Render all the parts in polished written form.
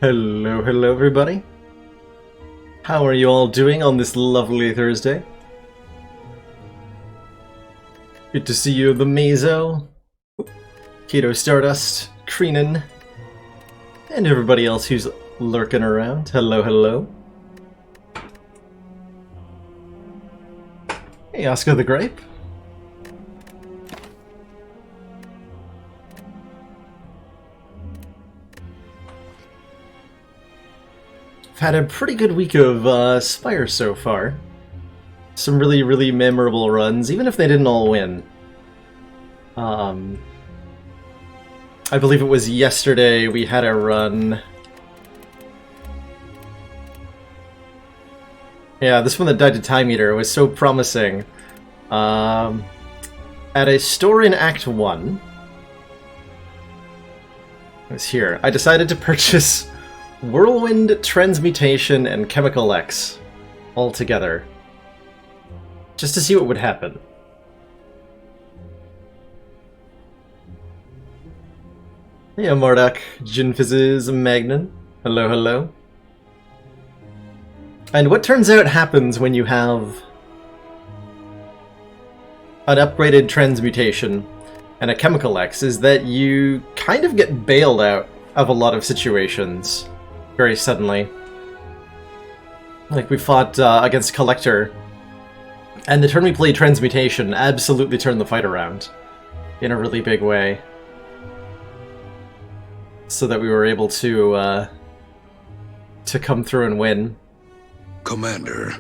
Hello everybody. How are you all doing on this lovely Thursday? Good to see you, the Mazo, Kato Stardust, Kreenan, and everybody else who's lurking around. Hello. Hey, Oscar the Grape. I've had a pretty good week of Spire so far. Some really memorable runs, even if they didn't all win. I believe it was yesterday we had a run. Yeah, this one that died to Time Eater was so promising. At a store in Act 1, it was here, I decided to purchase Whirlwind, Transmutation, and Chemical X all together, just to see what would happen. Yeah, Marduk, Jinfizzes, Magnan. Hello. And what turns out happens when you have an upgraded Transmutation and a Chemical X is that you kind of get bailed out of a lot of situations very suddenly. Like we fought against Collector, and the turn we played Transmutation absolutely turned the fight around in a really big way, so that we were able to come through and win. Commander,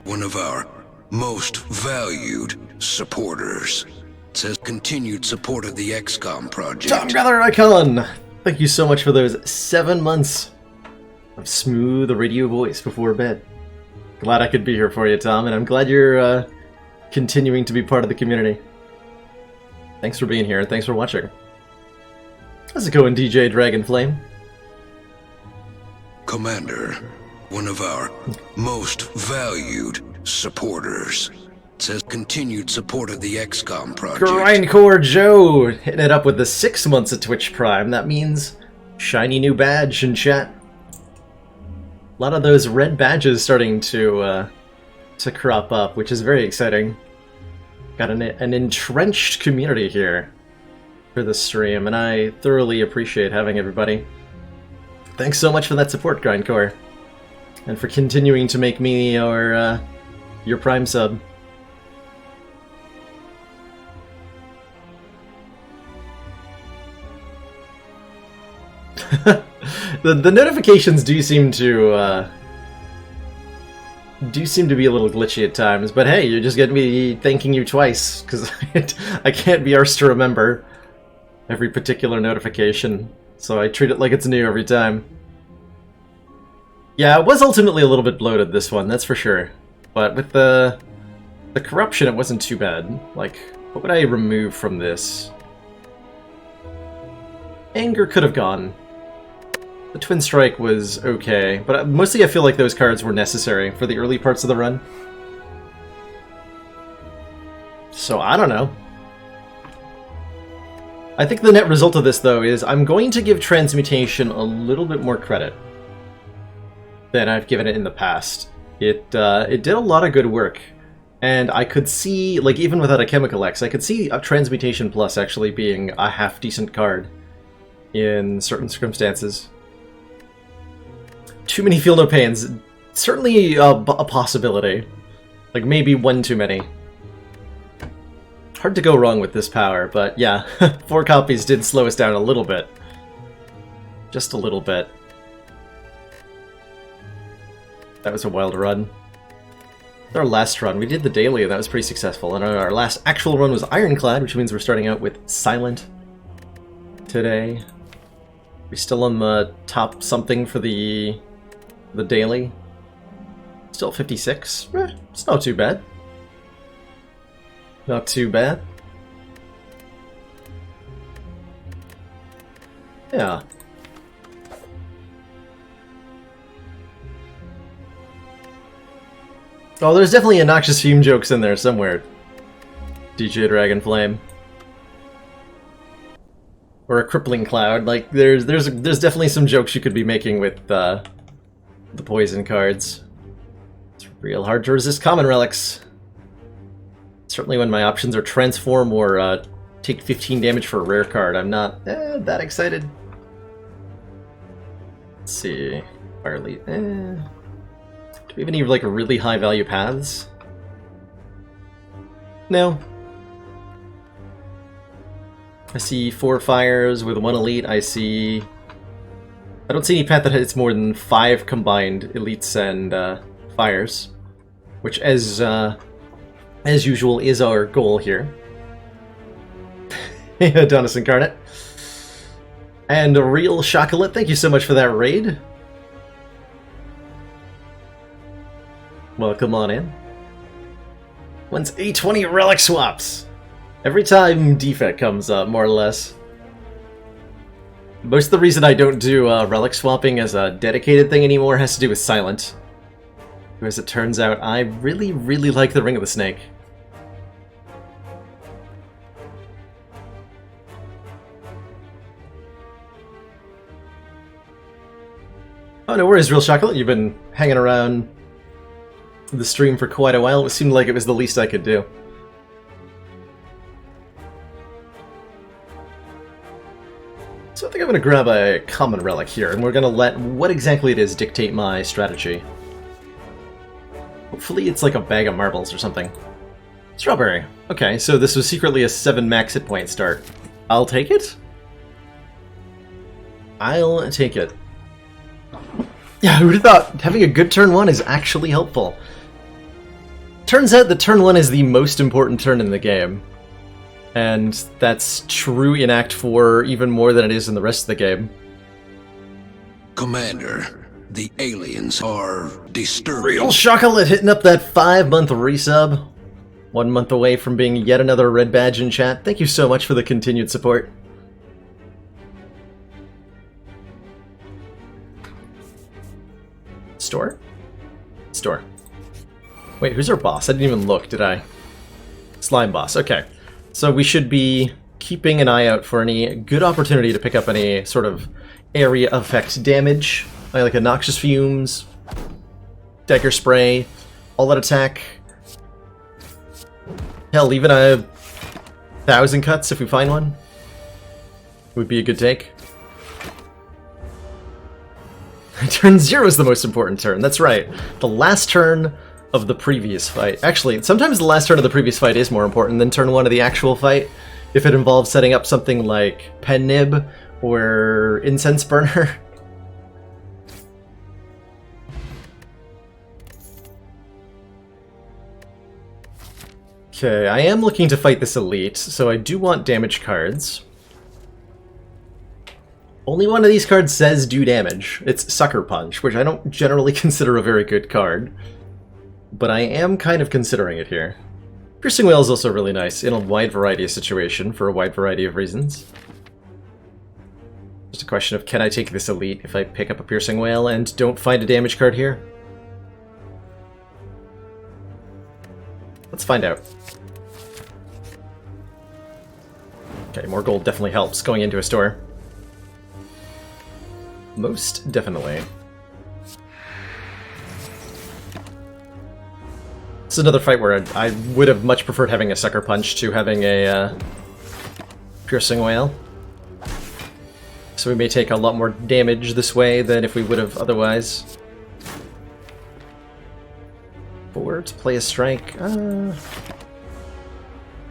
one of our most valued supporters, says continued support of the XCOM project. Tom Gather Icon! Thank you so much for those 7 months of smooth radio voice before bed. Glad I could be here for you, Tom, and I'm glad you're continuing to be part of the community. Thanks for being here, and thanks for watching. How's it going, DJ Dragonflame? Commander, one of our most valued supporters, says continued support of the XCOM project. Grindcore Joe hitting it up with the 6 months of Twitch Prime. That means shiny new badge in chat. A lot of those red badges starting to crop up, which is very exciting. Got an entrenched community here for the stream, and I thoroughly appreciate having everybody. Thanks so much for that support, Grindcore, and for continuing to make me your Prime sub. The notifications do seem to be a little glitchy at times, but hey, you're just getting me thanking you twice, because I can't be arsed to remember every particular notification, so I treat it like it's new every time. Yeah, it was ultimately a little bit bloated, this one, that's for sure. But with the corruption, it wasn't too bad. Like, what would I remove from this? Anger could have gone. The Twin Strike was okay, but mostly I feel like those cards were necessary for the early parts of the run. So, I don't know. I think the net result of this, though, is I'm going to give Transmutation a little bit more credit than I've given it in the past. It did a lot of good work, and I could see, like, even without a Chemical X, I could see a Transmutation Plus actually being a half-decent card in certain circumstances. Too many Feel No Pains. Certainly a possibility. Like, maybe one too many. Hard to go wrong with this power, but yeah, 4 copies did slow us down a little bit. Just a little bit. That was a wild run. Our last run, we did the daily, and that was pretty successful. And our last actual run was Ironclad, which means we're starting out with Silent today. We still on the top something for the daily. Still 56. It's not too bad. Not too bad. Yeah. Oh, there's definitely obnoxious fume jokes in there somewhere. DJ Dragonflame. or a crippling cloud. Like, there's definitely some jokes you could be making with the poison cards. It's real hard to resist common relics. Certainly when my options are transform or take 15 damage for a rare card, I'm not that excited. Let's see. Fire lead. Do we have any like really high value paths? No. I see 4 fires with 1 elite. I don't see any path that hits more than 5 combined elites and fires, which, as usual, is our goal here. Adonis Incarnate. And a real chocolate. Thank you so much for that raid. Welcome on in. When's A20 relic swaps? Every time Defect comes up, more or less. Most of the reason I don't do relic swapping as a dedicated thing anymore has to do with Silent. Who, as it turns out, I really, really like the Ring of the Snake. Oh, no worries, Real Chocolate. You've been hanging around the stream for quite a while. It seemed like it was the least I could do. So I think I'm going to grab a common relic here, and we're going to let what exactly it is dictate my strategy. Hopefully it's like a bag of marbles or something. Strawberry. Okay, so this was secretly a 7 max hit point start. I'll take it? I'll take it. Yeah, who would have thought having a good turn 1 is actually helpful? Turns out that turn 1 is the most important turn in the game. And that's true in Act 4 even more than it is in the rest of the game. Commander, the aliens are disturbing. Real Chocolate hitting up that 5-month resub. 1 month away from being yet another red badge in chat. Thank you so much for the continued support. Store? Store. Wait, who's our boss? I didn't even look, did I? Slime boss, okay. So we should be keeping an eye out for any good opportunity to pick up any sort of area effect damage. Like a Noxious Fumes, Dagger Spray, all-out attack. Hell, even a 1,000 cuts if we find one would be a good take. Turn 0 is the most important turn, that's right. The last turn of the previous fight. Actually, sometimes the last turn of the previous fight is more important than turn 1 of the actual fight, if it involves setting up something like Pen Nib or Incense Burner. Okay, I am looking to fight this elite, so I do want damage cards. Only one of these cards says do damage. It's Sucker Punch, which I don't generally consider a very good card. But I am kind of considering it here. Piercing Whale is also really nice in a wide variety of situations for a wide variety of reasons. Just a question of, can I take this elite if I pick up a Piercing Whale and don't find a damage card here? Let's find out. Okay, more gold definitely helps going into a store. Most definitely. It's another fight where I would have much preferred having a Sucker Punch to having a Piercing Whale. So we may take a lot more damage this way than if we would have otherwise. 4 to play a Strike.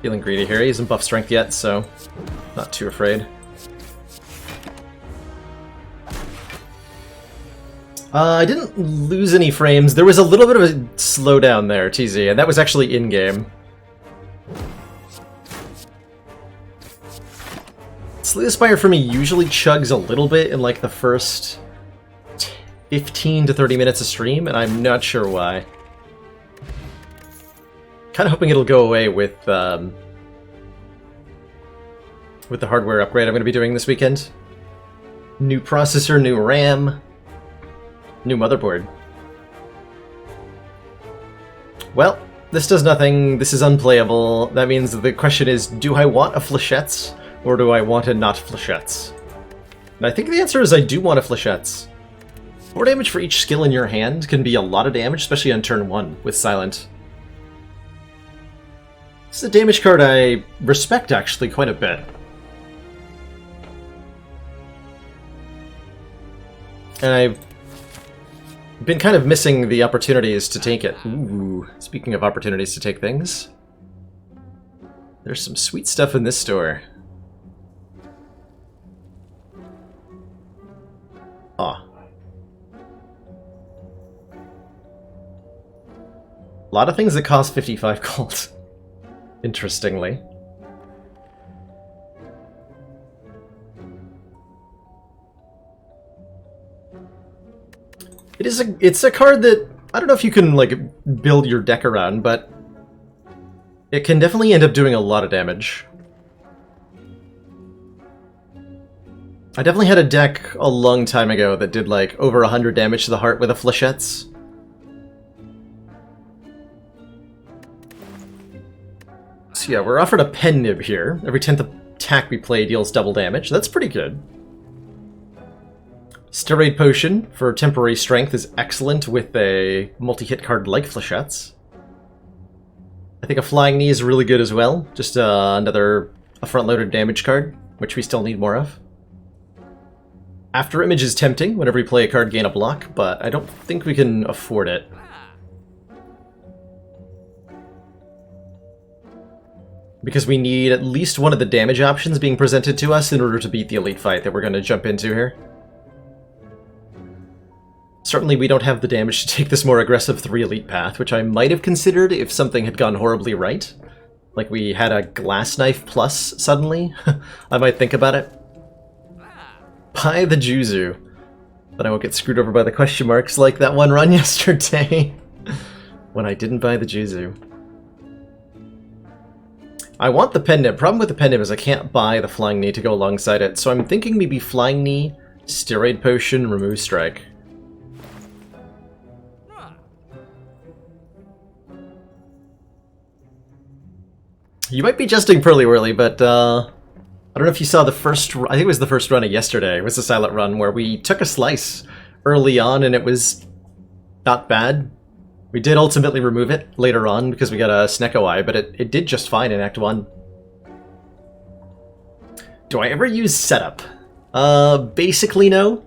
Feeling greedy here. He hasn't buffed Strength yet, so not too afraid. I didn't lose any frames. There was a little bit of a slowdown there, TZ, and that was actually in-game. Slay the Spire for me usually chugs a little bit in like the first 15 to 30 minutes of stream, and I'm not sure why. Kind of hoping it'll go away with the hardware upgrade I'm going to be doing this weekend. New processor, new RAM. New motherboard. Well, this does nothing. This is unplayable. That means the question is, do I want a Flechettes Or do I want a not flechettes? And I think the answer is I do want a flechettes. 4 damage for each skill in your hand can be a lot of damage, especially on turn 1 with Silent. This is a damage card I respect, actually, quite a bit. And I've been kind of missing the opportunities to take it. Ooh, speaking of opportunities to take things, there's some sweet stuff in this store. Aw. A lot of things that cost 55 gold. Interestingly. It's a card that I don't know if you can like build your deck around, but it can definitely end up doing a lot of damage. I definitely had a deck a long time ago that did like over 100 damage to the heart with a flechettes. So yeah, we're offered a pen nib here. Every 10th attack we play deals double damage. That's pretty good. Steroid Potion for temporary strength is excellent with a multi-hit card like flechettes. I think a Flying Knee is really good as well. Just another front-loaded damage card, which we still need more of. After Image is tempting whenever we play a card gain a block, but I don't think we can afford it. Because we need at least one of the damage options being presented to us in order to beat the elite fight that we're going to jump into here. Certainly we don't have the damage to take this more aggressive 3 elite path, which I might have considered if something had gone horribly right. Like we had a Glass Knife plus suddenly. I might think about it. Buy the Juzu. But I won't get screwed over by the question marks like that one run yesterday. When I didn't buy the Juzu. I want the pen nib. Problem with the pen nib is I can't buy the Flying Knee to go alongside it, so I'm thinking maybe Flying Knee, Steroid Potion, Remove Strike. You might be justing Pearly Whirly, but I don't know if you saw the first... I think it was the first run of yesterday. It was a silent run where we took a slice early on and it was not bad. We did ultimately remove it later on because we got a Snecko Eye, but it did just fine in Act 1. Do I ever use Setup? Basically no.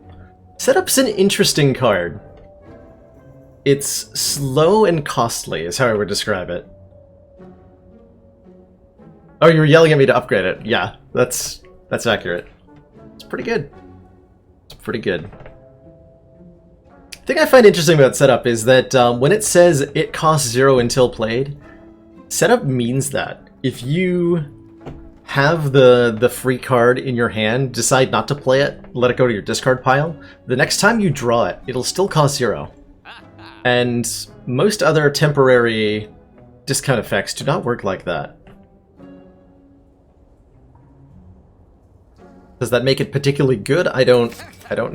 Setup's an interesting card. It's slow and costly is how I would describe it. Oh, you were yelling at me to upgrade it. Yeah, that's accurate. It's pretty good. It's pretty good. The thing I find interesting about Setup is that when it says it costs 0 until played, Setup means that. If you have the free card in your hand, decide not to play it, let it go to your discard pile, the next time you draw it, it'll still cost 0. And most other temporary discount effects do not work like that. Does that make it particularly good? I don't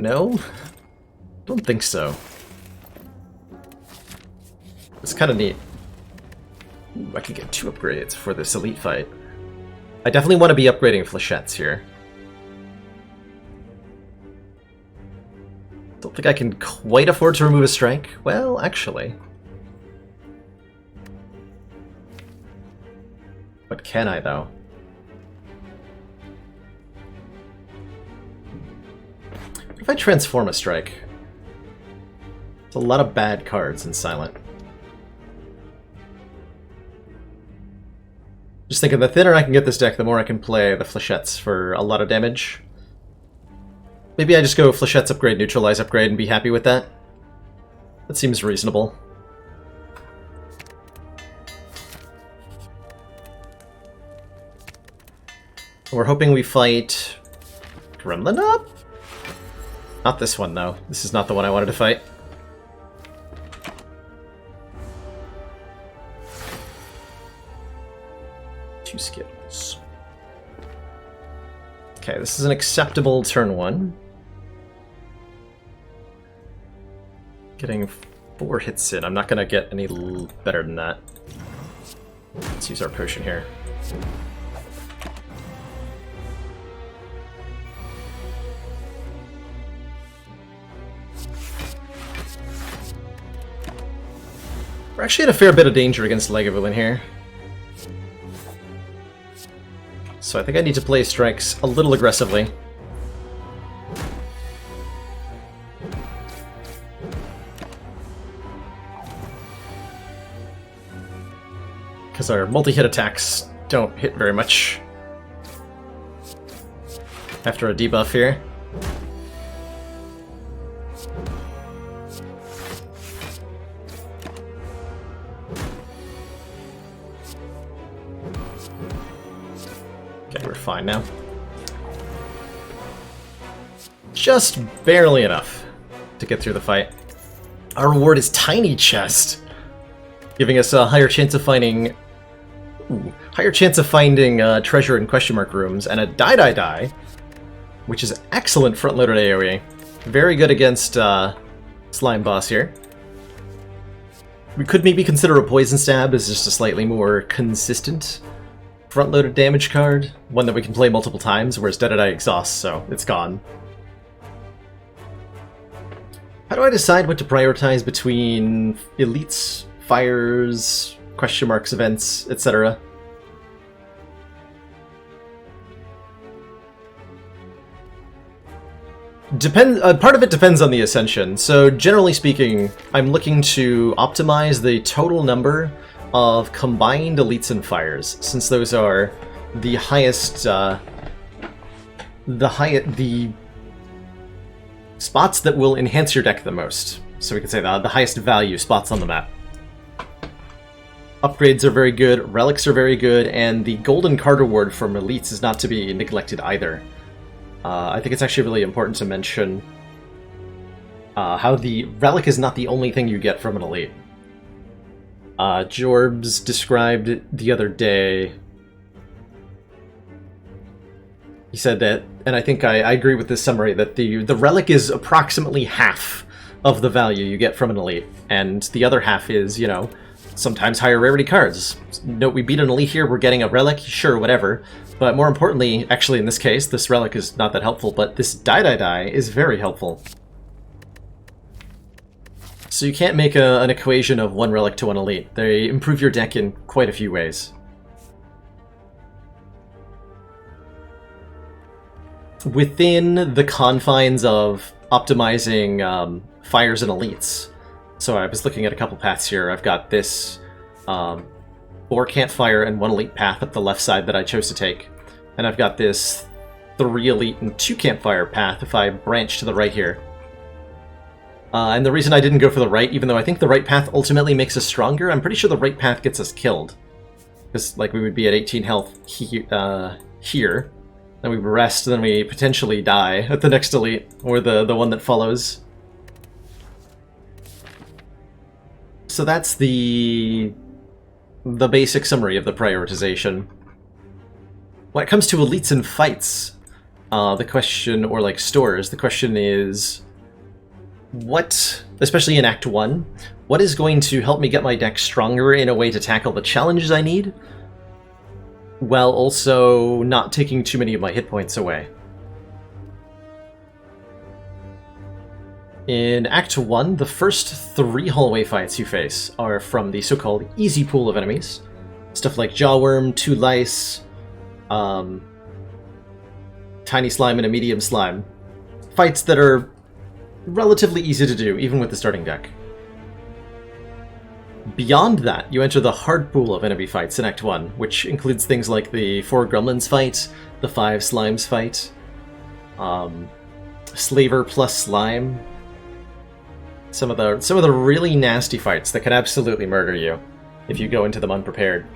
know. Don't think so. It's kind of neat. Ooh, I could get 2 upgrades for this elite fight. I definitely want to be upgrading flechettes here. Don't think I can quite afford to remove a strike. Well, actually. But can I, though? If I transform a strike, it's a lot of bad cards in Silent. Just thinking the thinner I can get this deck, the more I can play the flechettes for a lot of damage. Maybe I just go flechettes upgrade, neutralize upgrade, and be happy with that. That seems reasonable. We're hoping we fight Gremlin up? Not this one, though. This is not the one I wanted to fight. Two skills. Okay, this is an acceptable turn 1. Getting 4 hits in. I'm not going to get any better than that. Let's use our potion here. We're actually in a fair bit of danger against Lagavulin here. So I think I need to play strikes a little aggressively. Because our multi-hit attacks don't hit very much after a debuff here. Okay, we're fine now. Just barely enough to get through the fight. Our reward is Tiny Chest, giving us a higher chance of finding treasure in question mark rooms, and a die, which is excellent front-loaded AoE. Very good against Slime Boss here. We could maybe consider a Poison Stab as just a slightly more consistent front-loaded damage card, one that we can play multiple times, whereas die exhausts, so it's gone. How do I decide what to prioritize between elites, fires, question marks, events, etc.? Part of it depends on the Ascension. So generally speaking, I'm looking to optimize the total number of combined elites and fires, since those are the highest, the spots that will enhance your deck the most. So we could say the highest value spots on the map. Upgrades are very good, relics are very good, and the golden card reward from elites is not to be neglected either. I think it's actually really important to mention how the relic is not the only thing you get from an elite. Jorbs described the other day, he said that, and I think I agree with this summary, that the relic is approximately half of the value you get from an elite, and the other half is, you know, sometimes higher rarity cards. Note, we beat an elite here, we're getting a relic, sure, whatever. But more importantly, actually in this case, this relic is not that helpful, but this die is very helpful. So you can't make an equation of one relic to one elite. They improve your deck in quite a few ways. Within the confines of optimizing fires and elites, so I was looking at a couple paths here. I've got this 4 campfire and 1 elite path up the left side that I chose to take. And I've got this 3 elite and 2 campfire path if I branch to the right here. And the reason I didn't go for the right, even though I think the right path ultimately makes us stronger, I'm pretty sure the right path gets us killed. Because, like, we would be at 18 health here. Then we rest, then we potentially die at the next elite, or the one that follows. So that's the basic summary of the prioritization. When it comes to elites and fights, the question, or like stores, the question is, what, especially in Act 1, what is going to help me get my deck stronger in a way to tackle the challenges I need, while also not taking too many of my hit points away? In Act 1, the first 3 hallway fights you face are from the so-called easy pool of enemies. Stuff like Jawworm, 2 Lice, Tiny Slime, and a Medium Slime. Fights that are relatively easy to do, even with the starting deck. Beyond that, you enter the hard pool of enemy fights in Act 1, which includes things like the 4 Gremlins fight, the 5 Slimes fight, Slaver plus Slime. Some of the really nasty fights that can absolutely murder you if you go into them unprepared.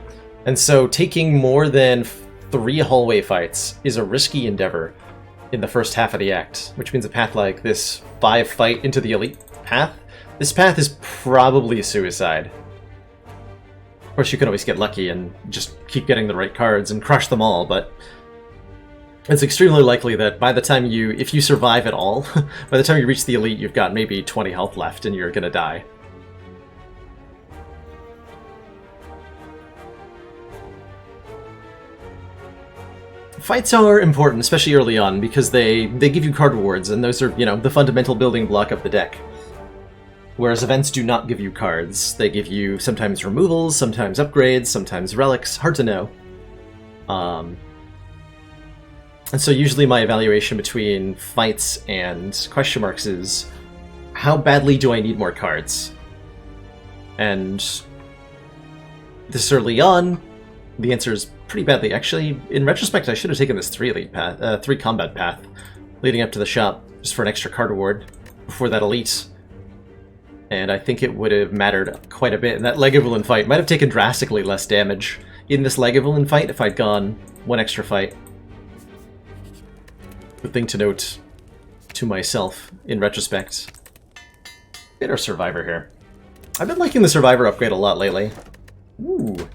And so taking more than 3 hallway fights is a risky endeavor in the first half of the act, which means a path like this 5 fight into the elite path, this path is probably a suicide. Of course, you can always get lucky and just keep getting the right cards and crush them all, but it's extremely likely that by the time if you survive at all, by the time you reach the elite, you've got maybe 20 health left and you're gonna die. Fights are important, especially early on, because they give you card rewards, and those are, you know, the fundamental building block of the deck. Whereas events do not give you cards. They give you sometimes removals, sometimes upgrades, sometimes relics. Hard to know. And so usually my evaluation between fights and question marks is, how badly do I need more cards? And this early on, the answer is pretty badly. Actually, in retrospect, I should have taken this 3 combat path leading up to the shop, just for an extra card reward before that elite. And I think it would have mattered quite a bit. And that Lagavulin fight might have taken drastically less damage in this Lagavulin fight if I'd gone 1 extra fight. Good thing to note to myself in retrospect. Get our Survivor here. I've been liking the Survivor upgrade a lot lately. Ooh.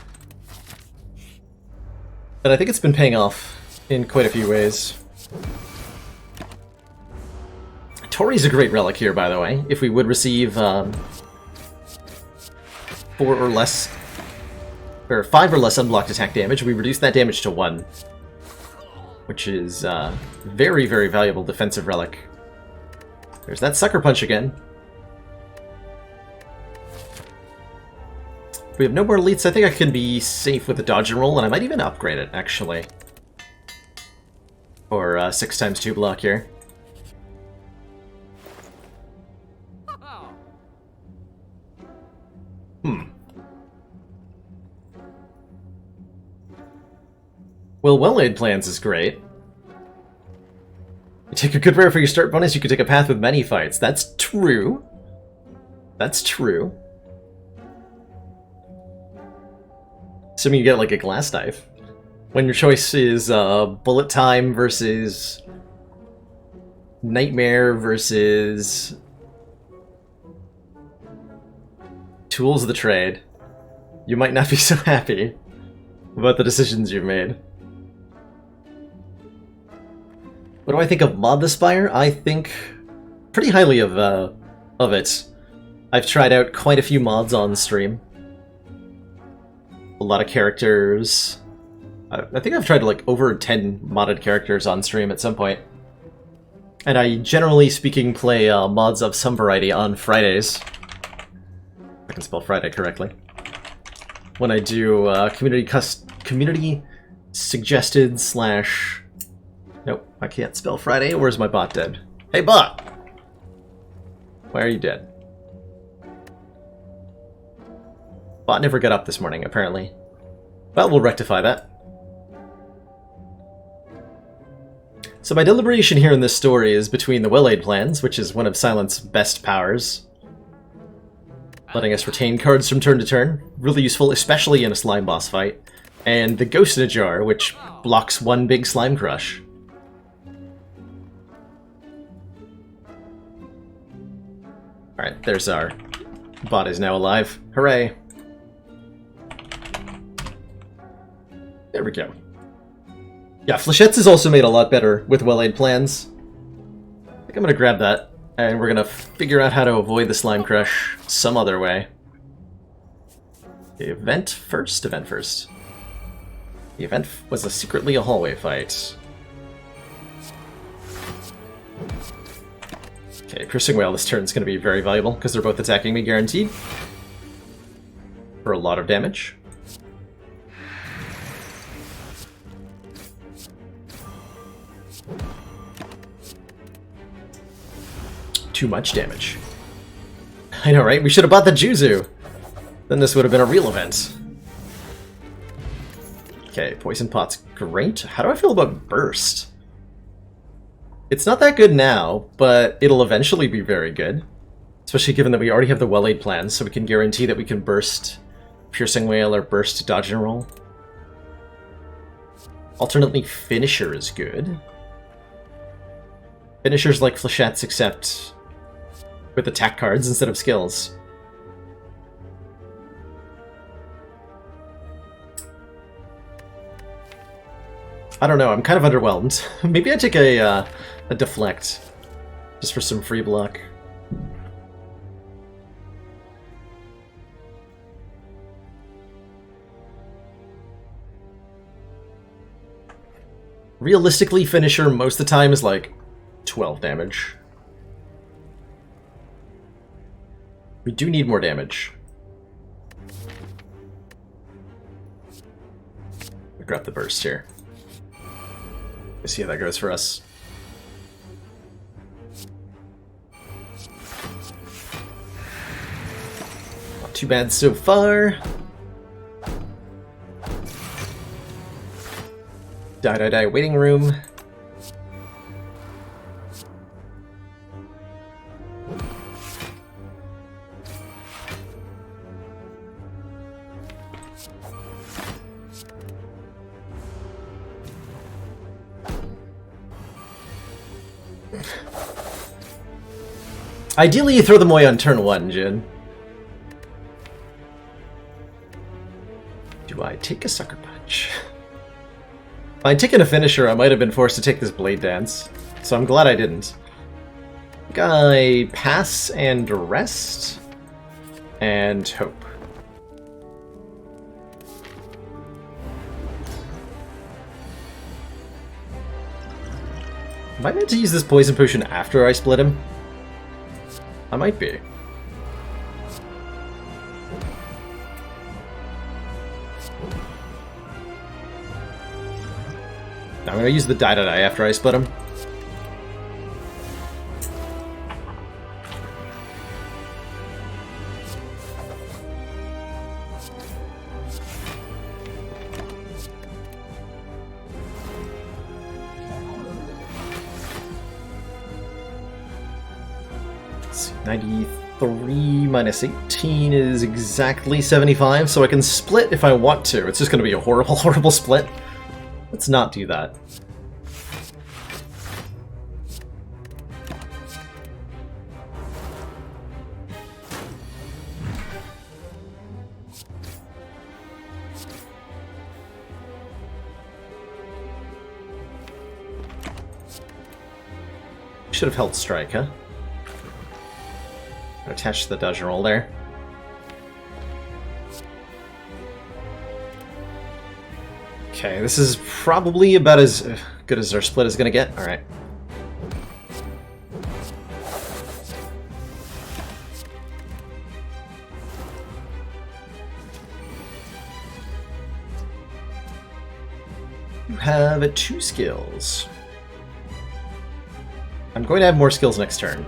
But I think it's been paying off in quite a few ways. Tori's a great relic here, by the way. If we would receive 4 or less, or 5 or less unblocked attack damage, we reduce that damage to 1. Which is very, very valuable defensive relic. There's that Sucker Punch again. We have no more elites. I think I can be safe with a dodge and roll, and I might even upgrade it, actually. Or 6x2 block here. Well, Well-Laid Plans is great. You take a good rare for your start bonus, you could take a path with many fights. That's true. That's true. Assuming you get, like, a glass knife. When your choice is Bullet Time versus Nightmare versus Tools of the Trade, you might not be so happy about the decisions you've made. What do I think of Mod the Spire? I think pretty highly of it. I've tried out quite a few mods on stream. A lot of characters. I think I've tried like over 10 modded characters on stream at some point. And I, generally speaking, play mods of some variety on Fridays. I can spell Friday correctly. When I do community suggested / Nope, I can't spell Friday. Where's my bot dead? Hey bot! Why are you dead? Bot never got up this morning, apparently. Well, we'll rectify that. So my deliberation here in this story is between the Well-Laid Plans, which is one of Silent's best powers, letting us retain cards from turn to turn, really useful, especially in a slime boss fight, and the Ghost in a Jar, which blocks 1 big slime crush. Alright, there's our bot is now alive. Hooray! There we go. Yeah, Flechettes is also made a lot better with Well-Laid Plans. I think I'm gonna grab that, and we're gonna figure out how to avoid the slime crush some other way. Event first? Event first. The event was secretly a hallway fight. Okay, Piercing Wail this turn is going to be very valuable, because they're both attacking me guaranteed. For a lot of damage. Too much damage. I know, right? We should have bought the Juzu! Then this would have been a real event. Okay, Poison Pot's great. How do I feel about Burst? It's not that good now, but it'll eventually be very good. Especially given that we already have the Well-Laid Plans, so we can guarantee that we can burst Piercing Wail or burst Dodge and Roll. Alternately, Finisher is good. Finisher's like Flechettes, except with attack cards instead of skills. I don't know, I'm kind of underwhelmed. Maybe I take a Deflect, just for some free block. Realistically, Finisher most of the time is like 12 damage. We do need more damage. Grab the burst here. Let's see how that goes for us. Not too bad so far. Die, waiting room. Ideally, you throw them away on turn 1, Jin. Do I take a Sucker Punch? If I'd taken a finisher, I might have been forced to take this Blade Dance. So I'm glad I didn't. I think I pass and rest. And hope. Am I meant to use this Poison Potion after I split him? I might be. I'm gonna use the die after I split him. Let's see, 93 minus 18 is exactly 75, so I can split if I want to. It's just gonna be a horrible, horrible split. Let's not do that. Should have held strike, huh? Attach to the dodge and roll there. Okay, this is probably about as good as our split is gonna get. Alright. You have 2 skills. I'm going to have more skills next turn.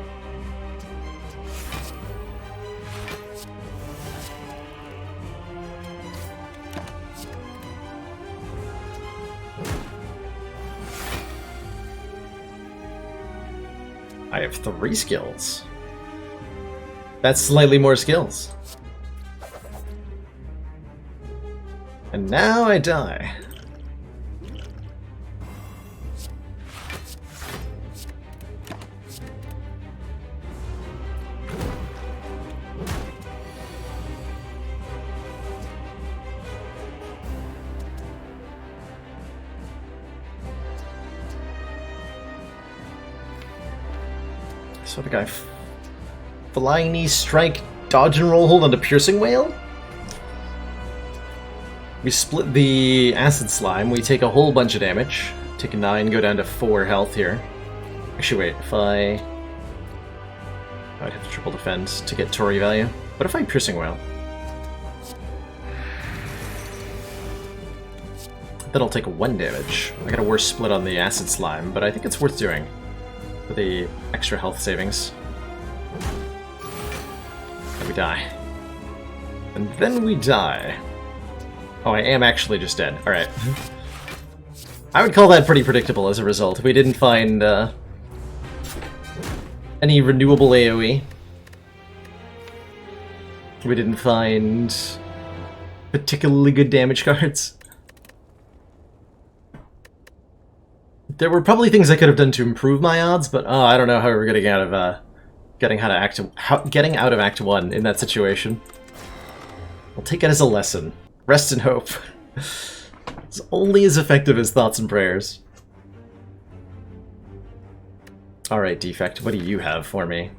I have 3 skills. That's slightly more skills. And now I die. So the guy flying knee, strike, dodge and roll, hold on to piercing whale. We split the acid slime. We take a whole bunch of damage. Take a 9, go down to 4 health here. Actually, wait. If I'd have to triple defend to get Tori value. What if I piercing whale? That'll take 1 damage. I got a worse split on the acid slime, but I think it's worth doing. For the extra health savings. And we die. And then we die. Oh, I am actually just dead. Alright. I would call that pretty predictable as a result. We didn't find any renewable AoE. We didn't find particularly good damage cards. There were probably things I could have done to improve my odds, but I don't know how we were getting out of getting out of Act 1 in that situation. I'll take it as a lesson. Rest and hope. It's only as effective as thoughts and prayers. Alright, Defect, what do you have for me?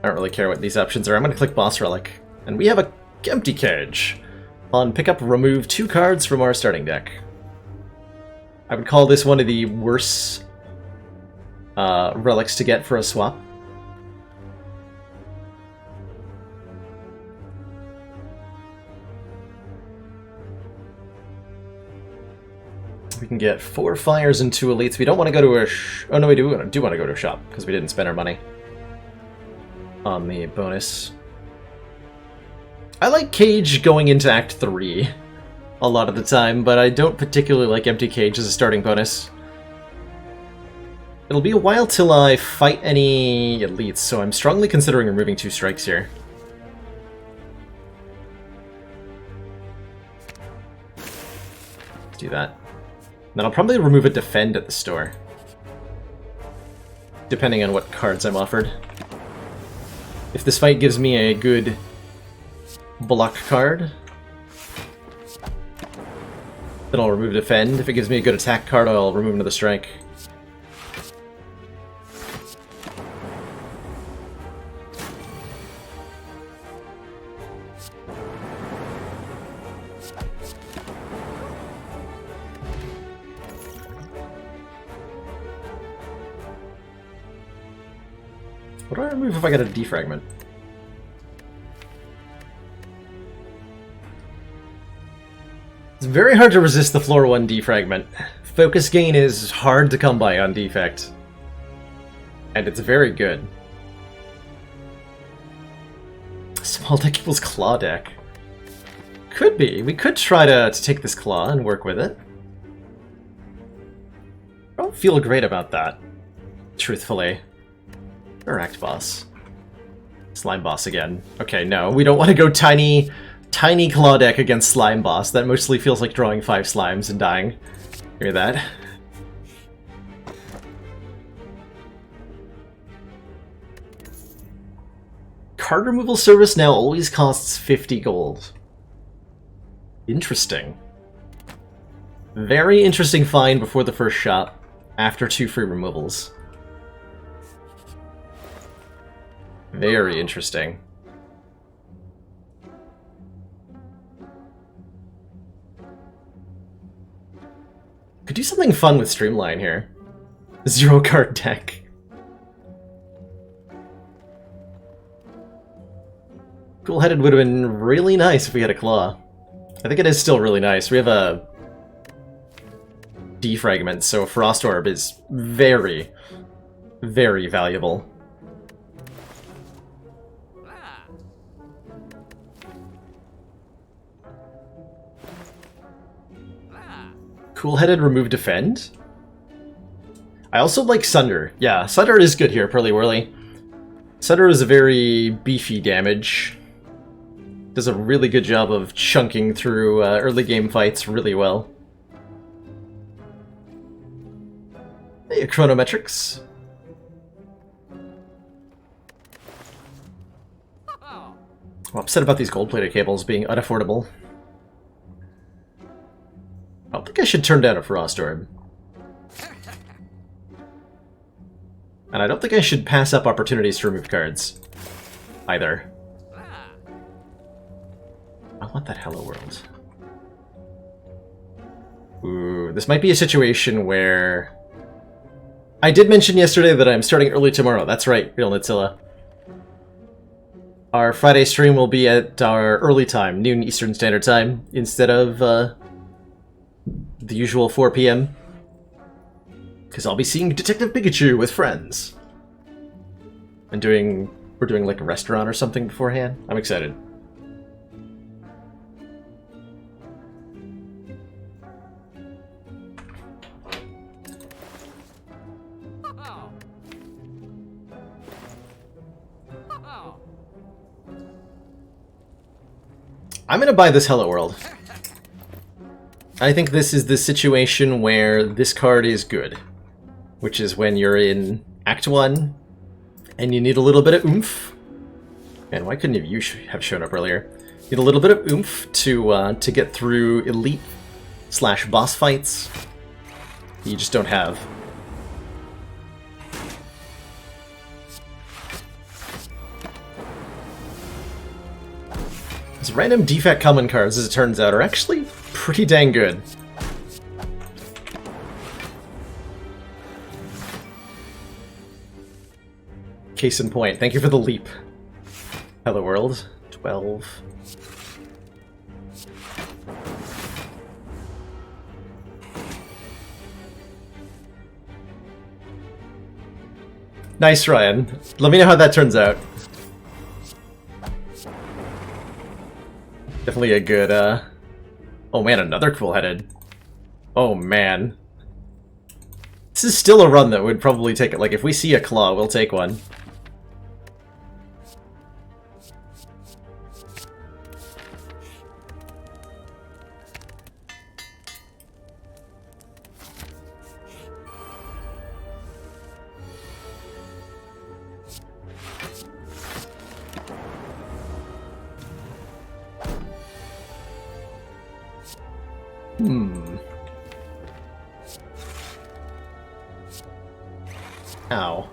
I don't really care what these options are. I'm gonna click Boss Relic. And we have a empty cage. On pickup, remove 2 cards from our starting deck. I would call this one of the worst relics to get for a swap. We can get 4 fires and 2 elites. We don't want to go to a oh no, we do want to go to a shop, because we didn't spend our money on the bonus. I like Cage going into Act 3 a lot of the time, but I don't particularly like Empty Cage as a starting bonus. It'll be a while till I fight any elites, so I'm strongly considering removing 2 strikes here. Let's do that. Then I'll probably remove a Defend at the store, depending on what cards I'm offered. If this fight gives me a good block card, then I'll remove Defend. If it gives me a good attack card, I'll remove another strike. What do I remove if I get a defragment? It's very hard to resist the floor 1 defragment. Focus gain is hard to come by on defect. And it's very good. Small deck equals claw deck. Could be. We could try to take this claw and work with it. I don't feel great about that, truthfully. Interact boss. Slime boss again. Okay, no, we don't want to go tiny claw deck against slime boss. That mostly feels like drawing 5 slimes and dying. Hear that? Card removal service now always costs 50 gold. Interesting. Very interesting find before the first shop, after 2 free removals. Very interesting. Could do something fun with Streamline here. 0 card deck. Cool-headed would have been really nice if we had a claw. I think it is still really nice. We have a defragment, so Frost Orb is very, very valuable. Cool-headed, remove defend. I also like Sunder. Yeah, Sunder is good here, Pearly Whirly. Sunder is a very beefy damage. Does a really good job of chunking through early game fights really well. Hey, Chronometrics. I'm upset about these gold-plated cables being unaffordable. I don't think I should turn down a Frost Orb. And I don't think I should pass up opportunities to remove cards, either. I want that Hello World. Ooh, this might be a situation where... I did mention yesterday that I'm starting early tomorrow. That's right, Real Nitzilla. Our Friday stream will be at our early time, noon Eastern Standard Time, instead of the usual 4 p.m. Because I'll be seeing Detective Pikachu with friends. And we're doing like a restaurant or something beforehand. I'm excited. I'm gonna buy this Hello World. I think this is the situation where this card is good. Which is when you're in Act 1, and you need a little bit of oomph. Man, why couldn't you have shown up earlier? You need a little bit of oomph to get through elite / boss fights. You just don't have. These random defect common cards, as it turns out, are actually pretty dang good. Case in point. Thank you for the leap. Hello World. 12. Nice, Ryan. Let me know how that turns out. Definitely a good, Oh man, another cool-headed. Oh man. This is still a run that would probably take it. Like, if we see a claw, we'll take one. Ow.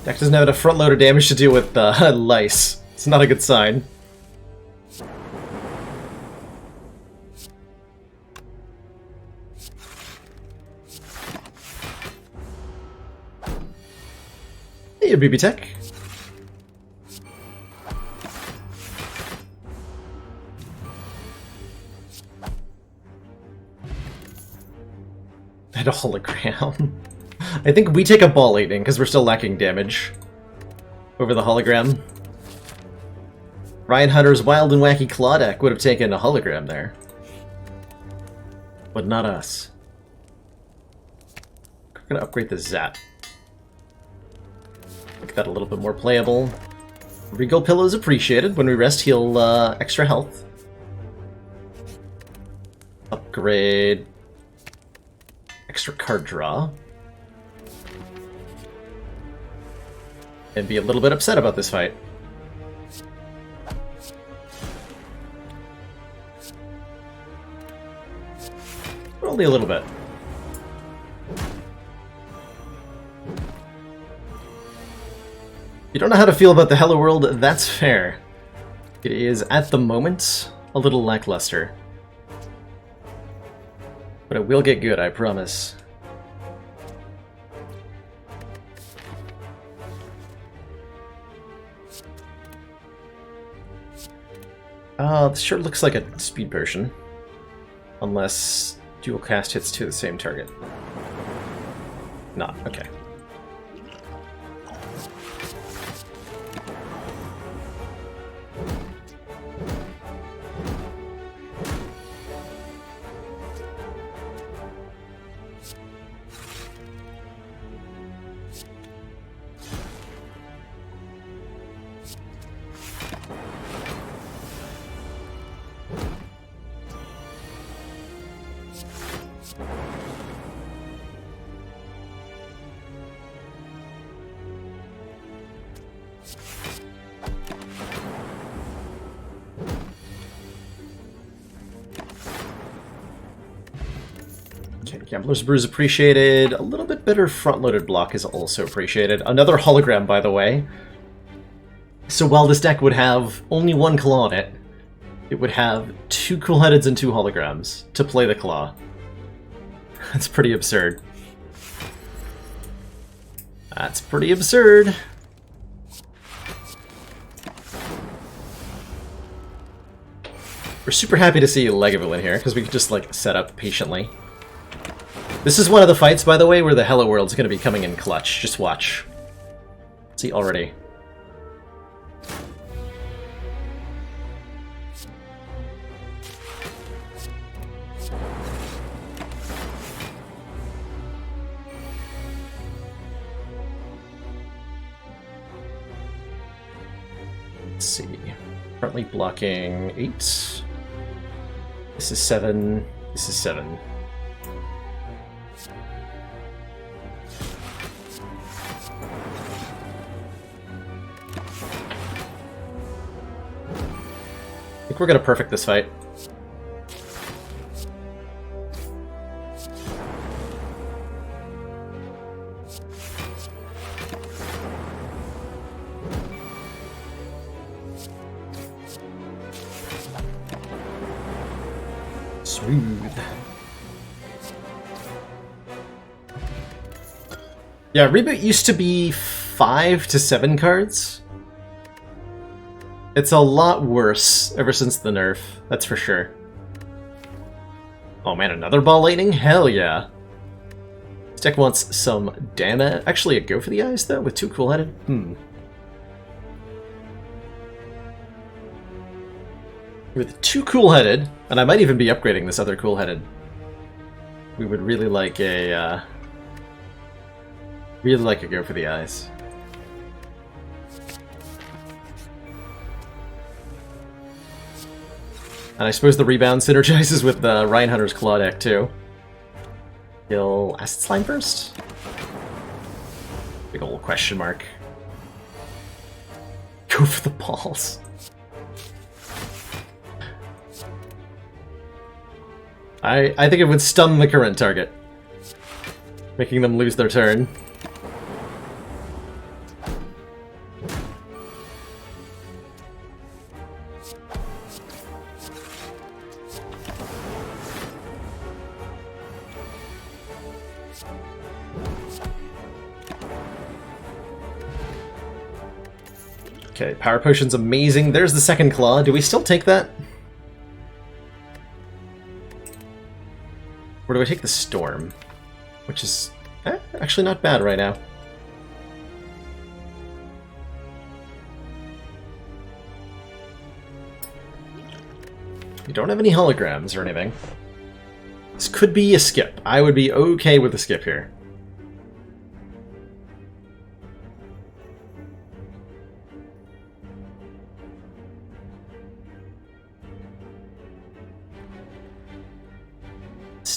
Deck doesn't have enough front loader damage to deal with lice. It's not a good sign. Hey, BB Tech. And a hologram. I think we take a ball lightning because we're still lacking damage over the hologram. Ryan Hunter's Wild and Wacky Claw deck would have taken a hologram there. But not us. We're gonna upgrade the Zap. Make that a little bit more playable. Regal Pillow is appreciated. When we rest, heal extra health. Upgrade. Extra card draw. And be a little bit upset about this fight. Only a little bit. You don't know how to feel about the Hello World, that's fair. It is, at the moment, a little lackluster. But it will get good, I promise. This sure looks like a speed potion. Unless dual cast hits to the same target. Not, okay. Gambler's Brew is appreciated. A little bit better front-loaded block is also appreciated. Another hologram, by the way. So while this deck would have only one claw on it, it would have 2 cool-headeds and 2 holograms to play the claw. That's pretty absurd. That's pretty absurd. We're super happy to see Legaville in here, because we could just, like, set up patiently. This is one of the fights, by the way, where the Hello World's going to be coming in clutch. Just watch. See already. Let's see. Currently blocking 8. This is 7. This is 7. I think we're gonna perfect this fight. Smooth. Yeah, Reboot used to be 5 to 7 cards. It's a lot worse ever since the nerf, that's for sure. Oh man, another ball lightning? Hell yeah. This deck wants some damage. Actually, a go for the eyes, though, with 2 cool-headed? With 2 cool-headed, and I might even be upgrading this other cool-headed, we would really like a go for the eyes. And I suppose the rebound synergizes with the Ryan Hunter's Claw deck, too. Kill Acid Slime first? Big ol' question mark. Go for the balls. I think it would stun the current target, making them lose their turn. Okay, Power Potion's amazing. There's the second claw. Do we still take that? Or do I take the Storm? Which is actually not bad right now. We don't have any holograms or anything. This could be a skip. I would be okay with a skip here.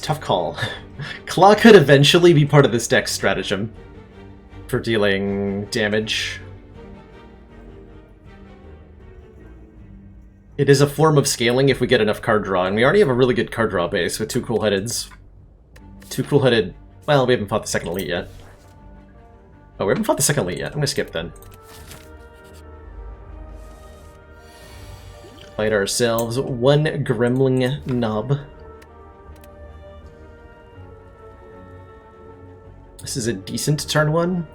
Tough call. Claw could eventually be part of this deck's stratagem for dealing damage. It is a form of scaling if we get enough card draw, and we already have a really good card draw base with 2 cool-headeds. 2 cool-headed... Well, we haven't fought the second elite yet. Oh, we haven't fought the second elite yet. I'm gonna skip then. Fight ourselves 1 Gremling Knob. This is a decent turn 1,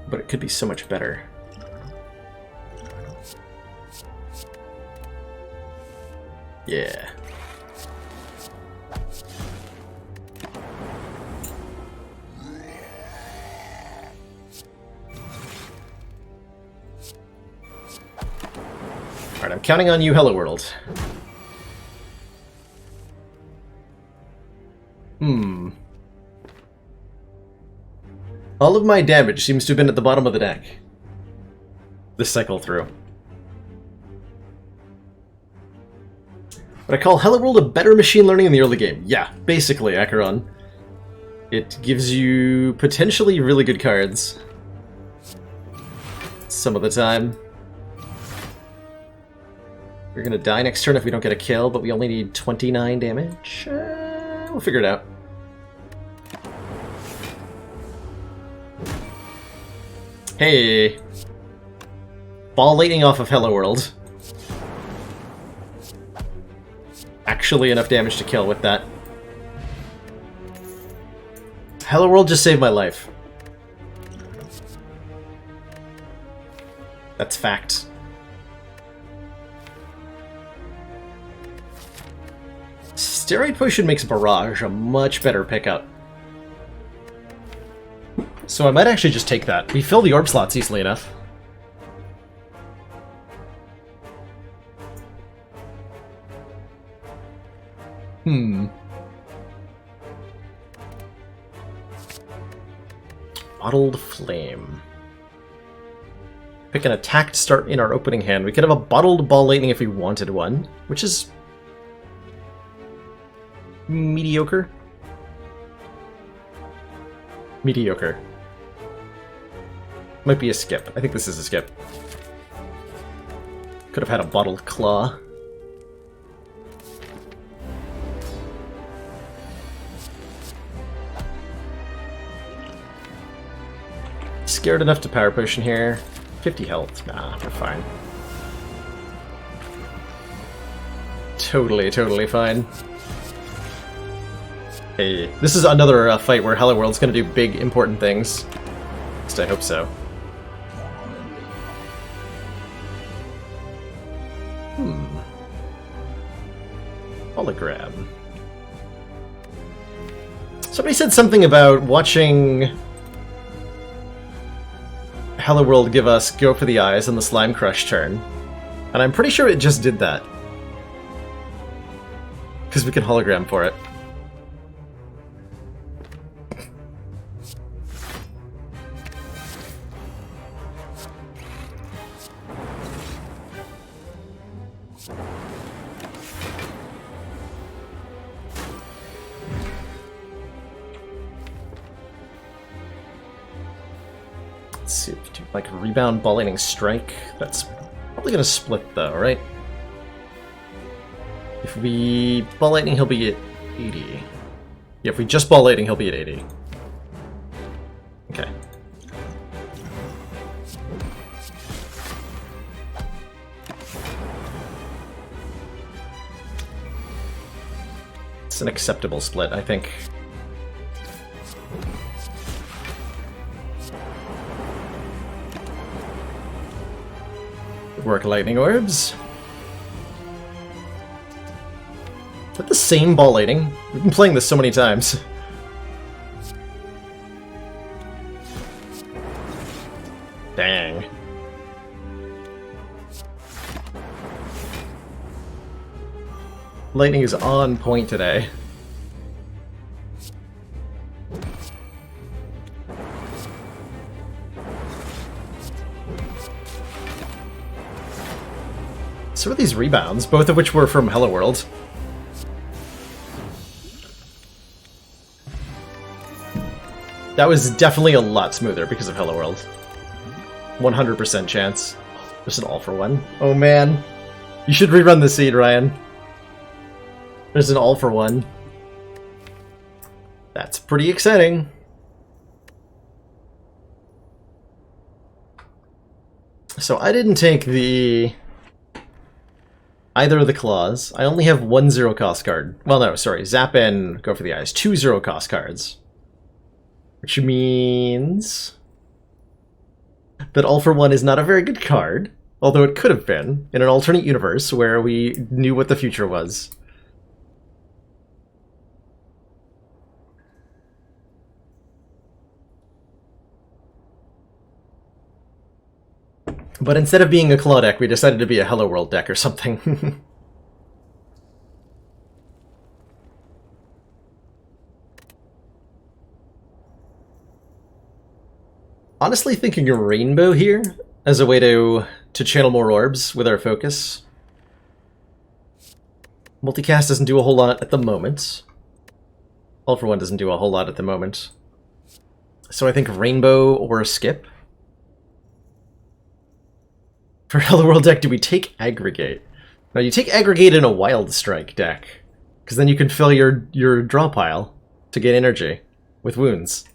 but it could be so much better. Yeah. Alright, I'm counting on you, Hello World. All of my damage seems to have been at the bottom of the deck this cycle through. But I call Hello World a better machine learning in the early game. Yeah, basically, Acheron. It gives you potentially really good cards some of the time. We're gonna die next turn if we don't get a kill, but we only need 29 damage. We'll figure it out. Hey! Ball lightning off of Hello World. Actually enough damage to kill with that. Hello World just saved my life. That's fact. Steroid Potion makes Barrage a much better pickup. So I might actually just take that. We fill the orb slots easily enough. Bottled Flame. Pick an attack to start in our opening hand. We could have a Bottled Ball Lightning if we wanted one, which is mediocre. Mediocre. Might be a skip. I think this is a skip. Could have had a Bottled Claw. Scared enough to Power Potion here. 50 health. Nah, we're fine. Totally fine. Hey, this is another fight where Hello World's gonna do big, important things. At least I hope so. Hologram. Somebody said something about watching Hello World give us Go for the Eyes on the Slime Crush turn. And I'm pretty sure it just did that. Because we can hologram for it. Let's see if we do like rebound, ball lightning, strike. That's probably gonna split though, right? If we ball lightning, he'll be at 80. Yeah, if we just ball lightning, he'll be at 80. Okay. It's an acceptable split, I think. Work lightning orbs. Is that the same ball lightning? We've been playing this so many times. Dang. Lightning is on point today. So are these rebounds, both of which were from Hello World. That was definitely a lot smoother because of Hello World. 100% chance. There's an all for one. Oh man. You should rerun the seed, Ryan. There's an all for one. That's pretty exciting. So I didn't take either of the claws. I only have one 0 cost card. Well, no, sorry. Zap and Go for the Eyes. 2 0 cost cards. Which means that All for One is not a very good card, although it could have been in an alternate universe where we knew what the future was. But instead of being a claw deck, we decided to be a Hello World deck or something. Honestly thinking a rainbow here as a way to channel more orbs with our focus. Multicast doesn't do a whole lot at the moment. All for One doesn't do a whole lot at the moment. So I think rainbow or a skip. For Hello World deck, do we take Aggregate? Now you take Aggregate in a Wild Strike deck, because then you can fill your draw pile to get energy with wounds.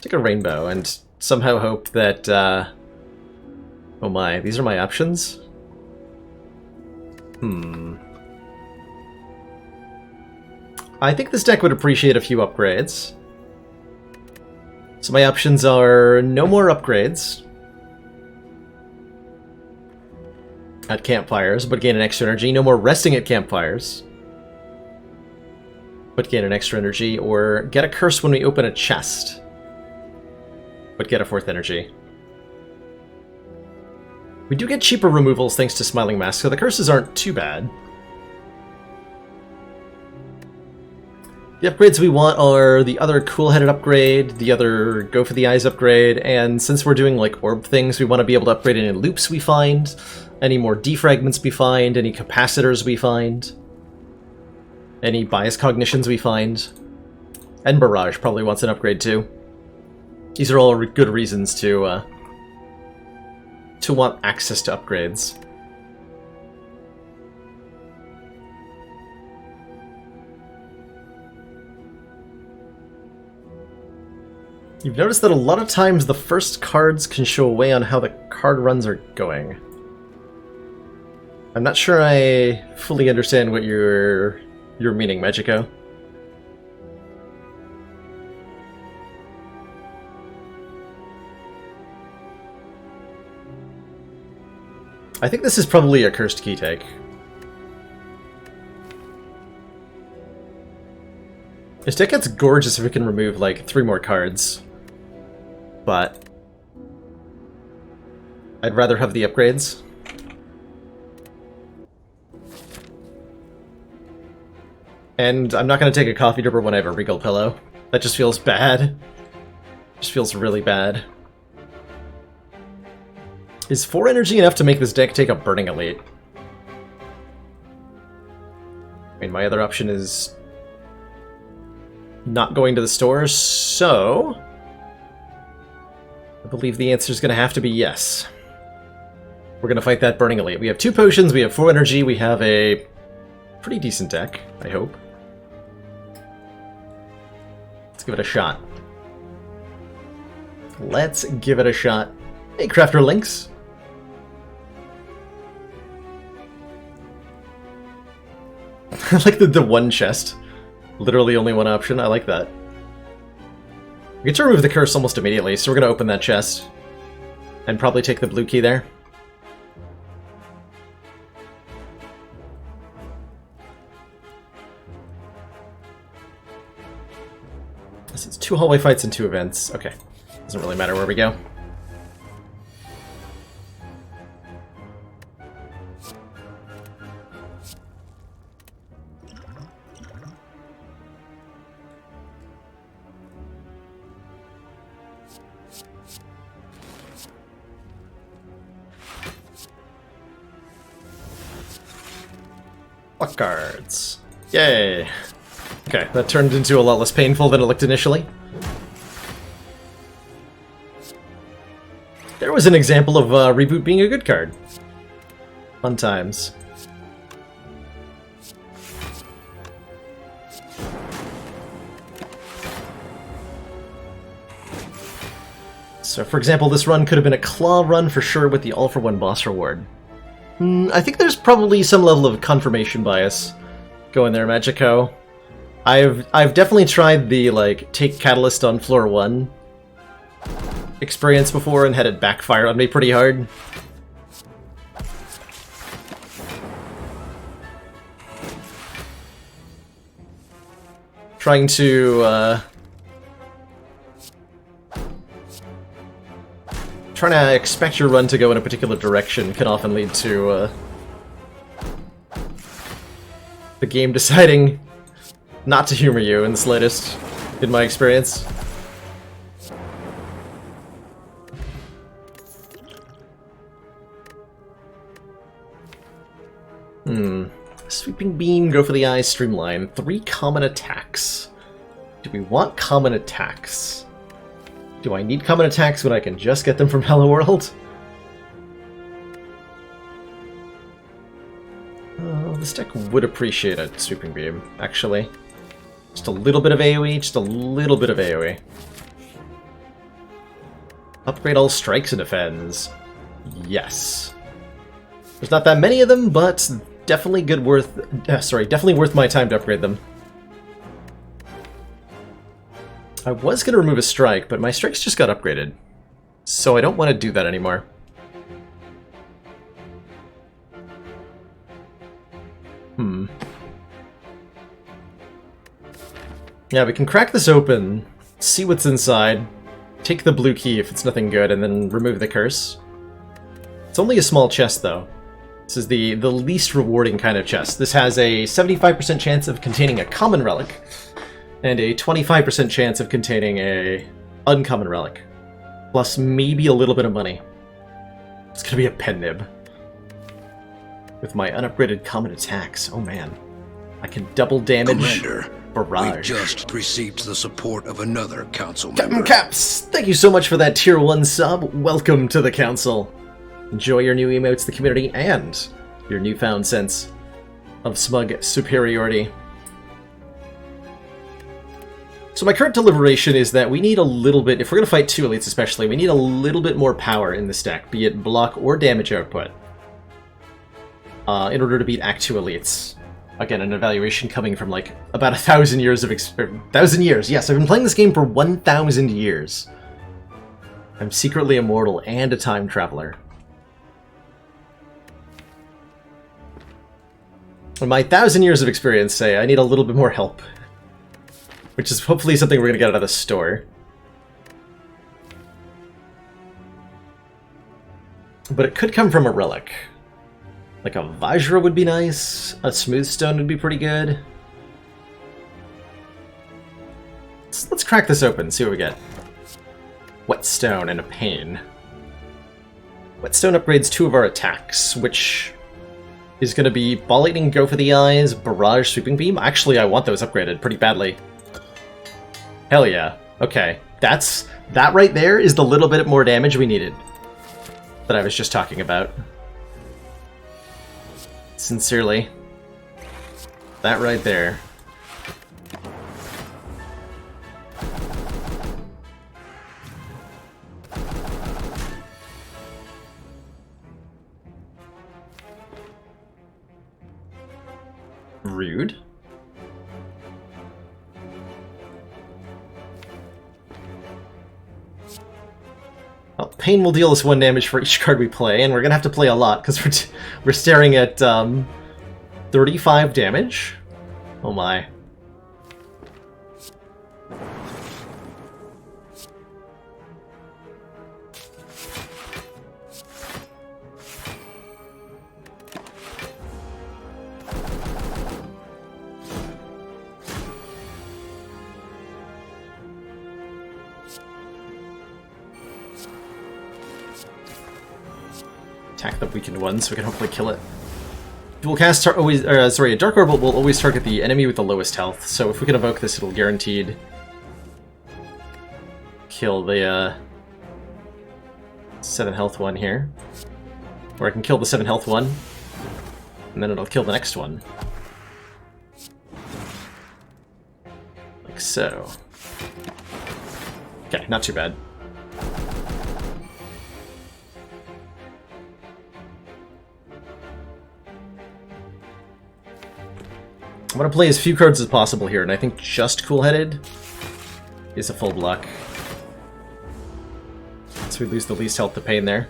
Take a rainbow and somehow hope that, oh my, these are my options? I think this deck would appreciate a few upgrades. So my options are no more upgrades at campfires, but gain an extra energy. No more resting at campfires, but gain an extra energy. Or get a curse when we open a chest, but get a 4th energy. We do get cheaper removals thanks to Smiling Mask, so the curses aren't too bad. The upgrades we want are the other Cool-Headed upgrade, the other Go for the Eyes upgrade, and since we're doing like orb things, we want to be able to upgrade any loops we find, any more defragments we find, any capacitors we find, any bias cognitions we find. And Barrage probably wants an upgrade too. These are all good reasons to want access to upgrades. You've noticed that a lot of times the first cards can show away on how the card runs are going. I'm not sure I fully understand what you're meaning, Magico. I think this is probably a cursed key take. This deck gets gorgeous if we can remove, like, 3 more cards. But I'd rather have the upgrades. And I'm not going to take a coffee dripper when I have a Regal Pillow. That just feels bad. Just feels really bad. Is 4 energy enough to make this deck take a Burning Elite? I mean, my other option is not going to the store, so I believe the answer is going to have to be yes. We're going to fight that Burning Elite. We have 2 potions, we have 4 energy, we have a pretty decent deck, I hope. Let's give it a shot. Let's give it a shot. Hey, Crafter Links! I like the one chest. Literally only one option. I like that. We get to remove the curse almost immediately, so we're going to open that chest. And probably take the blue key there. This is 2 hallway fights and 2 events. Okay. Doesn't really matter where we go. Luck cards. Yay! Okay, that turned into a lot less painful than it looked initially. There was an example of Reboot being a good card. Fun times. So, for example, this run could have been a claw run for sure with the all-for-one boss reward. I think there's probably some level of confirmation bias going there, Magico. I've definitely tried the, like, take Catalyst on floor 1 experience before and had it backfire on me pretty hard. Trying to expect your run to go in a particular direction can often lead to the game deciding not to humor you in the slightest, in my experience. Sweeping Beam, go for the eyes, Streamline. 3 common attacks. Do we want common attacks? Do I need common attacks when I can just get them from Hello World? This deck would appreciate a Sweeping Beam, actually. Just a little bit of AoE, just a little bit of AoE. Upgrade all strikes and defends. Yes. There's not that many of them, but definitely definitely worth my time to upgrade them. I was going to remove a strike, but my strikes just got upgraded. So I don't want to do that anymore. Yeah, we can crack this open, see what's inside, take the blue key if it's nothing good, and then remove the curse. It's only a small chest, though. This is the least rewarding kind of chest. This has a 75% chance of containing a common relic, and a 25% chance of containing a uncommon relic. Plus maybe a little bit of money. It's gonna be a pen nib. With my unupgraded common attacks. Oh man. I can double damage Commander, barrage. we just received the support of another council Captain member. Caps! Thank you so much for that tier 1 sub. Welcome to the council. Enjoy your new emotes to the community and your newfound sense of smug superiority. So my current deliberation is that we need a little bit, if we're going to fight 2 elites especially, we need a little bit more power in this deck, be it block or damage output, in order to beat Act 2 elites. Again, an evaluation coming from like about 1,000 years of 1,000 years. Yes, I've been playing this game for 1,000 years. I'm secretly immortal and a time traveler. And my 1,000 years of experience say I need a little bit more help. which is hopefully something we're going to get out of the store. But it could come from a relic. Like a Vajra would be nice. A Smooth Stone would be pretty good. Let's crack this open, see what we get. Whetstone and a Pain. Whetstone upgrades 2 of our attacks, which is going to be Ball Lightning, Go for the Eyes, Barrage, Sweeping Beam. Actually, I want those upgraded pretty badly. Hell yeah. Okay, that right there is the little bit more damage we needed that I was just talking about. Sincerely. That right there. Rude. Well, Pain will deal us 1 damage for each card we play, and we're gonna have to play a lot because we're staring at 35 damage. Oh my. Attack the weakened one so we can hopefully kill it. Dual cast always, sorry, a Dark Orb will always target the enemy with the lowest health, so if we can evoke this, it'll guaranteed kill the 7 health one here. Or I can kill the 7 health one, and then it'll kill the next one. Like so. Okay, not too bad. I want to play as few cards as possible here, and I think just Cool-Headed is a full block. So we lose the least health to Pain there.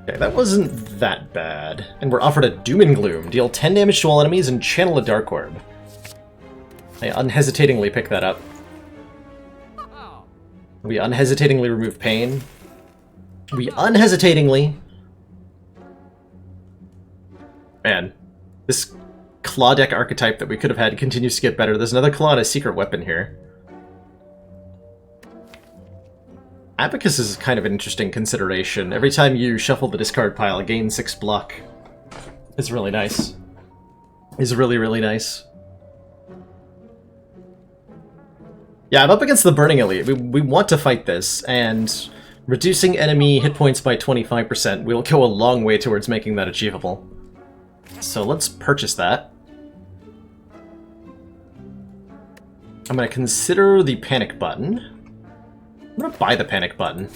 Okay, that wasn't that bad. And we're offered a Doom and Gloom. Deal 10 damage to all enemies and channel a Dark Orb. I unhesitatingly pick that up. We unhesitatingly remove Pain. We unhesitatingly... Man, this Claw deck archetype that we could have had continues to get better. There's another Claw and a secret weapon here. Abacus is kind of an interesting consideration. Every time you shuffle the discard pile, gain 6 block. It's really nice. It's really, really nice. Yeah, I'm up against the Burning Elite. We want to fight this, and reducing enemy hit points by 25% will go a long way towards making that achievable. So let's purchase that. I'm going to consider the panic button. I'm going to buy the panic button.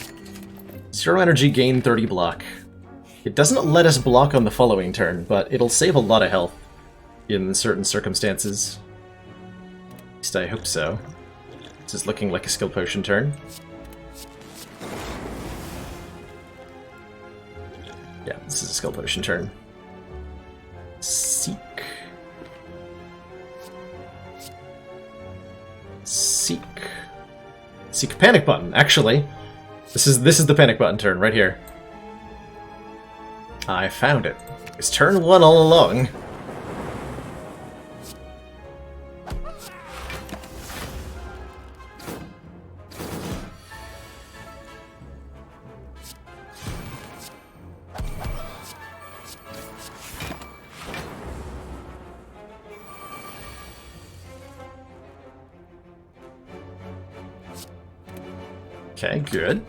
0 energy, gain 30 block. It doesn't let us block on the following turn, but it'll save a lot of health in certain circumstances. At least I hope so. This is looking like a skill potion turn. Yeah, this is a skill potion turn. Seek. Seek. Seek panic button, actually. This is the panic button turn right here. I found it. It's turn 1 all along. Okay, good.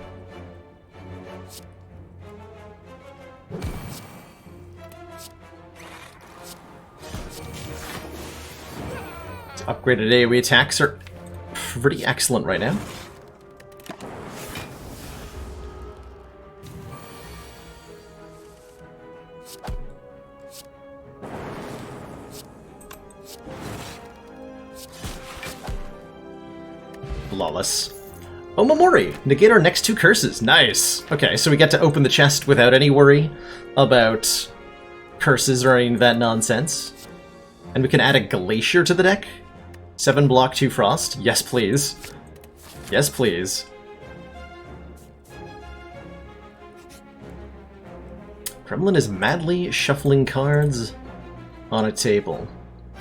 Upgraded AoE attacks are pretty excellent right now. Flawless. Omamori! Negate our next 2 curses. Nice! Okay, so we get to open the chest without any worry about curses or any of that nonsense. And we can add a Glacier to the deck. 7 block, 2 frost. Yes, please. Yes, please. Kremlin is madly shuffling cards on a table.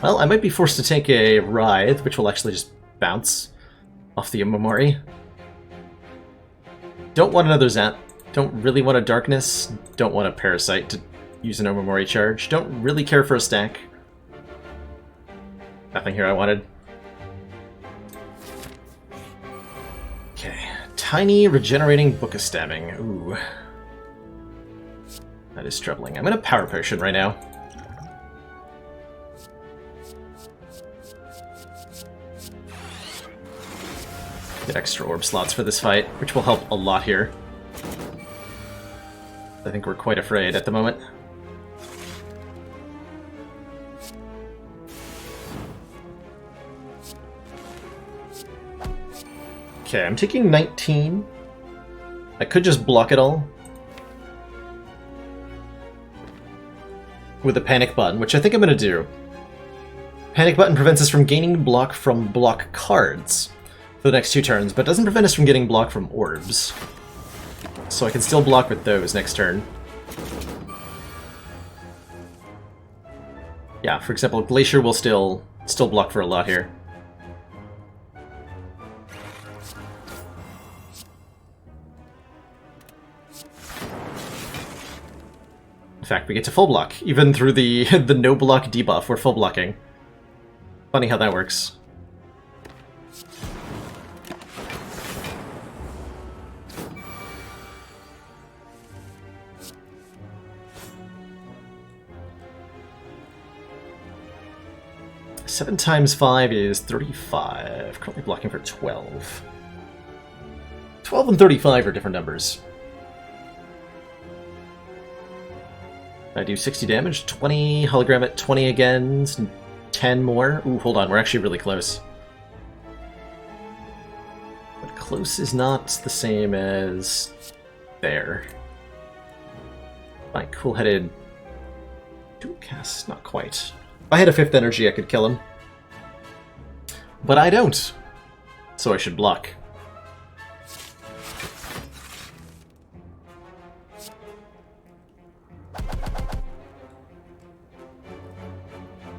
Well, I might be forced to take a Writhe, which will actually just bounce off the Omamori. Don't want another Zap. Don't really want a Darkness. Don't want a Parasite to use an Omamori charge. Don't really care for a stack. Nothing here I wanted. Okay. Tiny Regenerating Book of Stabbing. Ooh. That is troubling. I'm gonna Power Potion right now. Get extra orb slots for this fight, which will help a lot here. I think we're quite afraid at the moment. Okay, I'm taking 19. I could just block it all with a Panic Button, which I think I'm going to do. Panic Button prevents us from gaining block from block cards for the next 2 turns, but doesn't prevent us from getting block from orbs. So I can still block with those next turn. Yeah, for example, Glacier will still block for a lot here. In fact, we get to full block, even through the no block debuff, we're full blocking. Funny how that works. Seven times 5 is 35. Currently blocking for 12. 12 and 35 are different numbers. I do 60 damage, 20, hologram at 20 again, 10 more. Ooh, hold on, we're actually really close. But close is not the same as there. My cool-headed dual cast, not quite. If I had a 5th energy, I could kill him. But I don't, so I should block.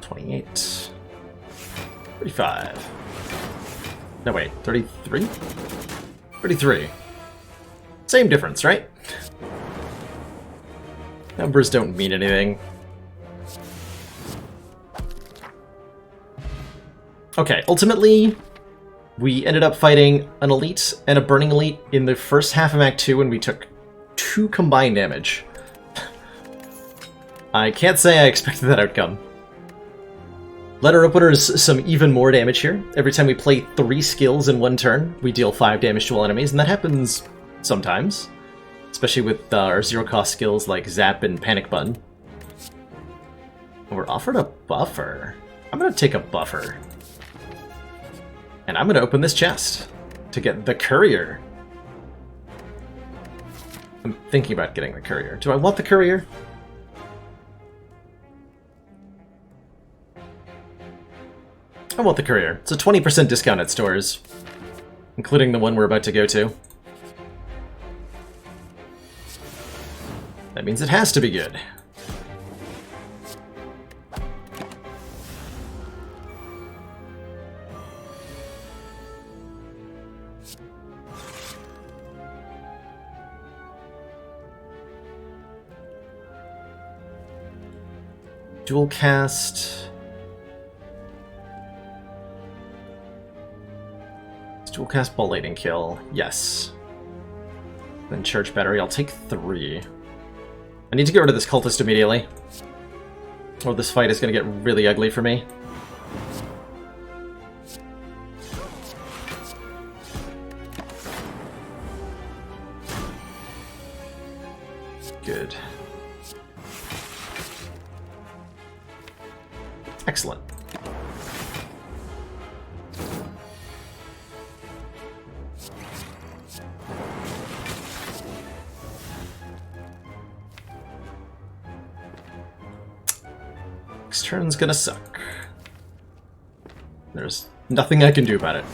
$28. 35. No, wait, 33? 33. Same difference, right? Numbers don't mean anything. Okay, ultimately, we ended up fighting an Elite and a Burning Elite in the first half of Act 2, and we took 2 combined damage. I can't say I expected that outcome. Letter Opener's some even more damage here. Every time we play 3 skills in 1 turn, we deal 5 damage to all enemies, and that happens sometimes. Especially with our zero-cost skills like Zap and Panic Button. And we're offered a buffer. I'm gonna take a buffer. And I'm gonna open this chest to get the Courier. I'm thinking about getting the Courier. Do I want the Courier? I want the Courier. It's a 20% discount at stores, including the one we're about to go to. That means it has to be good. Dual cast. Dual cast Ball Lightning Kill. Yes. Then Charge Battery. I'll take 3. I need to get rid of this cultist immediately, or this fight is going to get really ugly for me. Good. Excellent. Next turn's gonna suck. There's nothing I can do about it.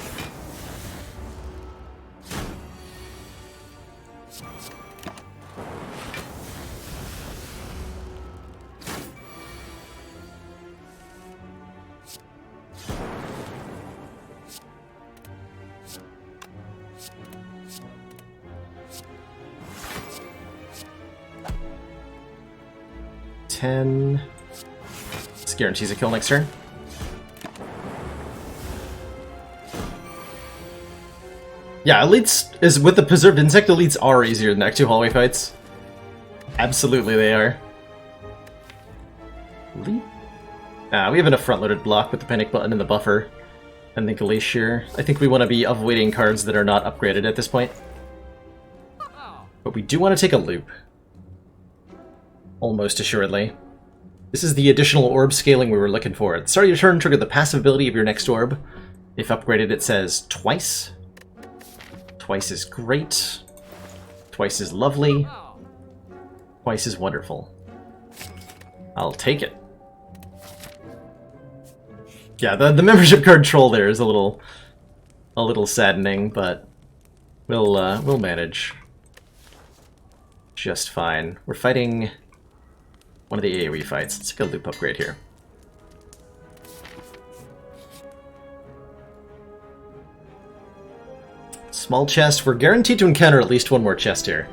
This guarantees a kill next turn. Yeah, elites is with the preserved insect. Elites are easier than Act 2 hallway fights. Absolutely, they are. Elite? We have enough front-loaded block with the panic button and the buffer, and the glacier. I think we want to be avoiding cards that are not upgraded at this point. But we do want to take a loop. Almost assuredly. This is the additional orb scaling we were looking for. At the start of your turn, trigger the passive ability of your next orb. If upgraded, it says twice. Twice is great. Twice is lovely. Twice is wonderful. I'll take it. Yeah, the membership card troll there is a little saddening, but we'll manage just fine. We're fighting one of the AoE fights. Let's take a loop upgrade here. Small chest. We're guaranteed to encounter at least one more chest here.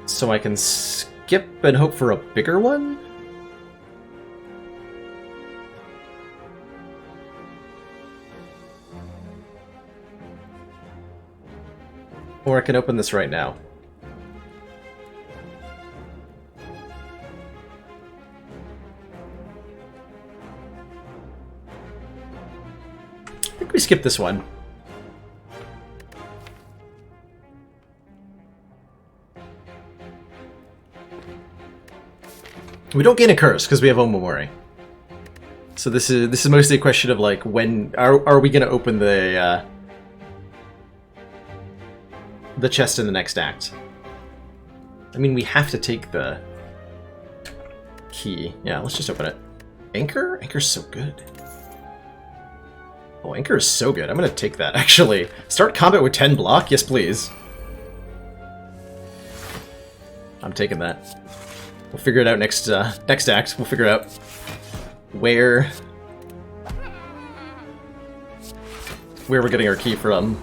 So I can skip and hope for a bigger one? Or I can open this right now. I think we skip this one. We don't gain a curse because we have Omamori. So this is mostly a question of like when are we going to open the chest in the next act. I mean, we have to take the key. Yeah, let's just open it. Anchor? Anchor's so good. Oh, Anchor is so good. I'm going to take that, actually. Start combat with 10 block? Yes, please. I'm taking that. We'll figure it out next act. We'll figure out where we're getting our key from.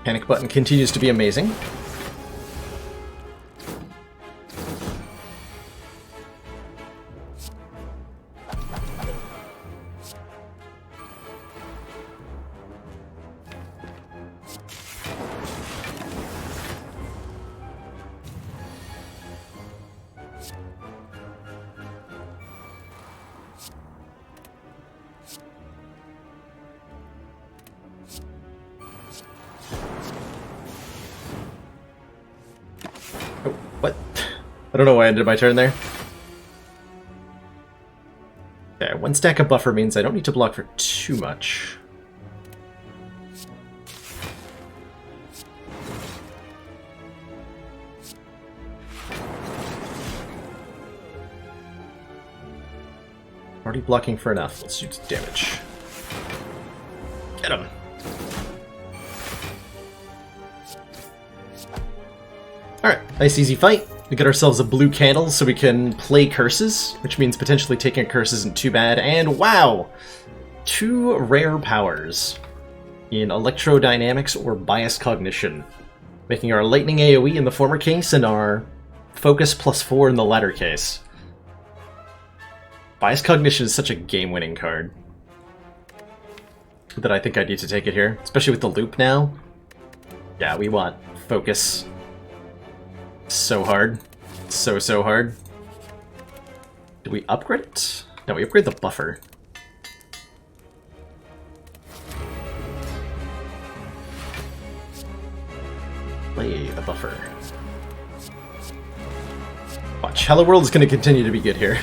Panic button continues to be amazing. I don't know why I ended my turn there. Okay, one stack of buffer means I don't need to block for too much. Already blocking for enough. Let's do some damage. Get him! Alright, nice easy fight. We get ourselves a blue candle so we can play curses, which means potentially taking a curse isn't too bad. And wow! 2 rare powers in electrodynamics or bias cognition, making our lightning AoE in the former case and our focus +4 in the latter case. Bias cognition is such a game-winning card that I think I need to take it here, especially with the loop now. Yeah, we want focus. So hard. So hard. Do we upgrade it? No, we upgrade the buffer. Play the buffer. Watch, Hello World is going to continue to be good here.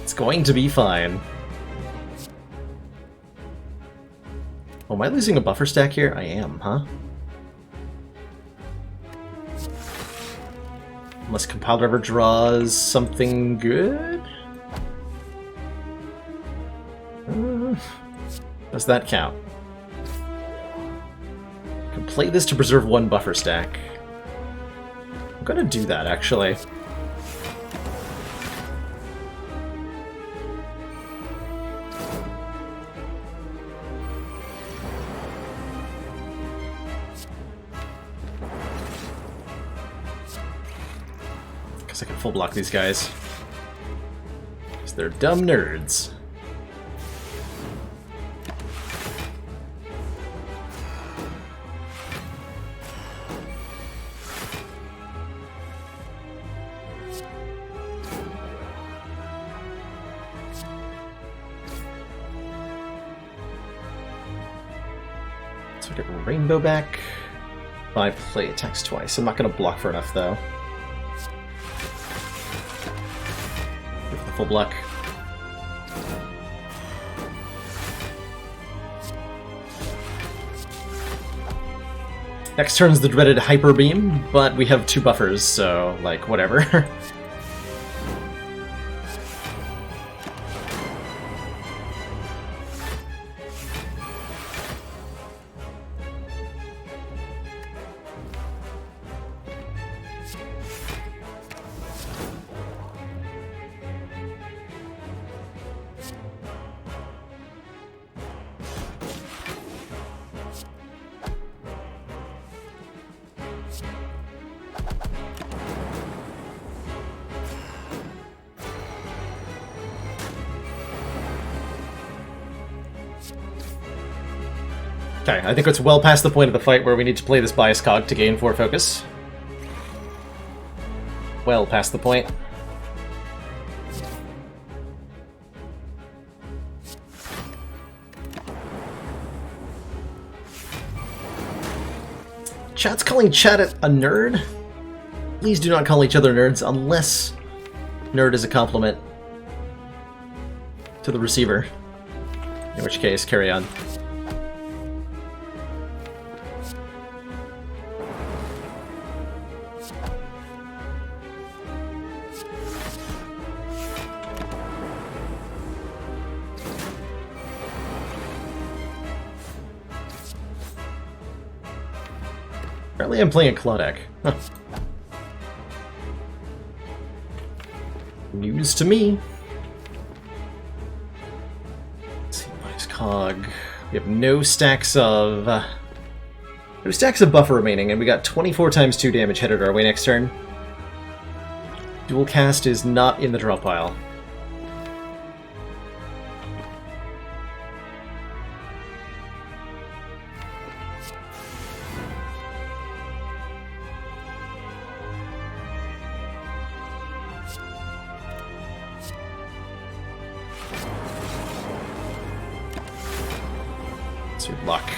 It's going to be fine. Oh, am I losing a buffer stack here? I am, huh? Unless Compiled ever draws something good? Does that count? Can play this to preserve one buffer stack. I'm gonna do that, actually. Guess I can full block these guys. Because they're dumb nerds. So I get Rainbow back. I play attacks twice. I'm not going to block for enough, though. Give the full block. Next turn's the dreaded Hyper Beam, but we have 2 buffers, so, like, whatever. Okay, I think it's well past the point of the fight where we need to play this bias cog to gain 4 focus. Well past the point. Chat's calling chat a nerd? Please do not call each other nerds unless nerd is a compliment to the receiver. In which case, carry on. Apparently I'm playing a claw deck. Huh. News to me. Let's see, minus cog. We have no stacks of buffer remaining, and we got 24 times 2 damage headed our way next turn. Dual cast is not in the draw pile. Sweet luck.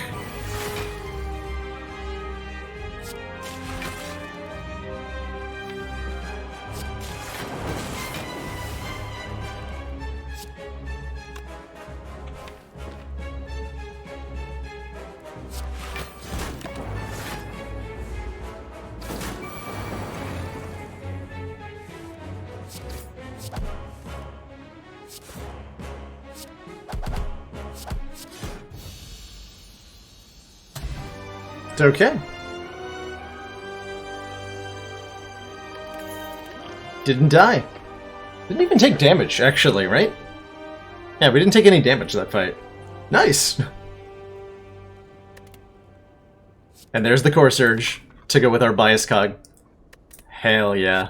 It's okay. Didn't die. Didn't even take damage, actually, right? Yeah, we didn't take any damage that fight. Nice! And there's the Core Surge to go with our Bias Cog. Hell yeah.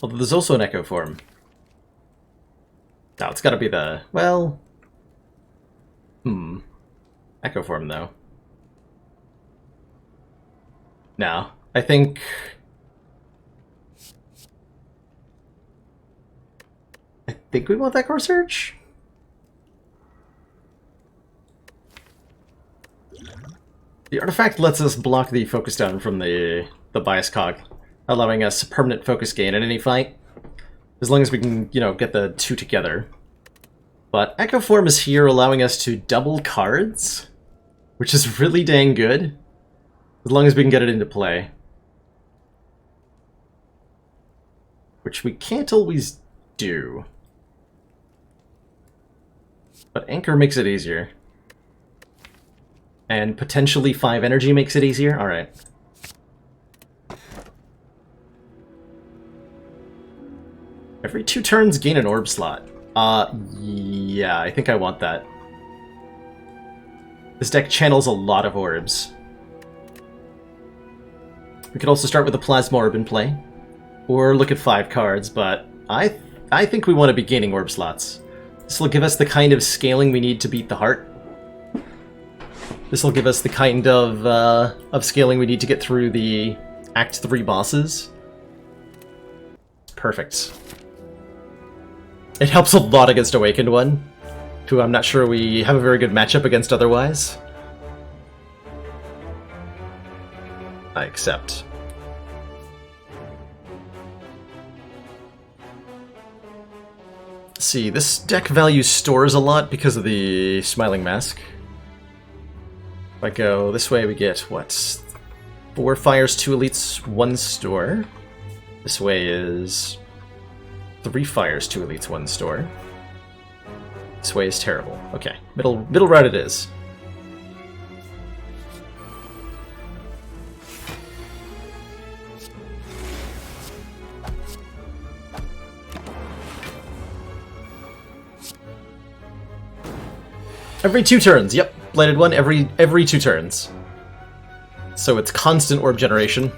Although there's also an Echo form. No, it's gotta be the... well... Echo form, though. No, I think... we want that Core Surge? The artifact lets us block the focus down from the Bias Cog, allowing us permanent focus gain in any fight. As long as we can, you know, get the 2 together. But Echo Form is here, allowing us to double cards, which is really dang good, as long as we can get it into play. Which we can't always do. But Anchor makes it easier. And potentially 5 energy makes it easier? Alright. Every 2 turns, gain an orb slot. Yeah, I think I want that. This deck channels a lot of orbs. We could also start with a Plasma Orb in play. Or look at 5 cards, but I think we want to be gaining orb slots. This will give us the kind of scaling we need to beat the heart. This will give us the kind of scaling we need to get through the Act 3 bosses. Perfect. It helps a lot against Awakened One, who I'm not sure we have a very good matchup against otherwise. I accept. Let's see, this deck values stores a lot because of the Smiling Mask. If I go this way, we get, what? 4 fires, 2 elites, 1 store. This way is 3 fires, 2 elites, 1 store. This way is terrible. Okay, middle route it is. Every 2 turns, yep. Blighted One every 2 turns. So it's constant orb generation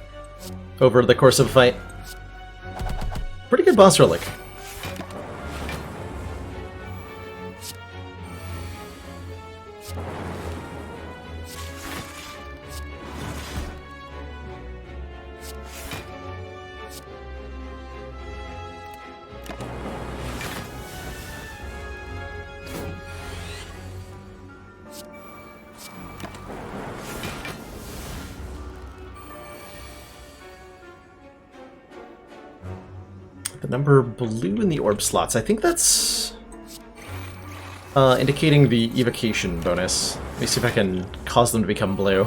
over the course of a fight. Pretty good boss relic. The number blue in the orb slots. I think that's indicating the evocation bonus. Let me see if I can cause them to become blue.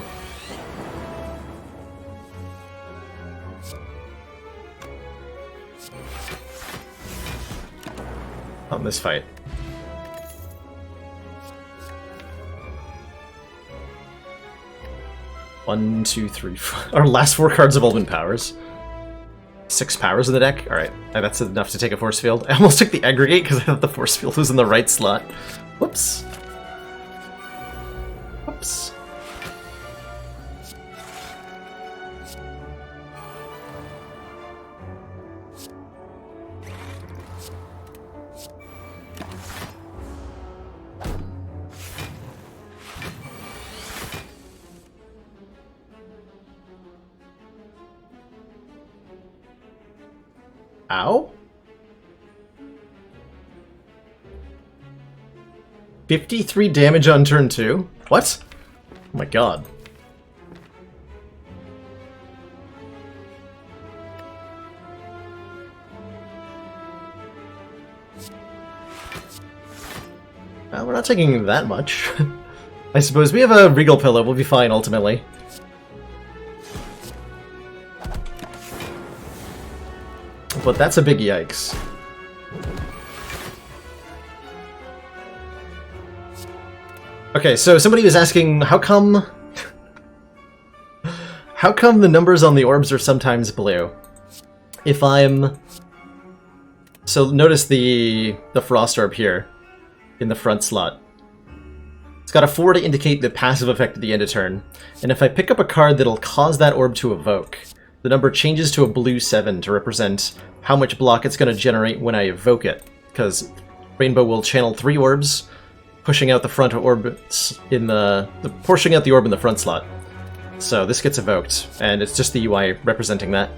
On this fight. One, two, three, four. Our last 4 cards have all been powers. 6 powers in the deck? Alright, that's enough to take a force field. I almost took the aggregate because I thought the force field was in the right slot. Whoops. Whoops. Ow? 53 damage on turn 2? What? Oh my god. We're not taking that much. I suppose we have a Regal Pillow, we'll be fine ultimately. But that's a big yikes. Okay, so somebody was asking, how come the numbers on the orbs are sometimes blue? If I'm... So notice the Frost Orb here, in the front slot. It's got a 4 to indicate the passive effect at the end of turn, and if I pick up a card that'll cause that orb to evoke, the number changes to a blue 7 to represent how much block it's going to generate when I evoke it, because Rainbow will channel 3 orbs, pushing out the front orb in pushing out the orb in the front slot. So this gets evoked, and it's just the UI representing that.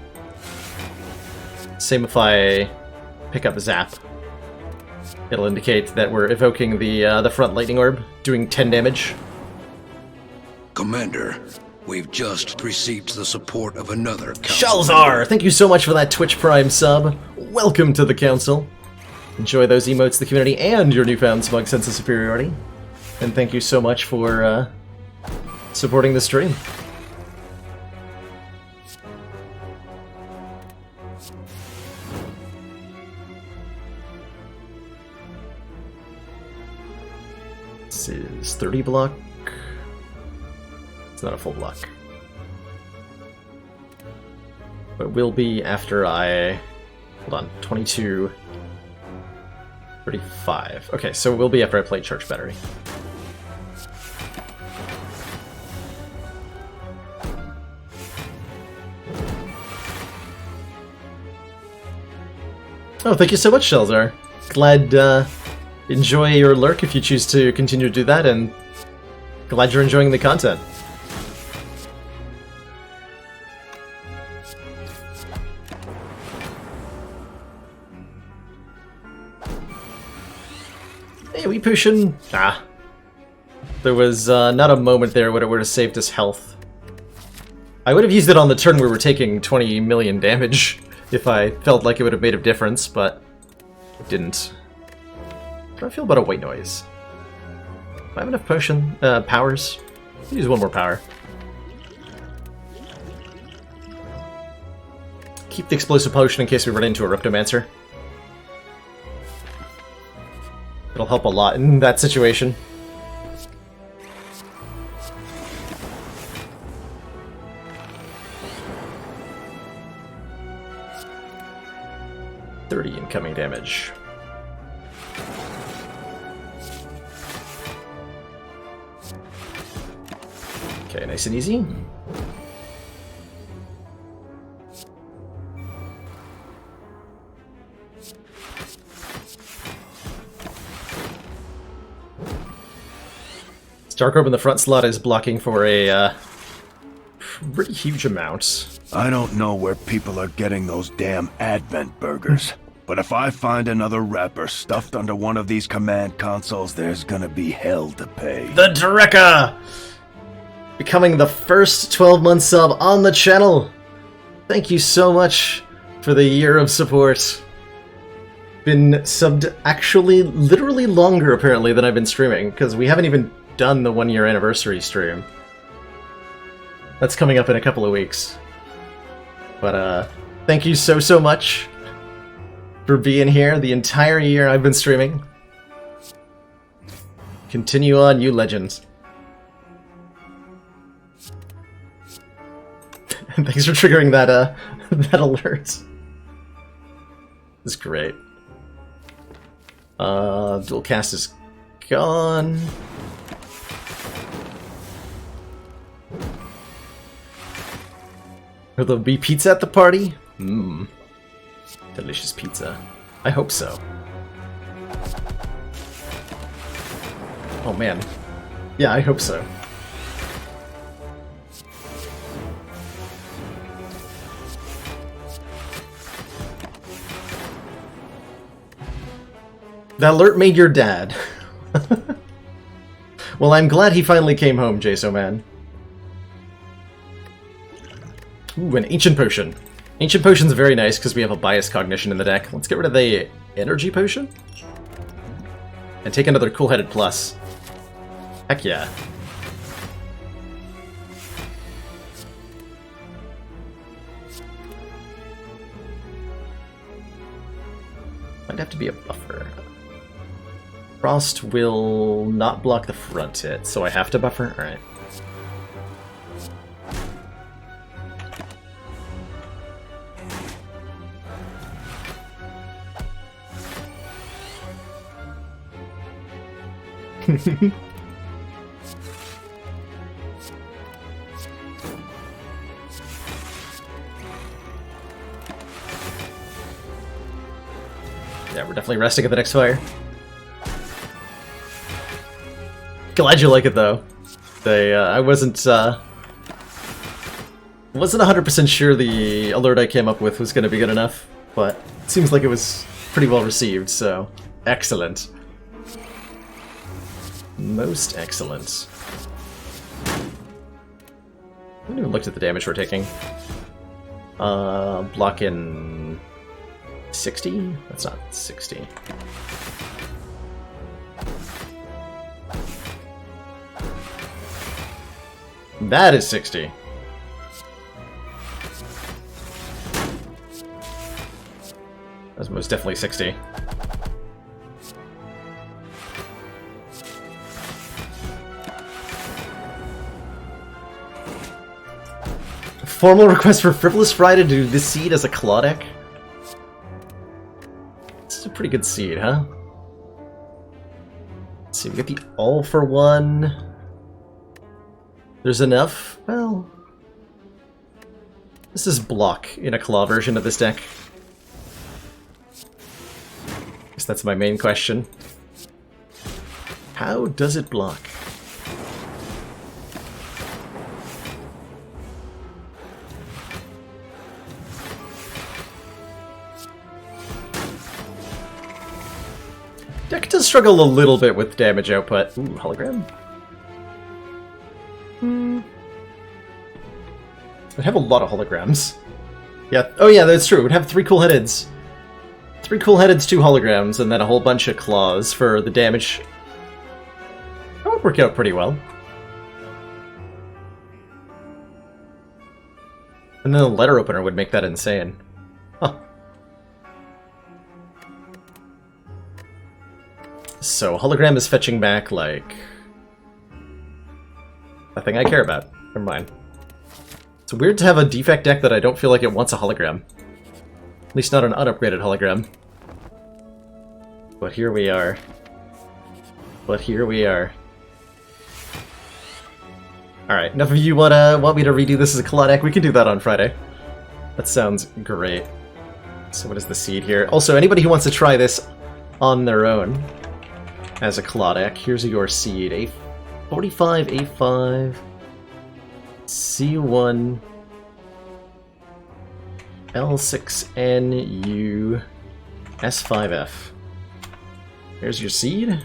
Same if I pick up a Zap. It'll indicate that we're evoking the front lightning orb, doing 10 damage. Commander, we've just received the support of another council. Shalzar! Thank you so much for that Twitch Prime sub. Welcome to the council. Enjoy those emotes, the community, and your newfound smug sense of superiority. And thank you so much for supporting the stream. This is 30 block. It's not a full block. But will be after I... Hold on, 22... 35. Okay, so it will be after I play Charge Battery. Oh, thank you so much, Shelzar. Glad, enjoy your lurk if you choose to continue to do that, and glad you're enjoying the content. Hey, we pushing. Ah. There was not a moment there where it would have saved us health. I would have used it on the turn where we're taking 20 million damage if I felt like it would have made a difference, but it didn't. How do I feel about a white noise? Do I have enough potion powers? I'll use one more power. Keep the explosive potion in case we run into a Riptomancer. It'll help a lot in that situation. $30 incoming damage. Okay, nice and easy. Dark Orb in the front slot is blocking for a pretty huge amount. I don't know where people are getting those damn Advent burgers, but if I find another wrapper stuffed under one of these command consoles, there's gonna be hell to pay. The Drekka! Becoming the first 12-month sub on the channel! Thank you so much for the year of support. Been subbed actually literally longer apparently than I've been streaming, because we haven't even done the 1-year anniversary stream. That's coming up in a couple of weeks. But thank you so much for being here the entire year I've been streaming. Continue on, you legends. And thanks for triggering that that alert. It's great. Dual cast is gone. Will there be pizza at the party? Mmm. Delicious pizza. I hope so. Oh man. Yeah, I hope so. That alert made your dad. Well, I'm glad he finally came home, Jaso man. Ooh, an Ancient Potion. Ancient Potion's very nice because we have a Bias Cognition in the deck. Let's get rid of the Energy Potion. And take another Cool-Headed Plus. Heck yeah. Might have to be a buffer. Frost will not block the front hit, so I have to buffer? Alright. Yeah, we're definitely resting at the next fire. Glad you like it though. I wasn't 100% sure the alert I came up with was going to be good enough, but it seems like it was pretty well received, so excellent. Most excellent. I haven't even looked at the damage we're taking. Block in 60? That's not 60. That is 60. That's most definitely 60. Formal request for Frivolous Fry to do this seed as a claw deck? This is a pretty good seed, huh? Let's see, we get the all for one. There's enough? Well... This is block in a claw version of this deck. Guess that's my main question. How does it block? Deck does struggle a little bit with damage output. Ooh, hologram? It'd have a lot of holograms. Yeah, oh yeah, that's true. It would have 3 cool headeds. 3 cool headeds, 2 holograms, and then a whole bunch of claws for the damage. That would work out pretty well. And then the letter opener would make that insane. Huh. So, hologram is fetching back, like... a thing I care about. Never mind. It's weird to have a defect deck that I don't feel like it wants a hologram. At least not an unupgraded hologram. But here we are. But here we are. Alright, enough of you want me to redo this as a claw deck? We can do that on Friday. That sounds great. So what is the seed here? Also, anybody who wants to try this on their own as a claw deck, here's your seed. A45, A5, C1, L6NU, S5F. Here's your seed.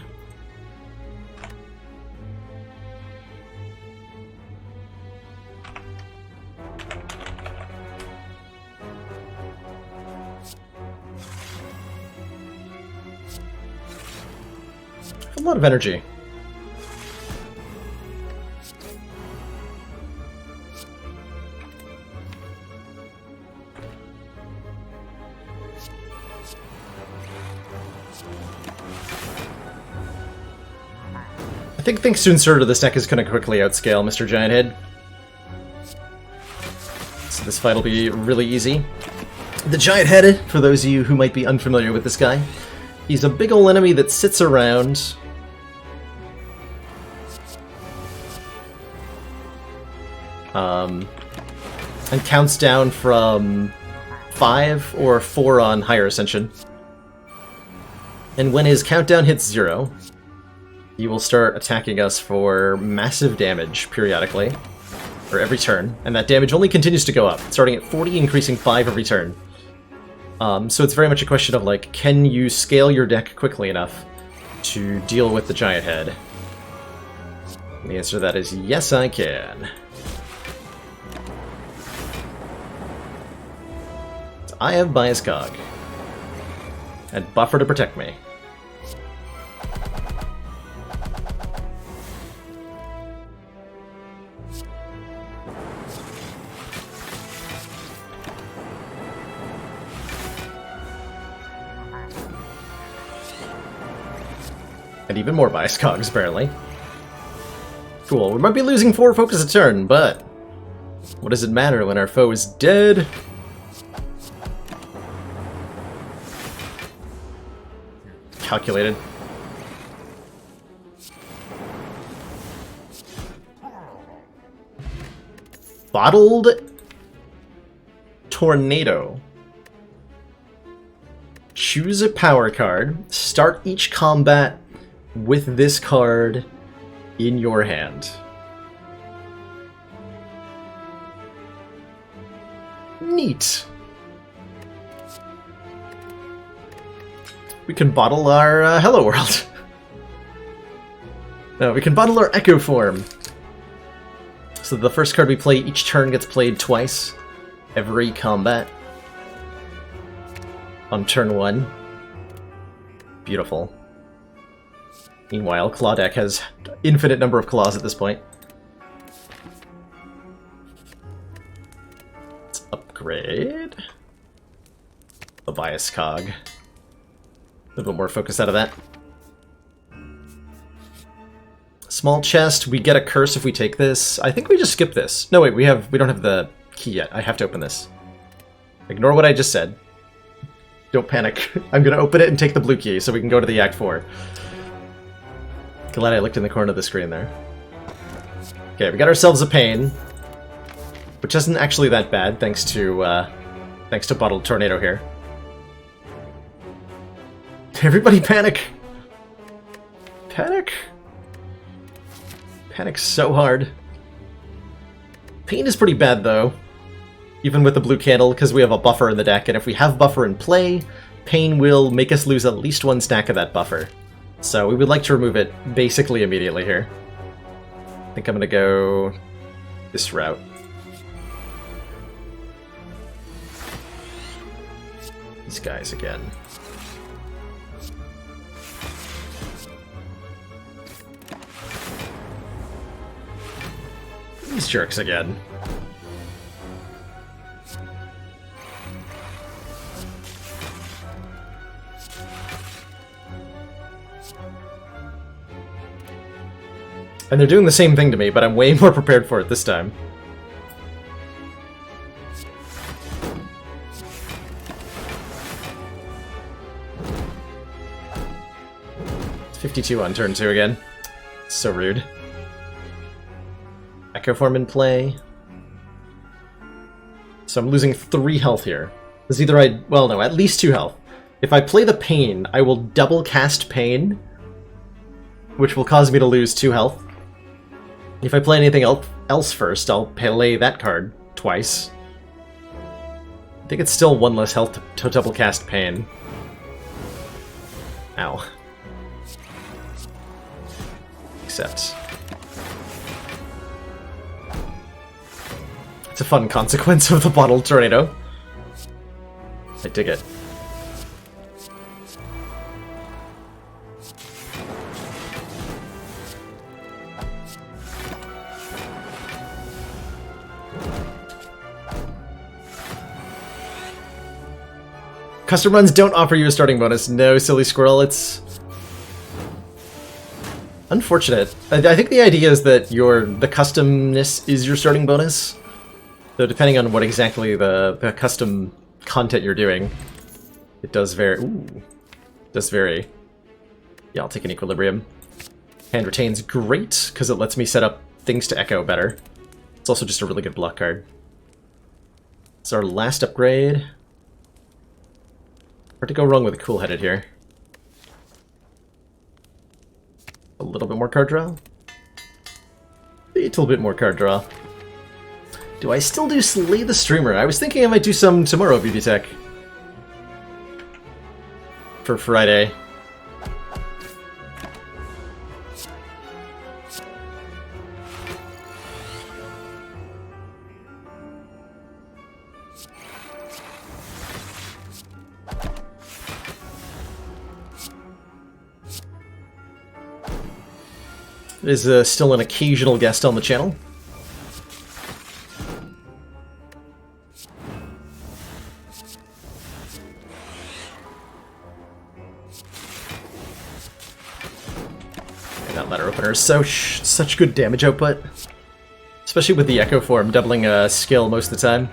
A lot of energy. I think thanks to Inserter, this deck is going to quickly outscale Mr. Giant Head. So this fight will be really easy. The Giant Head, for those of you who might be unfamiliar with this guy, he's a big ol' enemy that sits around. And counts down from 5 or 4 on higher Ascension. And when his countdown hits 0, he will start attacking us for massive damage periodically, or every turn, and that damage only continues to go up, starting at 40, increasing 5 every turn. So it's very much a question of, like, can you scale your deck quickly enough to deal with the Giant Head? And the answer to that is yes, I can. So I have Bias Cog, and Buffer to protect me. And even more Bias Cogs, apparently. Cool, we might be losing 4 focus a turn, but what does it matter when our foe is dead? Calculated. Bottled Tornado. Choose a power card. Start each combat with this card in your hand. Neat. We can bottle our Hello World. No, we can bottle our Echo Form. So the first card we play each turn gets played twice. Every combat. on turn 1. Beautiful. Meanwhile, Claw deck has infinite number of claws at this point. Let's upgrade the bias cog. A little bit more focus out of that. Small chest, we get a curse if we take this. I think we just skip this. No, wait, we don't have the key yet. I have to open this. Ignore what I just said. Don't panic. I'm gonna open it and take the blue key so we can go to the Act 4. Glad I looked in the corner of the screen there. Okay, we got ourselves a pain, which isn't actually that bad, thanks to Bottled Tornado here. Everybody panic! Panic! Panic so hard. Pain is pretty bad, though. Even with the blue candle, because we have a buffer in the deck, and if we have buffer in play, Pain will make us lose at least 1 stack of that buffer. So we would like to remove it basically immediately here. I think I'm going to go this route. These guys again. These jerks again. And they're doing the same thing to me, but I'm way more prepared for it this time. It's 52 on turn 2 again. So rude. Echo Form in play. So I'm losing 3 health here. Because either well, no, at least 2 health. If I play the Pain, I will double cast Pain, which will cause me to lose 2 health. If I play anything else first, I'll play that card twice. I think it's still 1 less health to double cast Pain. Ow. Except... it's a fun consequence of the Bottled Tornado. I dig it. Custom runs don't offer you a starting bonus. No, silly squirrel, it's... unfortunate. I think the idea is that the customness is your starting bonus. So depending on what exactly the custom content you're doing, it does vary. Ooh, it does vary. Yeah, I'll take an Equilibrium. Hand Retain's great, because it lets me set up things to echo better. It's also just a really good block card. It's our last upgrade. Hard to go wrong with a Cool-Headed here. A little bit more card draw. A little bit more card draw. Do I still do Slay the Streamer? I was thinking I might do some tomorrow, BB Tech. For Friday. Is still an occasional guest on the channel. That letter opener is such good damage output, especially with the Echo Form doubling a skill most of the time.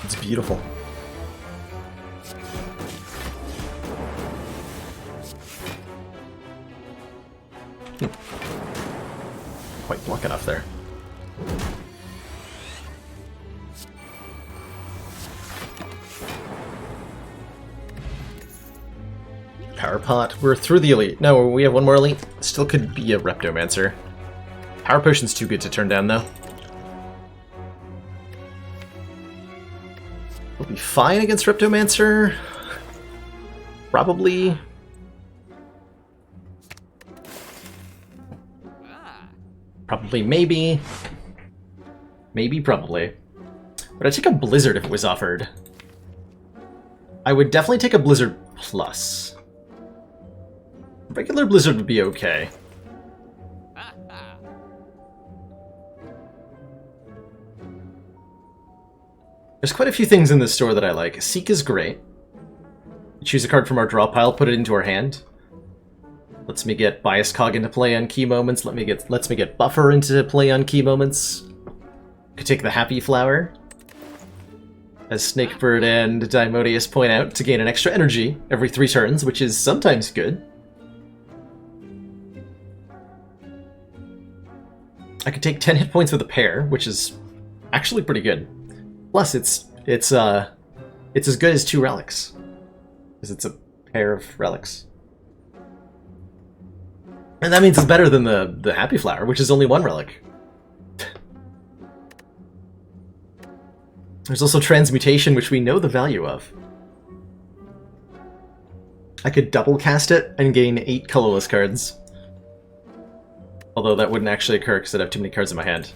It's beautiful. Quite block enough there. Power Pot. We're through the elite. No, we have one more elite. Still could be a Reptomancer. Power Potion's too good to turn down, though. We'll be fine against Reptomancer. Probably. Probably, maybe. Maybe, probably. But I'd take a Blizzard if it was offered. I would definitely take a Blizzard Plus. Regular Blizzard would be okay. There's quite a few things in this store that I like. Seek is great. Choose a card from our draw pile, put it into our hand. Lets me get Bias Cog into play on key moments. Lets me get Buffer into play on key moments. Could take the Happy Flower, as Snakebird and Dimodius point out, to gain an extra energy every 3 turns, which is sometimes good. I could take 10 hit points with a pair, which is actually pretty good. Plus, it's as good as 2 relics, because it's a pair of relics. And that means it's better than the Happy Flower, which is only 1 relic. There's also Transmutation, which we know the value of. I could double cast it and gain 8 colorless cards. Although that wouldn't actually occur because I'd have too many cards in my hand.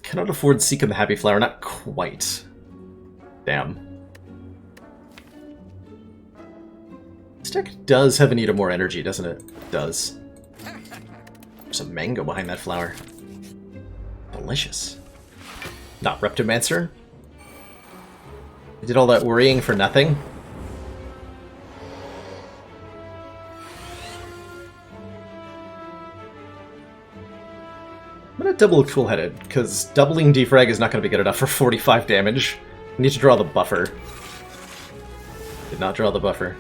Cannot afford Seek and the Happy Flower, not quite. Damn. This deck does have a need of more energy, doesn't it? It does. There's a mango behind that flower. Delicious. Not Reptomancer. I did all that worrying for nothing. I'm gonna double Cool-Headed, because doubling Defrag is not gonna be good enough for 45 damage. I need to draw the buffer. Did not draw the buffer.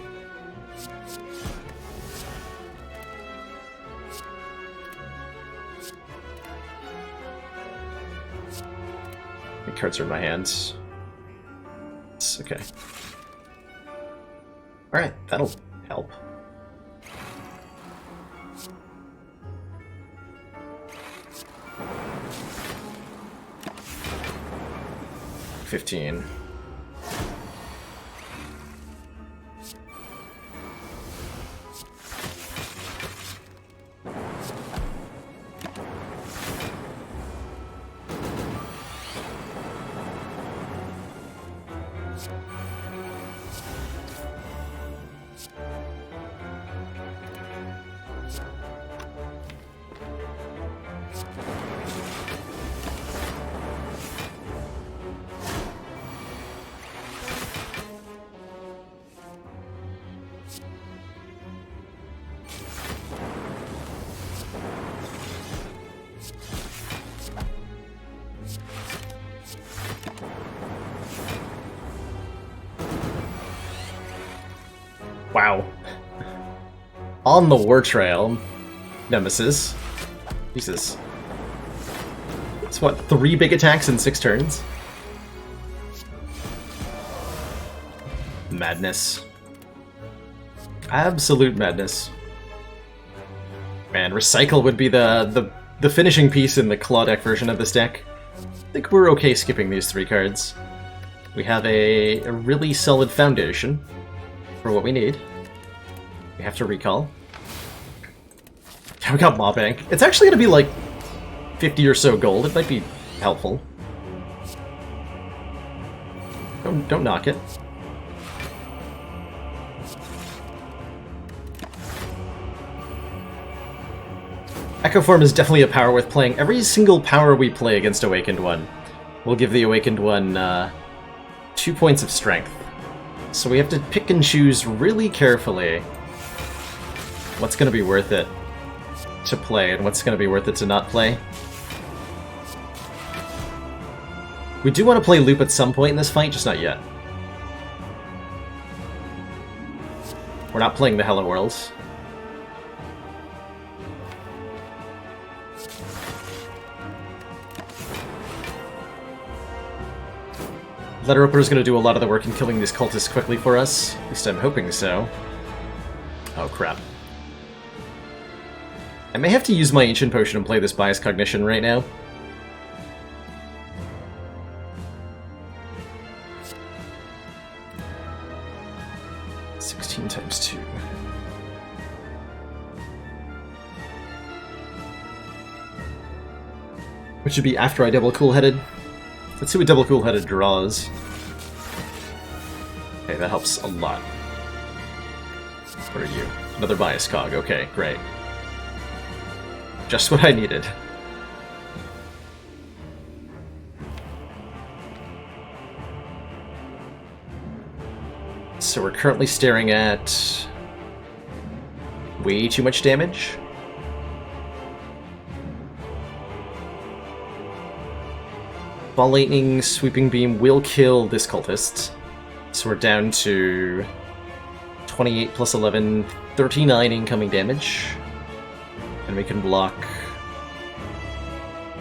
The cards are in my hands. It's okay. Alright, that'll help. $15. Wow. On the War Trail, Nemesis. Jesus. It's what, 3 big attacks in 6 turns? Madness. Absolute madness. Man, Recycle would be the finishing piece in the Claw deck version of this deck. I think we're okay skipping these 3 cards. We have a really solid foundation for what we need. We have to recall. Yeah, we got Maw Bank. It's actually going to be like 50 or so gold. It might be helpful. Don't knock it. Echo Form is definitely a power worth playing. Every single power we play against Awakened One will give the Awakened One 2 points of strength. So we have to pick and choose really carefully what's going to be worth it to play and what's going to be worth it to not play. We do want to play Loop at some point in this fight, just not yet. We're not playing the Hello Worlds. Letter Opener is going to do a lot of the work in killing these cultists quickly for us. At least I'm hoping so. Oh, crap. I may have to use my Ancient Potion and play this Bias Cognition right now. Which would be after I double cool-headed. Let's see what double cool-headed draws. Okay, that helps a lot. What are you? Another bias cog. Okay, great. Just what I needed. So we're currently staring at way too much damage. Ball Lightning, Sweeping Beam will kill this cultist. So we're down to 28 plus 11, 39 incoming damage. And we can block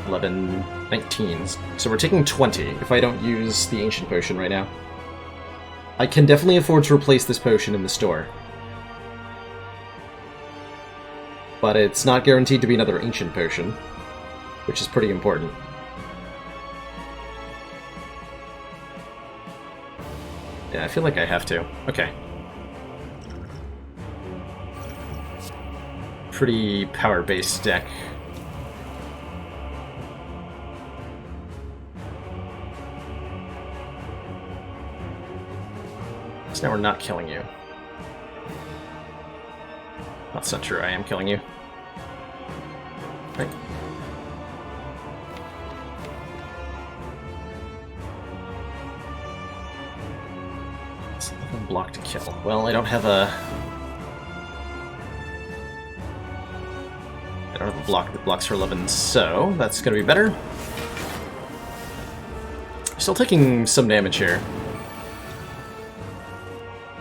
11, 19. So we're taking 20 if I don't use the Ancient Potion right now. I can definitely afford to replace this potion in the store. But it's not guaranteed to be another Ancient Potion, which is pretty important. Yeah, I feel like I have to. Okay. Pretty power-based deck. So now we're not killing you. That's not true, I am killing you. Right. Block to kill. Well, I don't have a block that blocks for 11, so that's gonna be better. Still taking some damage here.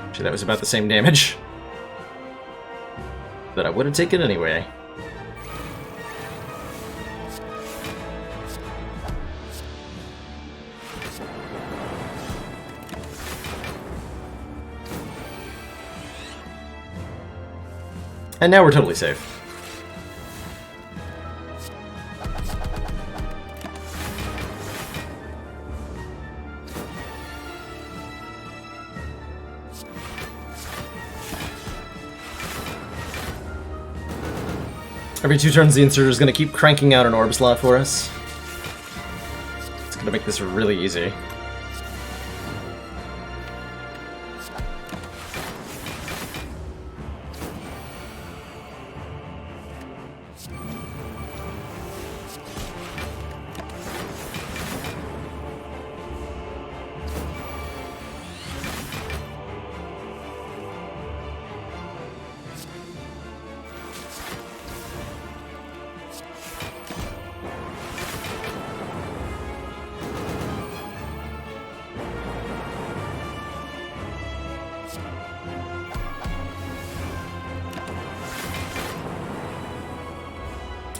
Actually, that was about the same damage that I would have taken anyway. And now we're totally safe. Every 2 turns the Inserter is going to keep cranking out an orb slot for us. It's going to make this really easy.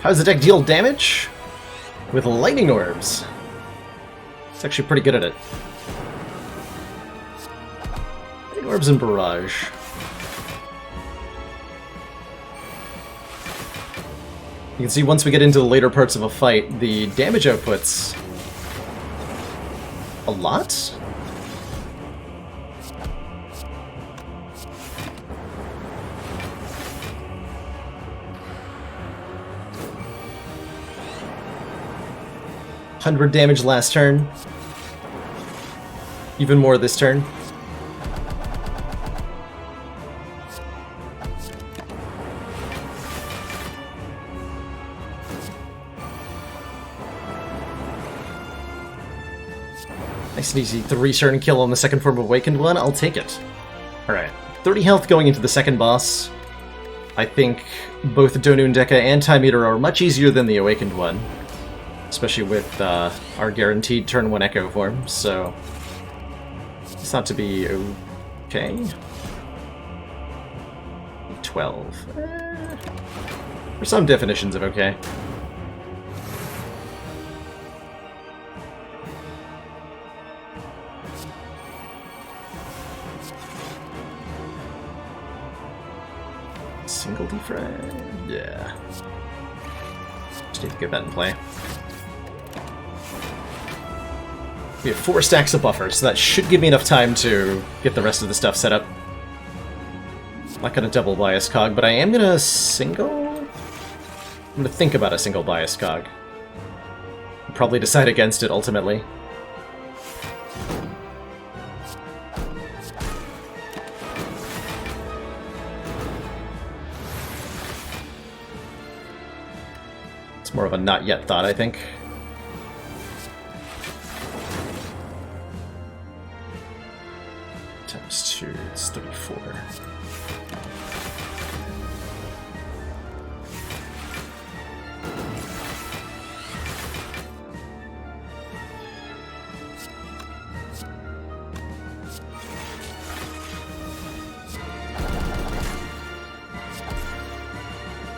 How does the deck deal damage? With lightning orbs. It's actually pretty good at it. Lightning orbs and barrage. You can see once we get into the later parts of a fight, the damage outputs a lot? $100 damage last turn. Even more this turn. Nice and easy 3-turn kill on the second form of Awakened one. I'll take it. Alright. 30 health going into the second boss. I think both Donun Deka and Time Eater are much easier than the Awakened one. Especially with our guaranteed turn 1 Echo form, so it's not to be okay. 12. For some definitions of okay. Single defrag? Yeah. Just need to get that in play. We have 4 stacks of buffers, so that should give me enough time to get the rest of the stuff set up. I'm not gonna double bias cog, but I am gonna single? I'm gonna think about a single bias cog. Probably decide against it ultimately. It's more of a not yet thought, I think. Times 2, it's 34.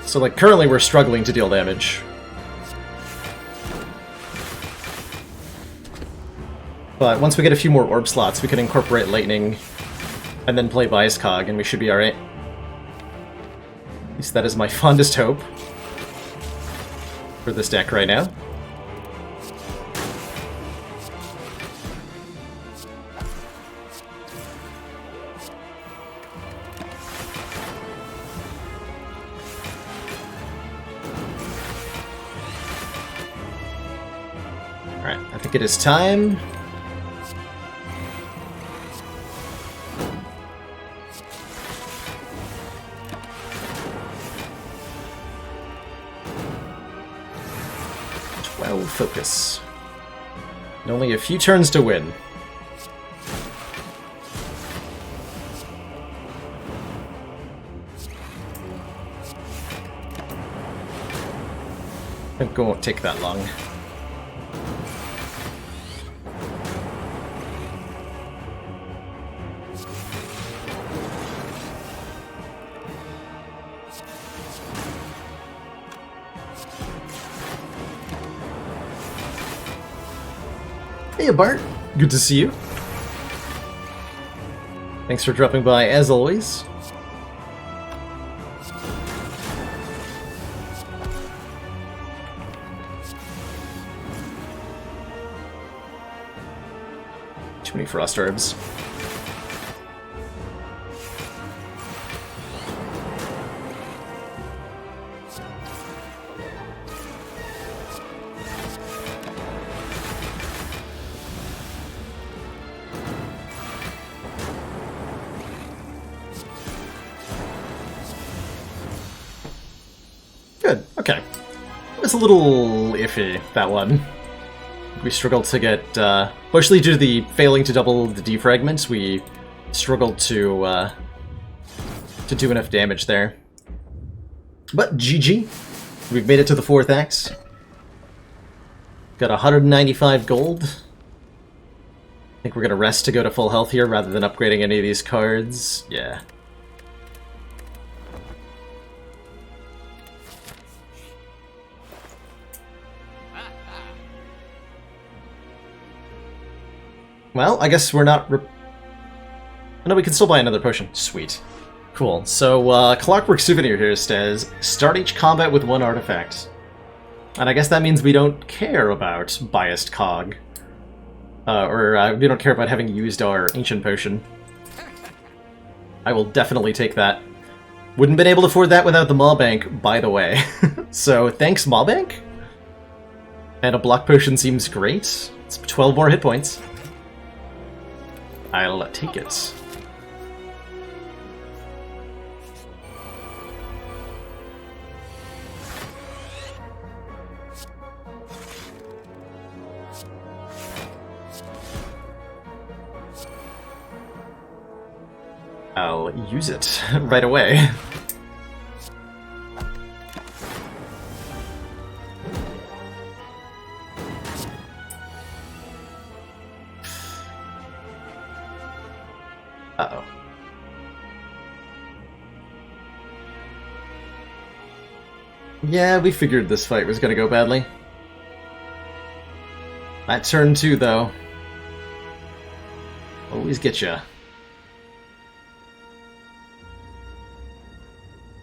So, like, currently we're struggling to deal damage. But once we get a few more orb slots, we can incorporate Lightning and then play Bias Cog, and we should be alright. At least that is my fondest hope for this deck right now. Alright, I think it is time. Focus. And only a few turns to win. I think it won't take that long. Hey Bart, good to see you. Thanks for dropping by as always. Too many frost herbs. Good, okay. It was a little iffy, that one. We struggled to get, mostly due to the failing to double the defragments, we struggled to do enough damage there. But GG. We've made it to the 4th act. Got 195 gold. I think we're gonna rest to go to full health here rather than upgrading any of these cards. Yeah. Well, I guess we're not... No, we can still buy another potion. Sweet. Cool. So, Clockwork Souvenir here says, start each combat with 1 artifact. And I guess that means we don't care about Biased Cog. We don't care about having used our Ancient Potion. I will definitely take that. Wouldn't been able to afford that without the Maw Bank, by the way. So, thanks Maw Bank? And a Block Potion seems great. It's 12 more hit points. I'll take it. I'll use it right away. Uh-oh. Yeah, we figured this fight was gonna go badly. That turn 2, though. Always get ya.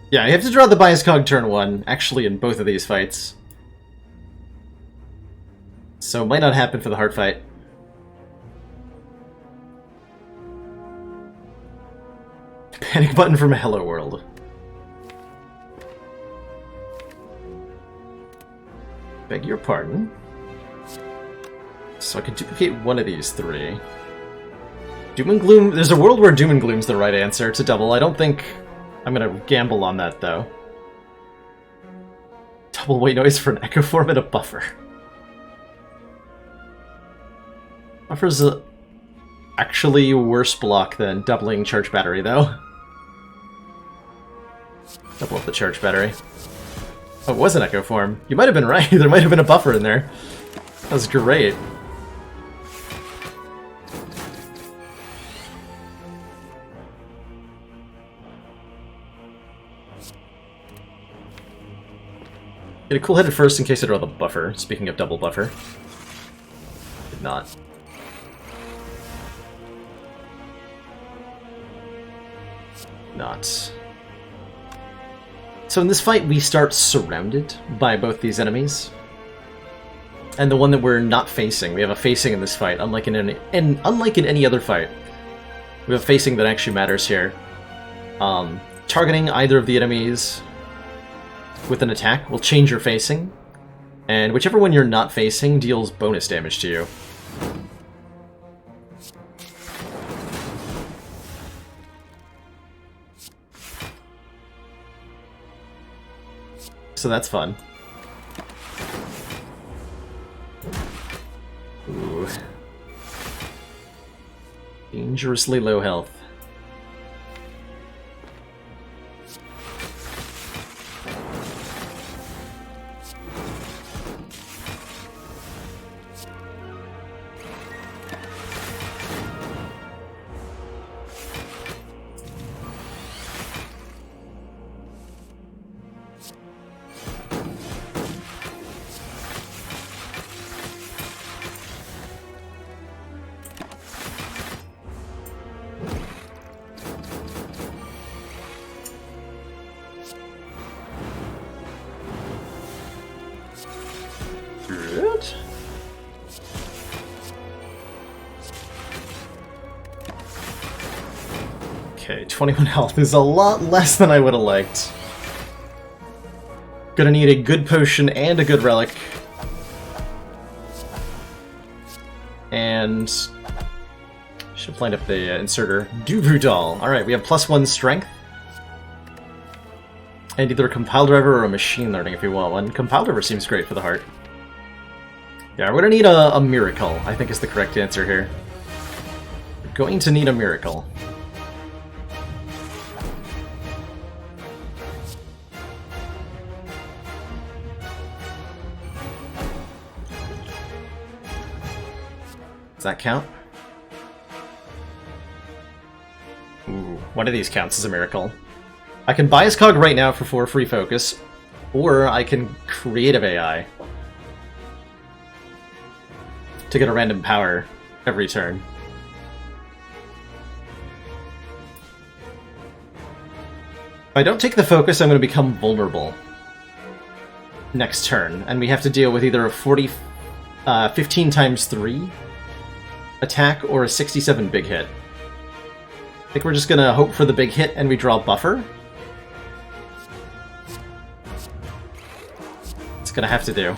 Yeah, you have to draw the Bias Cog turn 1, actually in both of these fights. So it might not happen for the hard fight. Panic button from Hello World. Beg your pardon. So I could duplicate one of these three. Doom and Gloom... There's a world where Doom and Gloom's the right answer to double. I don't think I'm gonna gamble on that, though. Double white noise for an echo form and a buffer. Buffer's actually worse block than doubling charge battery, though. Double up the charge battery. Oh, it was an echo form. You might have been right. There might have been a buffer in there. That was great. Get a cool-headed first in case I draw the buffer. Speaking of double buffer. Did not. Not. So in this fight, we start surrounded by both these enemies. And the one that we're not facing, we have a facing in this fight, unlike in any other fight. We have a facing that actually matters here. Targeting either of the enemies with an attack will change your facing, and whichever one you're not facing deals bonus damage to you. So that's fun. Ooh. Dangerously low health. Okay, 21 health is a lot less than I would have liked. Gonna need a good potion and a good relic. And should have lined up the inserter. Duvu doll. Alright, we have +1 strength. And either a compile driver or a machine learning if you want one. Compile driver seems great for the heart. Yeah, we're gonna need a miracle, I think is the correct answer here. We're going to need a miracle. Does that count? Ooh, one of these counts as a miracle. I can bias cog right now for 4 free focus, or I can creative AI to get a random power every turn. If I don't take the focus, I'm going to become vulnerable next turn, and we have to deal with either a 15 times 3 attack or a 67 big hit. I think we're just gonna hope for the big hit and we draw buffer. It's gonna have to do.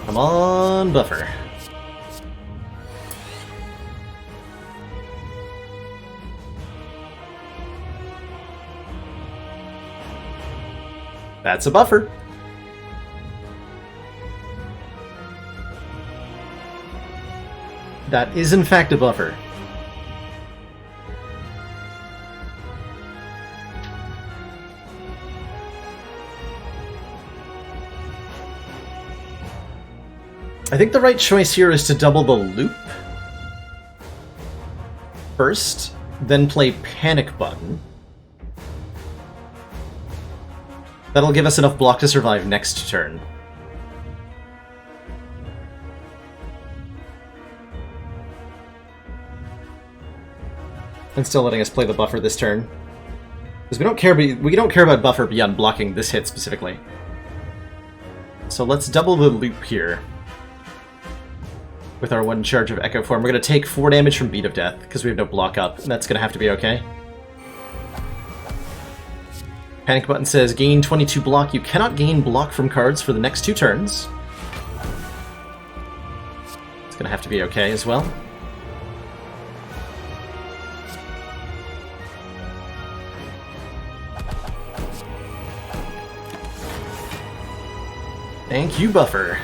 Come on, buffer. That's a buffer. That is in fact a buffer. I think the right choice here is to double the loop first, then play Panic Button. That'll give us enough block to survive next turn. And still letting us play the buffer this turn. Because we don't care about buffer beyond blocking this hit specifically. So let's double the loop here. With our 1 charge of Echo Form. We're going to take 4 damage from Beat of Death, because we have no block up, and that's going to have to be okay. Panic button says gain 22 block. You cannot gain block from cards for the next 2 turns. It's gonna have to be okay as well. Thank you, buffer.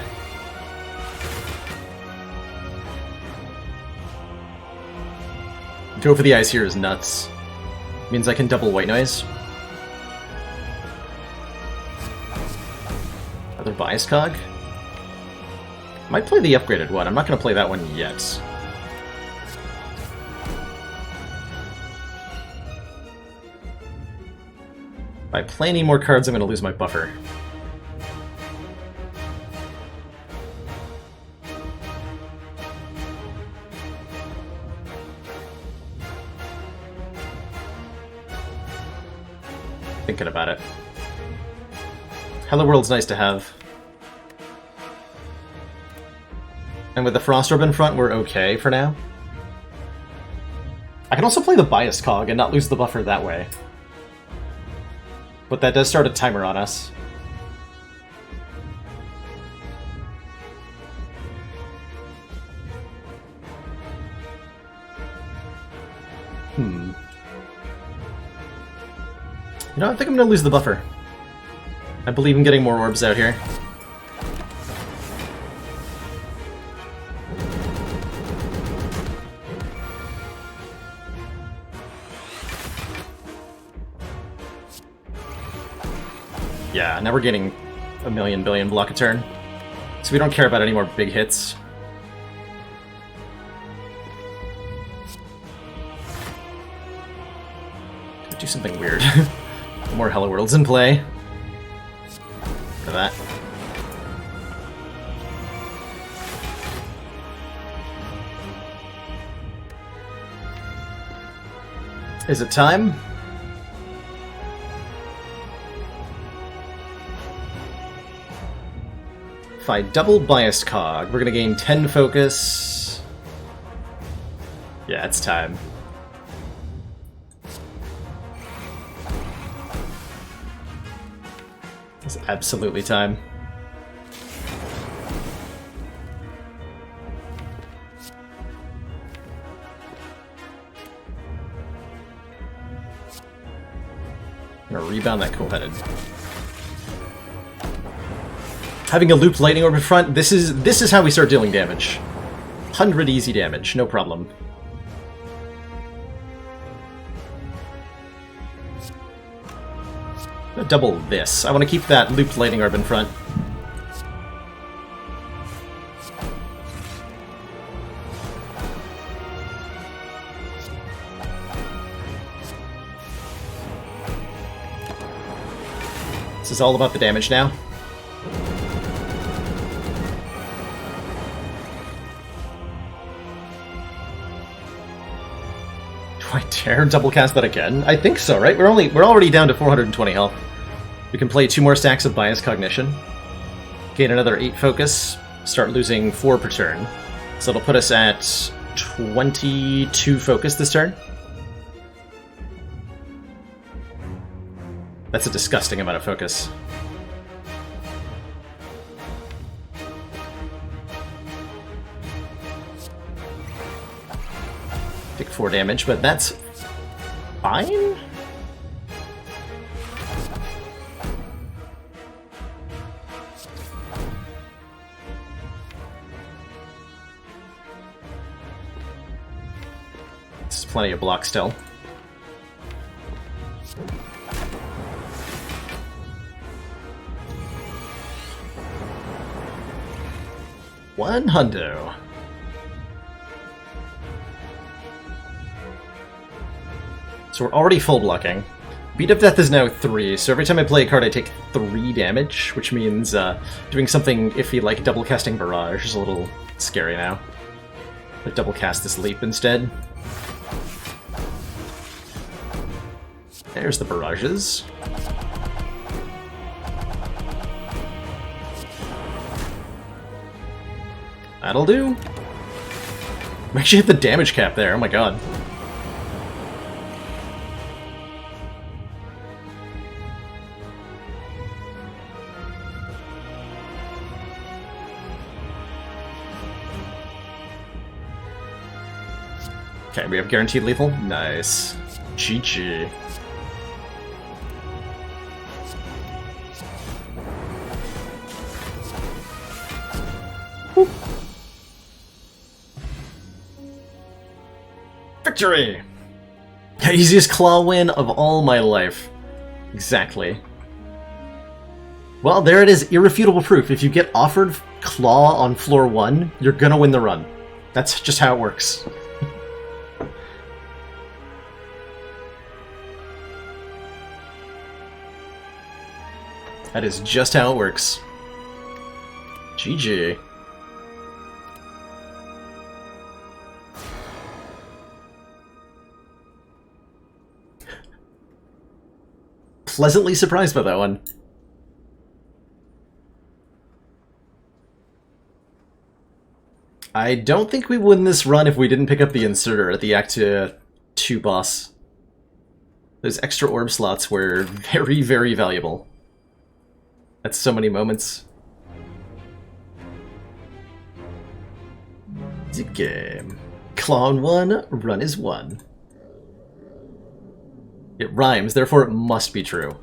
Go for the ice here is nuts. Means I can double white noise. Another bias cog. Might play the upgraded one. I'm not going to play that one yet. If I play any more cards, I'm going to lose my buffer. Thinking about it. Hello World's nice to have. And with the Frost Orb in front, we're okay for now. I can also play the Bias Cog and not lose the buffer that way. But that does start a timer on us. You know, I think I'm gonna lose the buffer. I believe in getting more orbs out here. Yeah, now we're getting a million billion block a turn. So we don't care about any more big hits. Do something weird. More Hello Worlds in play. Look at that. Is it time? If I double Biased Cog, we're gonna gain 10 focus. Yeah, it's time. It's absolutely time. I'm gonna rebound that cool-headed. Having a looped lightning orb in front, this is how we start dealing damage. 100 easy damage, no problem. Double this. I want to keep that looped lightning orb in front. This is all about the damage now. Do I dare double cast that again? I think so, right? We're already down to 420 health. We can play 2 more stacks of Bias Cognition, gain another 8 focus, start losing 4 per turn. So it'll put us at 22 focus this turn. That's a disgusting amount of focus. Take 4 damage, but that's fine? This is plenty of block still. One hundo. So we're already full blocking. Beat of Death is now 3, so every time I play a card I take 3 damage, which means doing something iffy like double casting Barrage is a little scary now. But double cast this Leap instead. There's the Barrages. That'll do. We actually hit the damage cap there, oh my god. Okay, we have guaranteed lethal. Nice. GG. Whoop. Victory! Easiest claw win of all my life. Exactly. Well, there it is, irrefutable proof. If you get offered claw on floor 1, you're gonna win the run. That's just how it works. That is just how it works. GG. Pleasantly surprised by that one. I don't think we win this run if we didn't pick up the inserter at the Act 2 boss. Those extra orb slots were very, very valuable. That's so many moments. The game. Claw on 1, run is 1. It rhymes, therefore it must be true.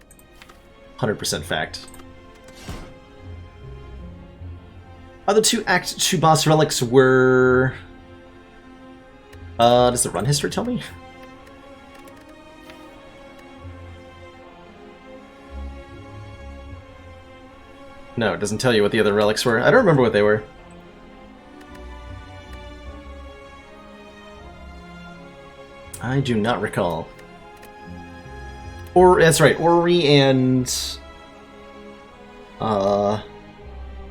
100% fact. Other two Act 2 boss relics were... does the run history tell me? No, it doesn't tell you what the other relics were. I don't remember what they were. I do not recall. Or, that's right, Ori and... I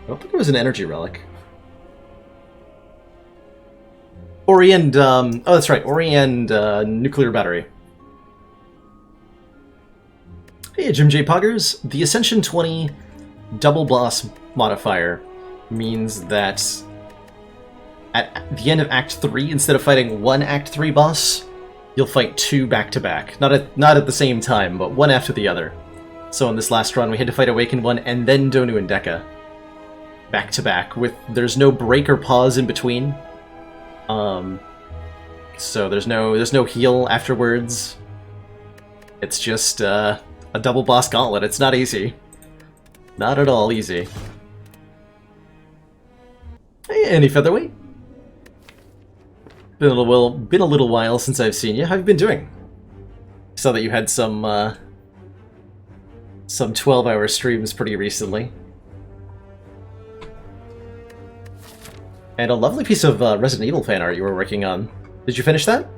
don't think it was an energy relic. Ori and, oh, that's right, Ori and nuclear battery. Hey, Jim J. Poggers. The Ascension 20 double boss modifier means that at the end of Act 3, instead of fighting one Act 3 boss, you'll fight 2 back-to-back. Not at the same time, but one after the other. So in this last run, we had to fight Awakened One and then Donu and Deka. Back-to-back, with there's no break or pause in between. So there's no heal afterwards. It's just a double boss gauntlet. It's not easy. Not at all easy. Hey, Andy Featherweight. Been a little while since I've seen you. How have you been doing? Saw that you had some 12-hour streams pretty recently. And a lovely piece of Resident Evil fan art you were working on. Did you finish that?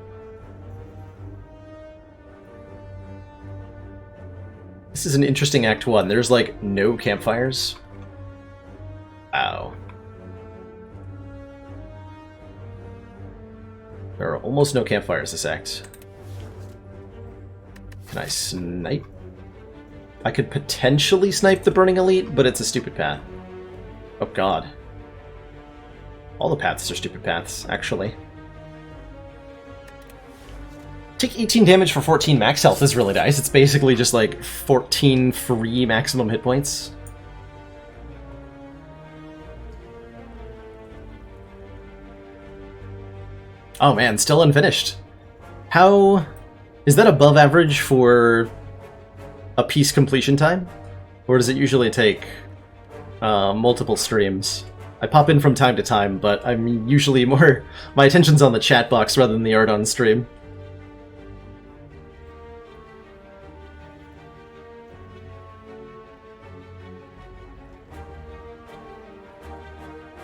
This is an interesting Act 1. There's, like, no campfires. Wow. There are almost no campfires this act. Can I snipe? I could potentially snipe the Burning Elite, but it's a stupid path. Oh god. All the paths are stupid paths, actually. Take 18 damage for 14 max health is really nice. It's basically just like 14 free maximum hit points. Oh man, still unfinished. How... is that above average for a piece completion time? Or does it usually take multiple streams? I pop in from time to time, but I'm usually more... my attention's on the chat box rather than the art on stream.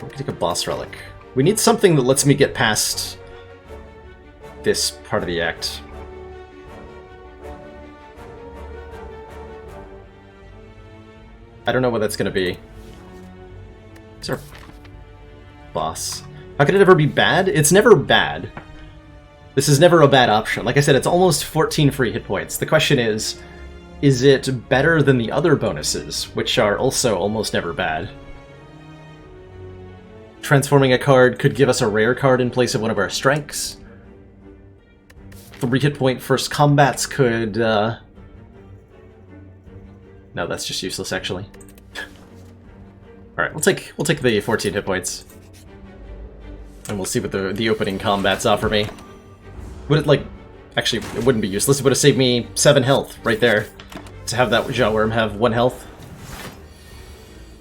We can take a boss relic. We need something that lets me get past this part of the act. I don't know what that's going to be. It's our boss. How could it ever be bad? It's never bad. This is never a bad option. Like I said, it's almost 14 free hit points. The question is it better than the other bonuses, which are also almost never bad? Transforming a card could give us a rare card in place of one of our strikes. 3 hit point first combats could... No, that's just useless, actually. Alright, we'll take the 14 hit points. And we'll see what the opening combats offer me. Would it, like... Actually, it wouldn't be useless. It would have saved me 7 health right there. To have that Jawworm have 1 health.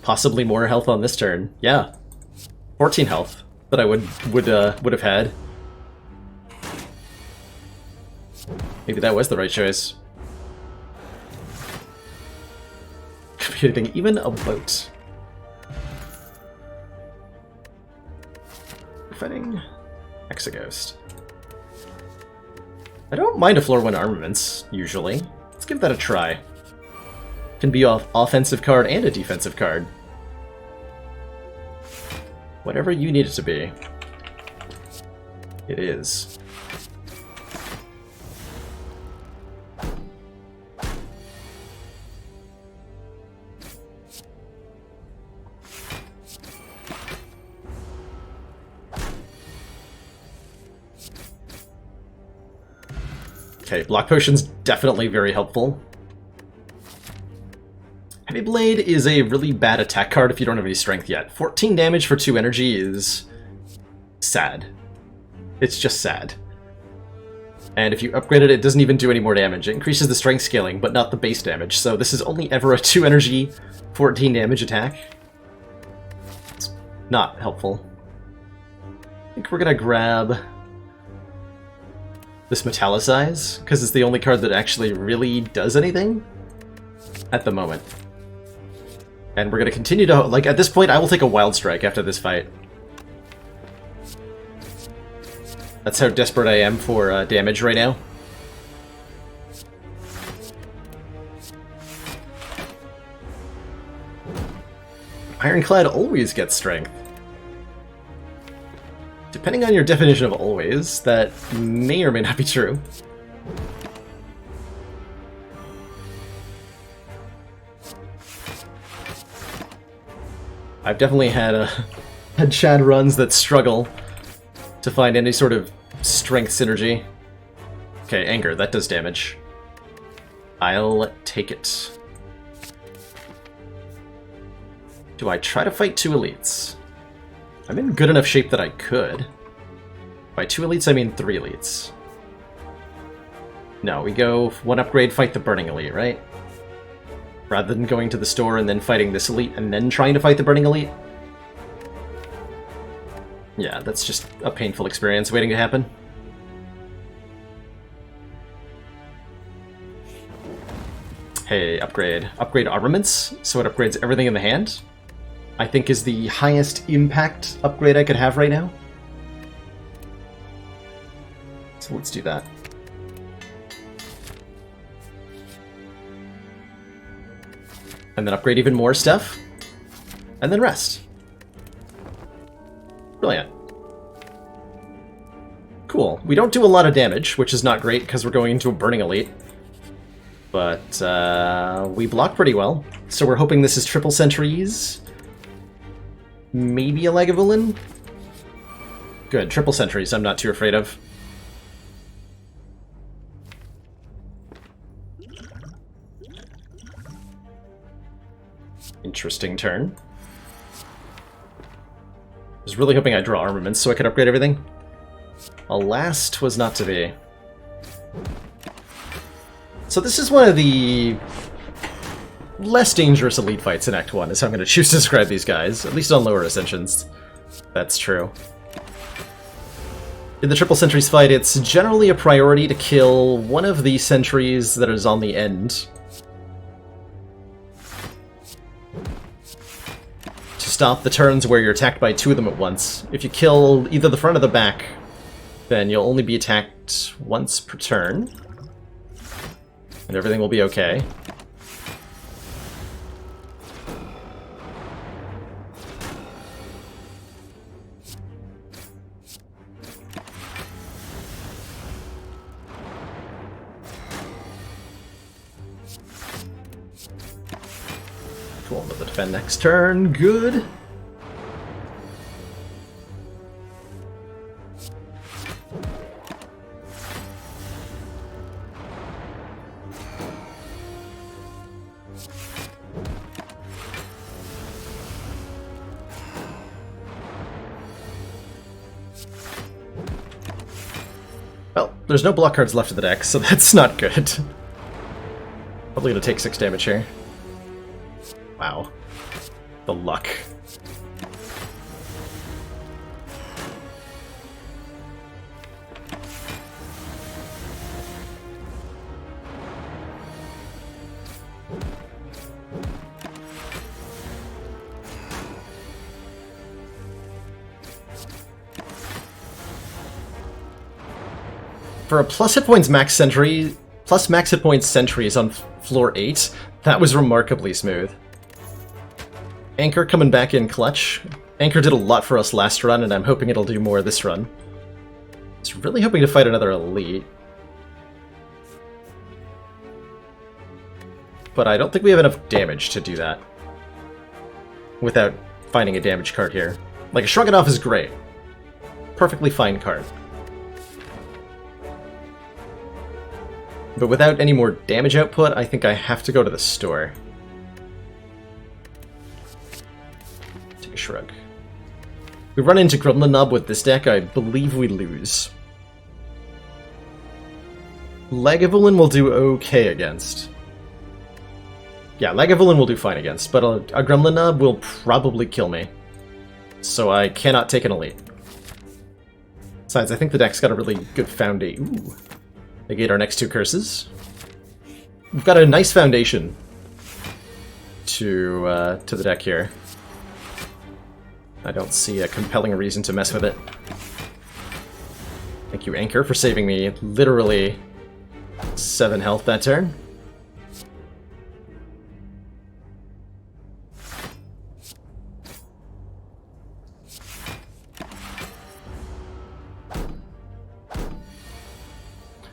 Possibly more health on this turn. Yeah. 14 health that I would have had. Maybe that was the right choice. Could be anything, even a boat. Fighting Exaghost. I don't mind a floor 1 armaments, usually. Let's give that a try. Can be an offensive card and a defensive card. Whatever you need it to be. It is. Okay, Block Potion's definitely very helpful. Heavy Blade is a really bad attack card if you don't have any strength yet. 14 damage for 2 energy is... sad. It's just sad. And if you upgrade it, it doesn't even do any more damage. It increases the strength scaling, but not the base damage, so this is only ever a 2 energy, 14 damage attack. It's not helpful. I think we're gonna grab this Metallicize, because it's the only card that actually really does anything at the moment. And we're going to continue to... like, at this point, I will take a Wild Strike after this fight. That's how desperate I am for damage right now. Ironclad always gets strength. Depending on your definition of always, that may or may not be true. I've definitely had Chad runs that struggle to find any sort of strength synergy. Okay, Anger, that does damage. I'll take it. Do I try to fight 2 elites? I'm in good enough shape that I could. By 2 elites, I mean 3 elites. No, we go 1 upgrade, fight the Burning Elite, right? Rather than going to the store and then fighting this elite and then trying to fight the Burning Elite. Yeah, that's just a painful experience waiting to happen. Hey, upgrade. Upgrade armaments, so it upgrades everything in the hand. I think is the highest impact upgrade I could have right now. So let's do that. And then upgrade even more stuff. And then rest. Brilliant. Cool. We don't do a lot of damage, which is not great because we're going into a Burning Elite. But we block pretty well. So we're hoping this is triple sentries. Maybe a Lagavulin? Good, triple sentries I'm not too afraid of. Interesting turn. I was really hoping I'd draw armaments so I could upgrade everything. Alas, 'twas not to be. So this is one of the less dangerous elite fights in Act 1, is how I'm going to choose to describe these guys, at least on lower Ascensions. That's true. In the triple sentries fight, it's generally a priority to kill one of the sentries that is on the end. To stop the turns where you're attacked by 2 of them at once. If you kill either the front or the back, then you'll only be attacked once per turn. And everything will be okay. Cool, but the defend next turn, good. Well, there's no block cards left in the deck, so that's not good. Probably gonna take 6 damage here. Wow. The luck. For a plus hit points max sentry, plus max hit points sentries on floor 8, that was remarkably smooth. Anchor coming back in clutch. Anchor did a lot for us last run, and I'm hoping it'll do more this run. Just really hoping to fight another elite. But I don't think we have enough damage to do that. Without finding a damage card here. Like, Shrug It Off is great. Perfectly fine card. But without any more damage output, I think I have to go to the store. Take a shrug. We run into Gremlin Knob with this deck, I believe we lose. Lagavulin will do okay against. Yeah, Lagavulin will do fine against, but a Gremlin Knob will probably kill me. So I cannot take an elite. Besides, I think the deck's got a really good foundation. Ooh. Negate our next 2 curses. We've got a nice foundation to the deck here. I don't see a compelling reason to mess with it. Thank you, Anchor, for saving me literally 7 health that turn.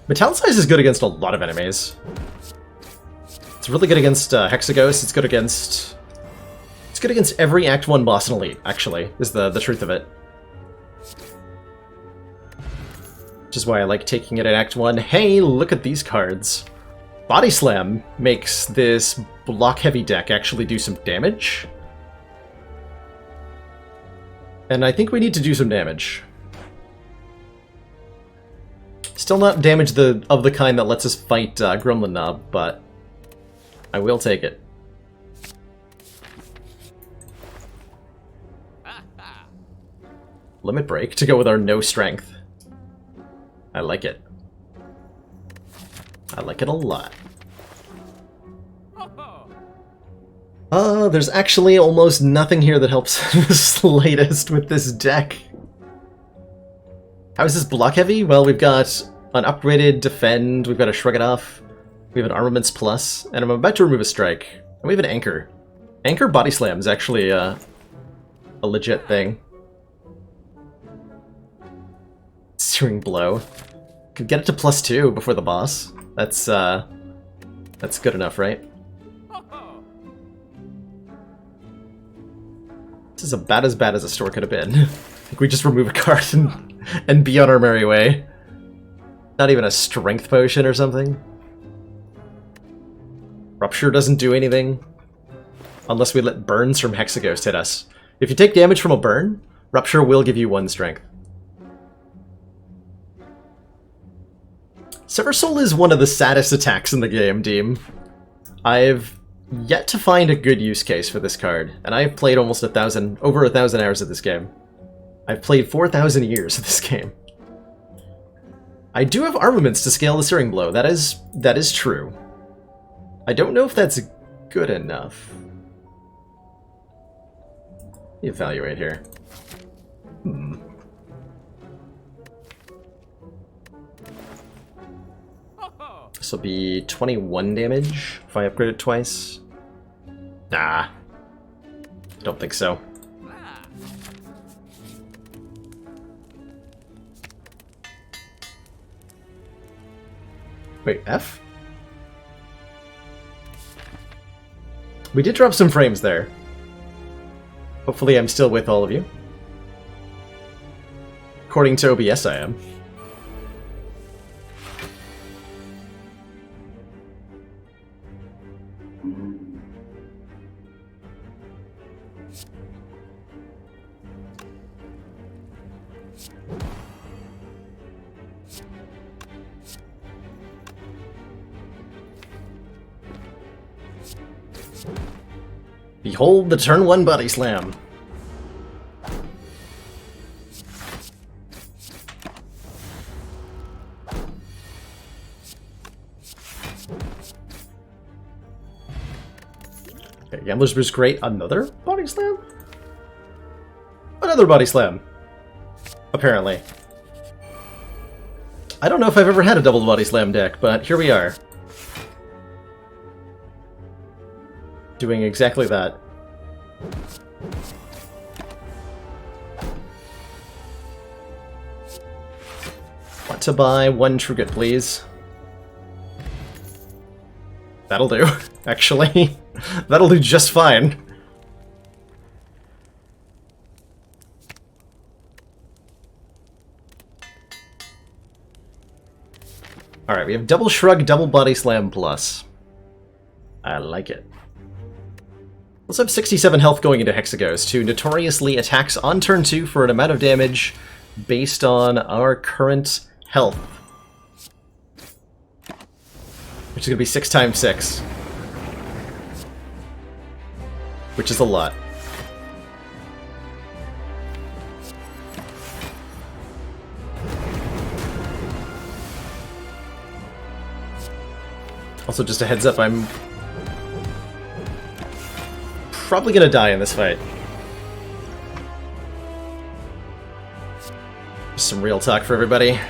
Metallicize is good against a lot of enemies. It's really good against Hexaghost. It's good against every Act 1 boss and elite, actually, is the truth of it. Which is why I like taking it in Act 1. Hey, look at these cards. Body Slam makes this block-heavy deck actually do some damage. And I think we need to do some damage. Still not damage of the kind that lets us fight Gremlin Knob, but I will take it. Limit Break to go with our no strength. I like it. I like it a lot. There's actually almost nothing here that helps the slightest with this deck. How is this block heavy? Well, we've got an upgraded Defend, we've got a Shrug It Off, we have an Armaments Plus, and I'm about to remove a Strike. And we have an Anchor. Anchor Body Slam is actually a legit thing. Searing Blow. Could get it to +2 before the boss. That's good enough, right? This is about as bad as a store could have been. I think we just remove a card and be on our merry way. Not even a strength potion or something. Rupture doesn't do anything. Unless we let burns from Hexaghost hit us. If you take damage from a burn, Rupture will give you 1 strength. Sever Soul is one of the saddest attacks in the game, Deem. I've yet to find a good use case for this card, and I've played almost over 1,000 hours of this game. I've played 4,000 years of this game. I do have armaments to scale the Searing Blow, that is true. I don't know if that's good enough. Let me evaluate here. This will be 21 damage if I upgrade it twice. Nah. Don't think so. Wait, F? We did drop some frames there. Hopefully I'm still with all of you. According to OBS, I am. Behold the turn 1 body slam. Okay, Gambler's Boost, great. Another body slam? Another body slam. Apparently. I don't know if I've ever had a double body slam deck, but here we are. Doing exactly that. Want to buy 1 Truget, please? That'll do, actually. That'll do just fine. Alright, we have double shrug, double body slam plus. I like it. Let's have 67 health going into Hexaghost, who notoriously attacks on turn 2 for an amount of damage based on our current health. Which is going to be 6 times 6. Which is a lot. Also, just a heads up, I'm probably gonna die in this fight. Just some real talk for everybody.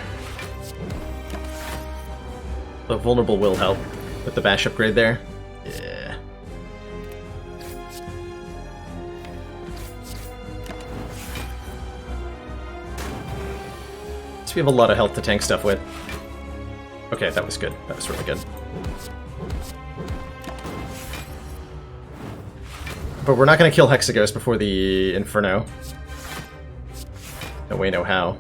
The vulnerable will help with the bash upgrade there. Yeah. So we have a lot of health to tank stuff with. Okay, that was good. That was really good. But we're not going to kill Hexaghost before the Inferno. No way, no how.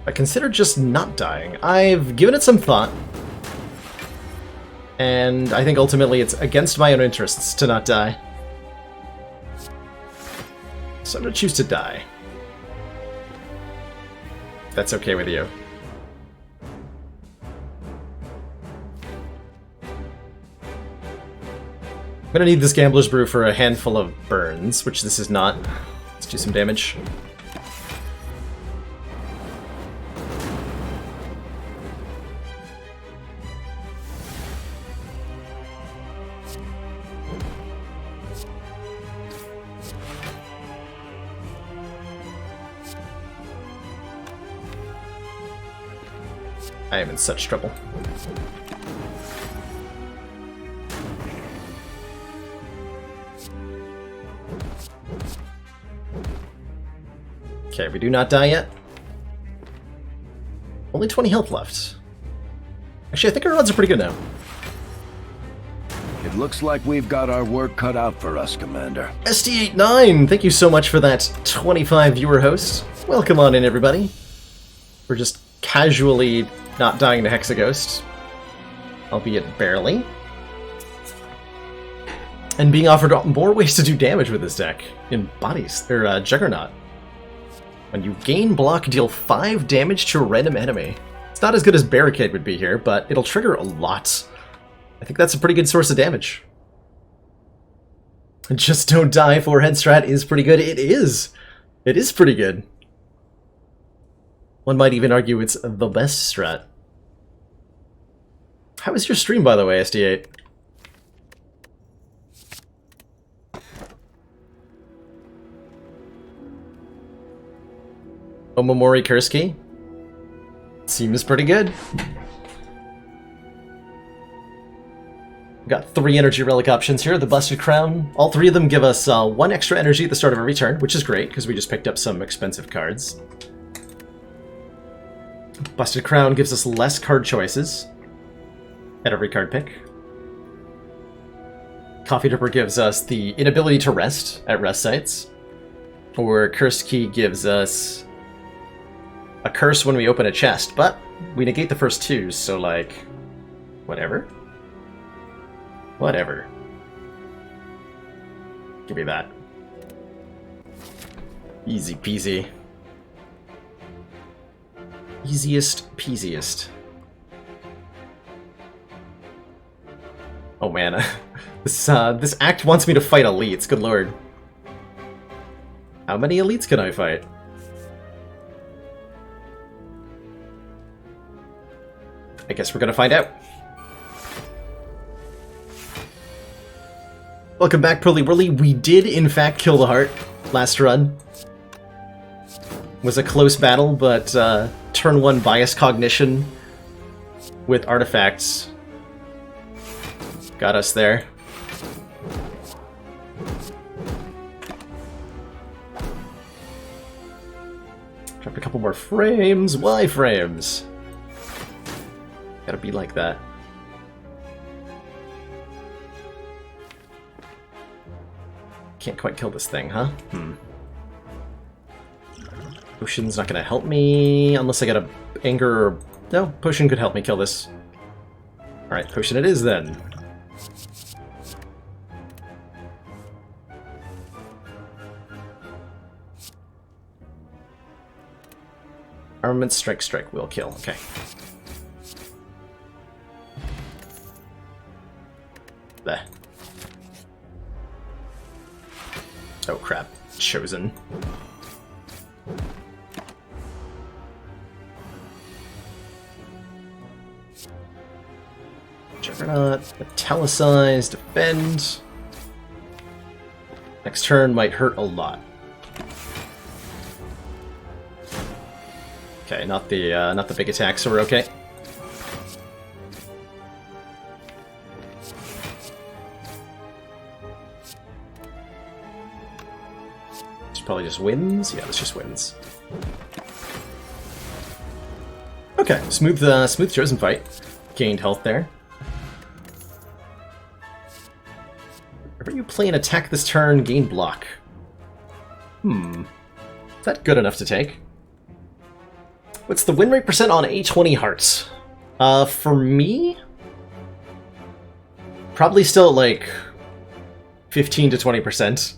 I consider just not dying. I've given it some thought. And I think ultimately it's against my own interests to not die. So I'm going to choose to die. If that's okay with you. I'm gonna need this Gambler's Brew for a handful of burns, which this is not. Let's do some damage. I am in such trouble. Okay, we do not die yet. Only 20 health left. Actually, I think our odds are pretty good now. It looks like we've got our work cut out for us, Commander. ST89, thank you so much for that 25 viewer host. Welcome on in, everybody. We're just casually not dying to Hexaghost, albeit barely. And being offered more ways to do damage with this deck in bodies or Juggernaut. When you gain block, deal 5 damage to a random enemy. It's not as good as Barricade would be here, but it'll trigger a lot. I think that's a pretty good source of damage. Just don't die for head strat is pretty good. It is. It is pretty good. One might even argue it's the best strat. How was your stream, by the way, SD8? Omamori Kursky? Seems pretty good. Got 3 energy relic options here. The Busted Crown. All 3 of them give us 1 extra energy at the start of every turn, which is great, because we just picked up some expensive cards. Busted Crown gives us less card choices at every card pick. Coffee Dripper gives us the inability to rest at rest sites. Or Cursed Key gives us a curse when we open a chest, but we negate the first 2, so like, whatever. Whatever. Give me that. Easy peasy. Easiest peasiest. Oh man, this act wants me to fight elites, good lord. How many elites can I fight? I guess we're gonna find out. Welcome back, Pearly Whirly. We did, in fact, kill the heart last run. Was a close battle, but turn 1 bias cognition with artifacts got us there. Dropped a couple more frames. Why frames? Gotta be like that. Can't quite kill this thing, huh? Potion's not gonna help me unless I get a anger or... No, potion could help me kill this. Alright, potion it is then. Armament, strike, will kill. Okay. There. Oh crap. Chosen. Juggernaut, Metallicize, defend. Next turn might hurt a lot. Okay, not the big attack, so we're okay. This probably just wins. Yeah, this just wins. Okay, smooth chosen fight. Gained health there. Whenever you play an attack this turn, gain block. Is that good enough to take? What's the win rate percent on A20 hearts? For me? Probably still at like 15 to 20%.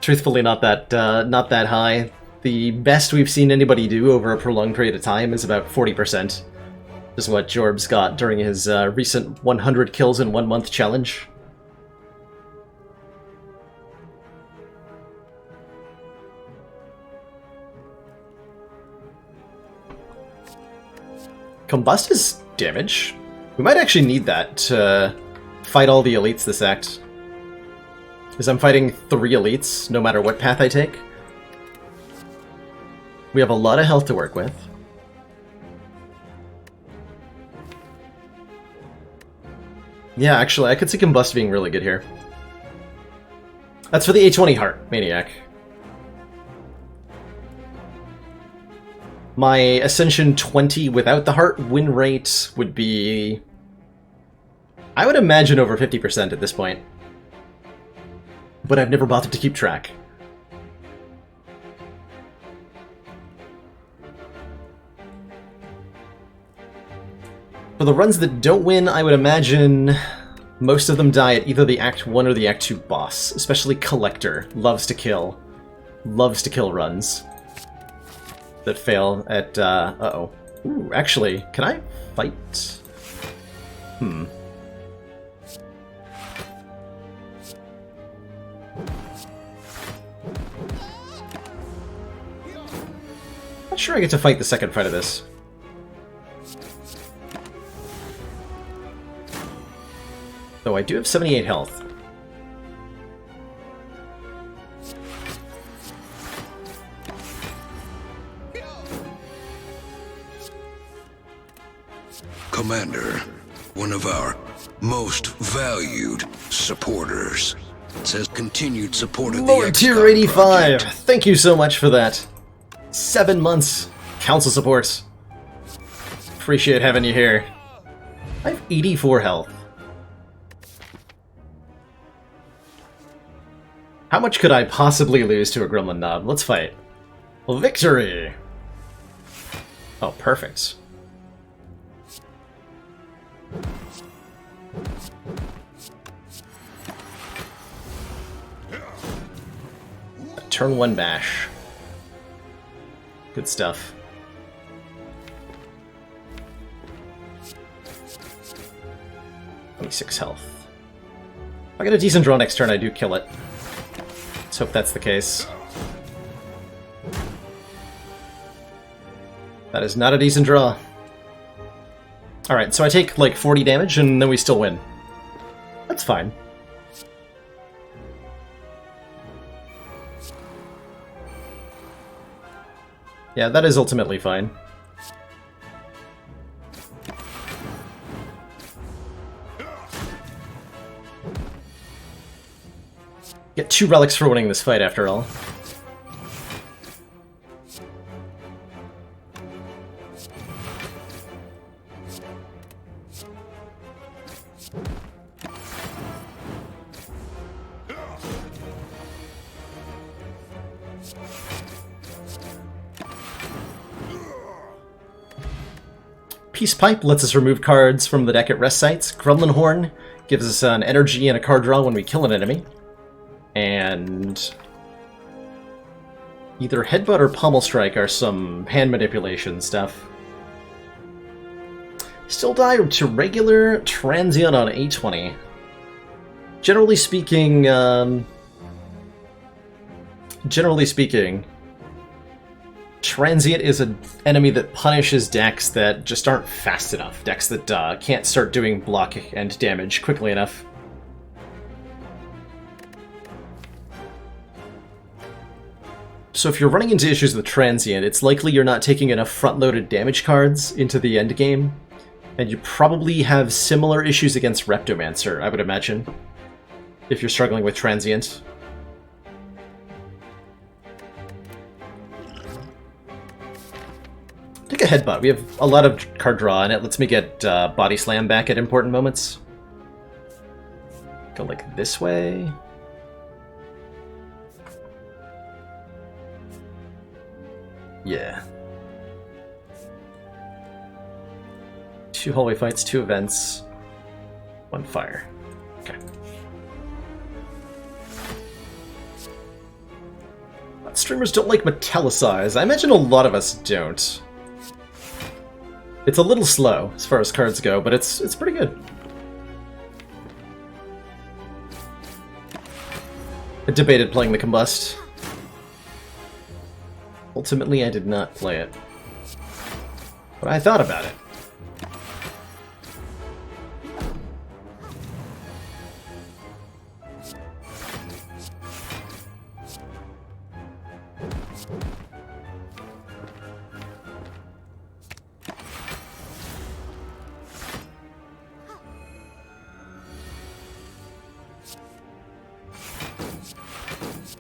Truthfully, not that high. The best we've seen anybody do over a prolonged period of time is about 40%. Is what Jorbs got during his recent 100 kills in 1 month challenge. Combust is damage. We might actually need that to fight all the elites this act. Because I'm fighting 3 elites, no matter what path I take. We have a lot of health to work with. Yeah, actually, I could see Combust being really good here. That's for the A20 heart, Maniac. My Ascension 20 without the heart win rate would be... I would imagine over 50% at this point. But I've never bothered to keep track. For the runs that don't win, I would imagine most of them die at either the Act 1 or the Act 2 boss. Especially Collector. Loves to kill. Loves to kill runs that fail at, uh-oh. Ooh, actually, can I fight? Not sure I get to fight the second fight of this. Though I do have 78 health. Commander, one of our most valued supporters, says continued support of the Lord Tier 85! Thank you so much for that. 7 months. Council support. Appreciate having you here. I have 84 health. How much could I possibly lose to a Gremlin Knob? Let's fight. Victory! Oh, perfect. Turn 1 bash. Good stuff. 26 health. If I get a decent draw next turn, I do kill it. Let's hope that's the case. That is not a decent draw. Alright, so I take like 40 damage and then we still win. That's fine. Yeah, that is ultimately fine. Get 2 relics for winning this fight, after all. Peace Pipe lets us remove cards from the deck at rest sites. Gremlin Horn gives us an energy and a card draw when we kill an enemy. And either Headbutt or Pommel Strike are some hand manipulation stuff. Still die to regular Transient on A20. Generally speaking, Transient is an enemy that punishes decks that just aren't fast enough. Decks that can't start doing block and damage quickly enough. So if you're running into issues with Transient, it's likely you're not taking enough front-loaded damage cards into the endgame, and you probably have similar issues against Reptomancer, I would imagine, if you're struggling with Transient. Take a Headbutt. We have a lot of card draw, and it lets me get Body Slam back at important moments. Go like this way. Yeah. 2 hallway fights, 2 events, 1 fire. Okay. Streamers don't like Metallicize. I imagine a lot of us don't. It's a little slow as far as cards go, but it's pretty good. I debated playing the Combust. Ultimately, I did not play it. But I thought about it.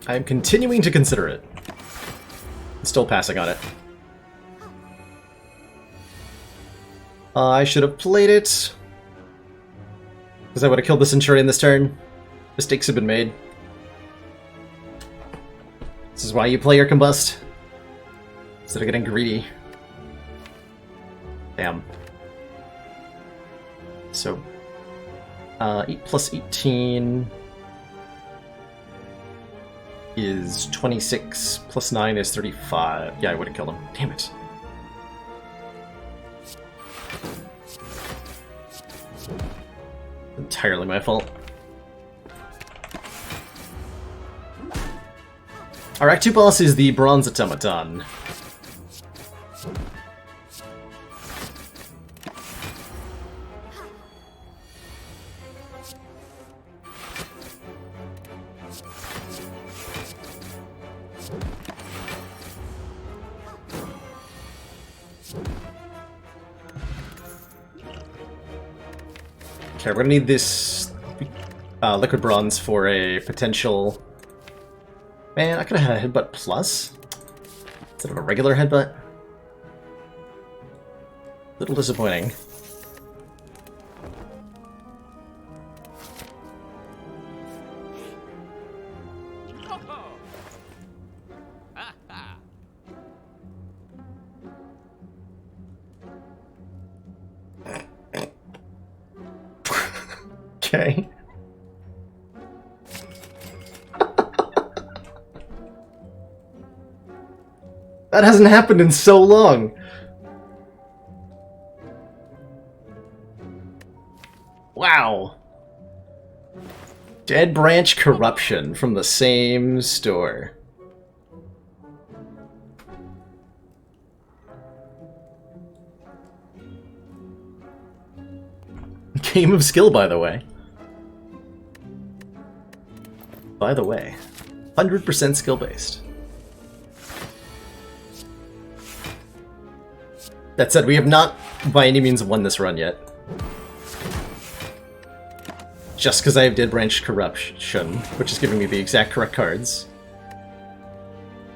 I'm continuing to consider it. Still passing on it. I should have played it. Because I would have killed the Centurion this turn. Mistakes have been made. This is why you play your Combust. Instead of getting greedy. Damn. So, 8 plus 18... is 26, plus 9 is 35. Yeah, I would have killed him. Damn it. Entirely my fault. Our Act 2 boss is the Bronze Automaton. Okay, we're gonna need this liquid bronze for a potential... Man, I could've had a Headbutt Plus instead of a regular Headbutt. Little disappointing. Okay. That hasn't happened in so long. Wow. Dead Branch Corruption from the same store. Game of skill, by the way. 100% skill-based. That said, we have not by any means won this run yet. Just because I have Dead Branch Corruption, which is giving me the exact correct cards,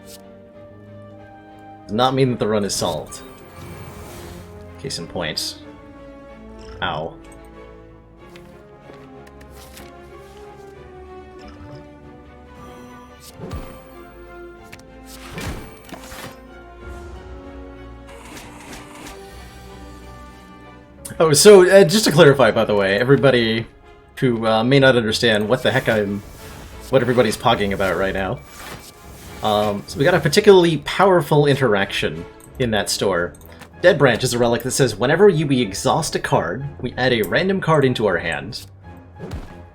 does not mean that the run is solved. Case in point. Ow. Oh, so just to clarify, by the way, everybody who may not understand what the heck what everybody's pogging about right now. So we got a particularly powerful interaction in that store. Dead Branch is a relic that says whenever we exhaust a card, we add a random card into our hand.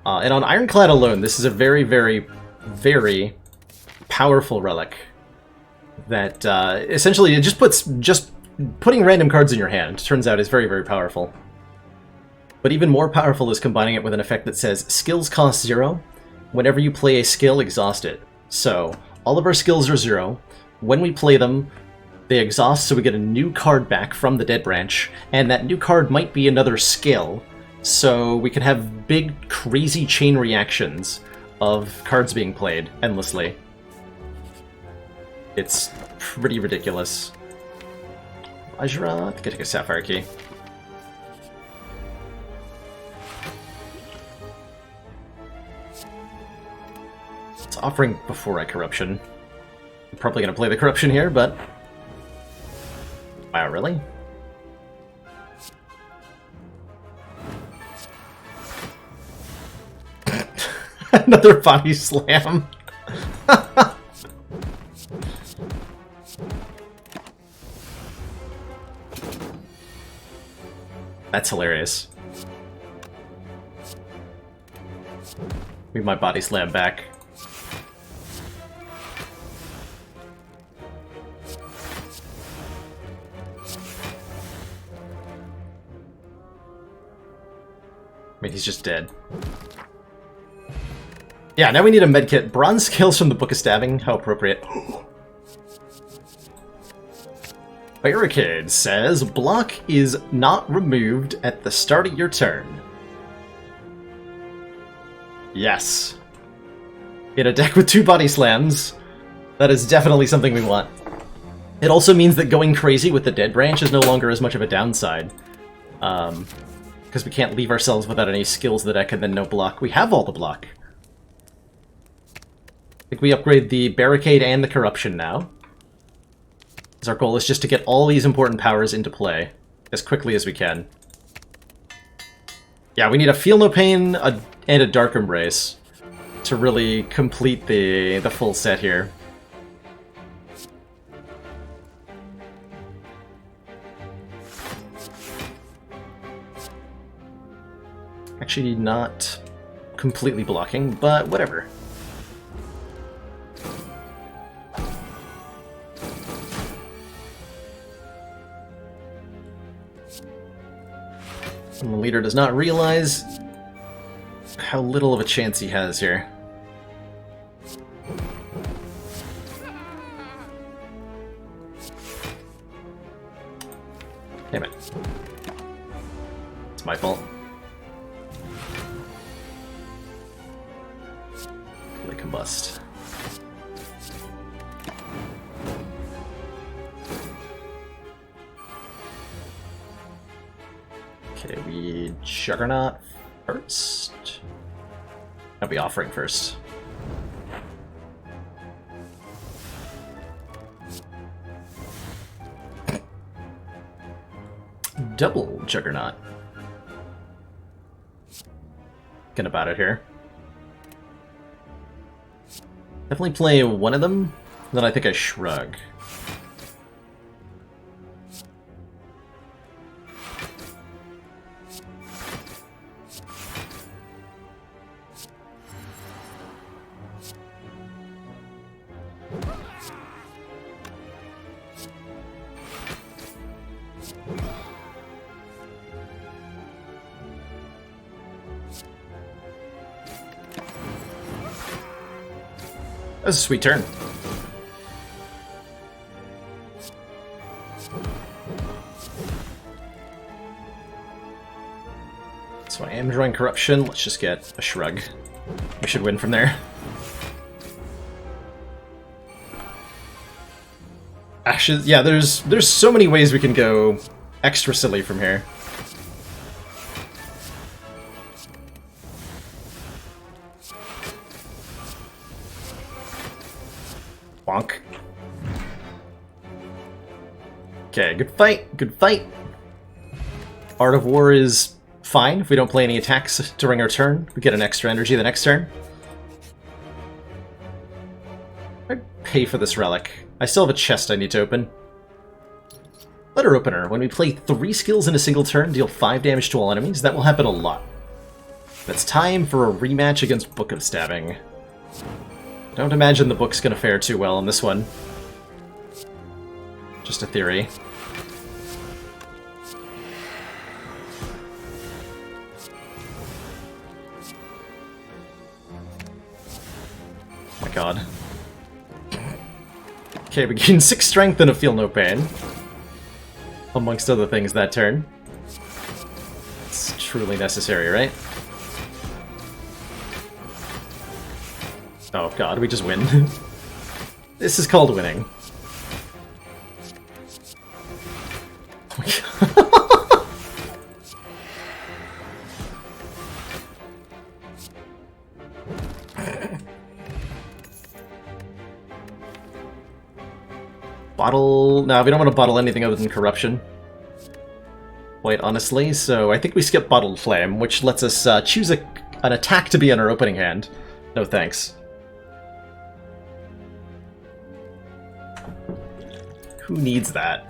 And on Ironclad alone, this is a very, very, very powerful relic that essentially it just puts putting random cards in your hand, turns out, is very, very powerful. But even more powerful is combining it with an effect that says, skills cost 0. Whenever you play a skill, exhaust it. So, all of our skills are 0. When we play them, they exhaust, so we get a new card back from the Dead Branch, and that new card might be another skill, so we can have big, crazy chain reactions of cards being played endlessly. It's pretty ridiculous. Ajra, I think I take a Sapphire Key. It's offering before I Corruption. I'm probably going to play the Corruption here, but... Wow, really? Another Body Slam. That's hilarious. We might Body Slam back. I mean, he's just dead. Yeah, now we need a medkit. Bronze scales from the Book of Stabbing. How appropriate. Barricade says, block is not removed at the start of your turn. Yes. In a deck with 2 Body Slams, that is definitely something we want. It also means that going crazy with the Dead Branch is no longer as much of a downside. Because we can't leave ourselves without any skills in the deck and then no block. We have all the block. I think we upgrade the Barricade and the Corruption now. Because our goal is just to get all these important powers into play as quickly as we can. Yeah, we need a Feel No Pain and a Dark Embrace to really complete the full set here. Actually, not completely blocking, but whatever. And the leader does not realize how little of a chance he has here. Damn it. It's my fault. Fully combust. Okay, we Juggernaut first. I'll be offering first. Double Juggernaut. Thinking about it here. Definitely play one of them, then I think I shrug. That was a sweet turn. So I am drawing corruption. Let's just get a shrug. We should win from there. Ashes. Yeah, there's so many ways we can go extra silly from here. Bonk. Okay, good fight, good fight. Art of War is fine if we don't play any attacks during our turn. We get an extra energy the next turn. I'd pay for this relic. I still have a chest I need to open. Letter Opener. When we play 3 skills in a single turn, deal 5 damage to all enemies. That will happen a lot. It's time for a rematch against Book of Stabbing. Don't imagine the book's gonna fare too well on this one. Just a theory. Oh my god. Okay, we gain 6 strength and a feel no pain. Amongst other things that turn. It's truly necessary, right? Oh god, we just win. This is called winning. Oh my god. Bottle... No, we don't want to bottle anything other than corruption. Quite honestly, so I think we skip Bottled Flame, which lets us choose an attack to be in our opening hand. No thanks. Who needs that?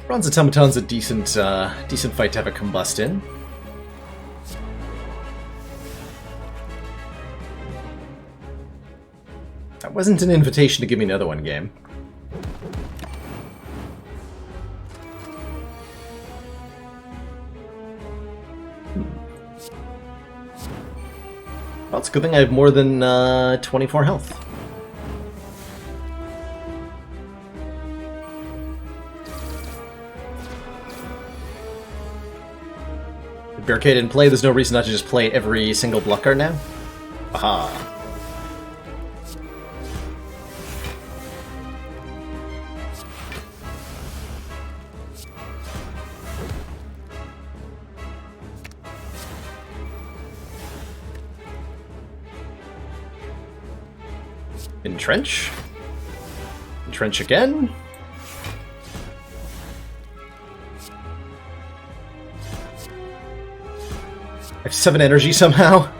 Bronze Automaton's a decent fight to have a combust in. That wasn't an invitation to give me another one, game. Well, it's a good thing I have more than 24 health. If Barricade didn't play, there's no reason not to just play every single block card now. Aha. Entrench. Entrench again. I have 7 energy somehow.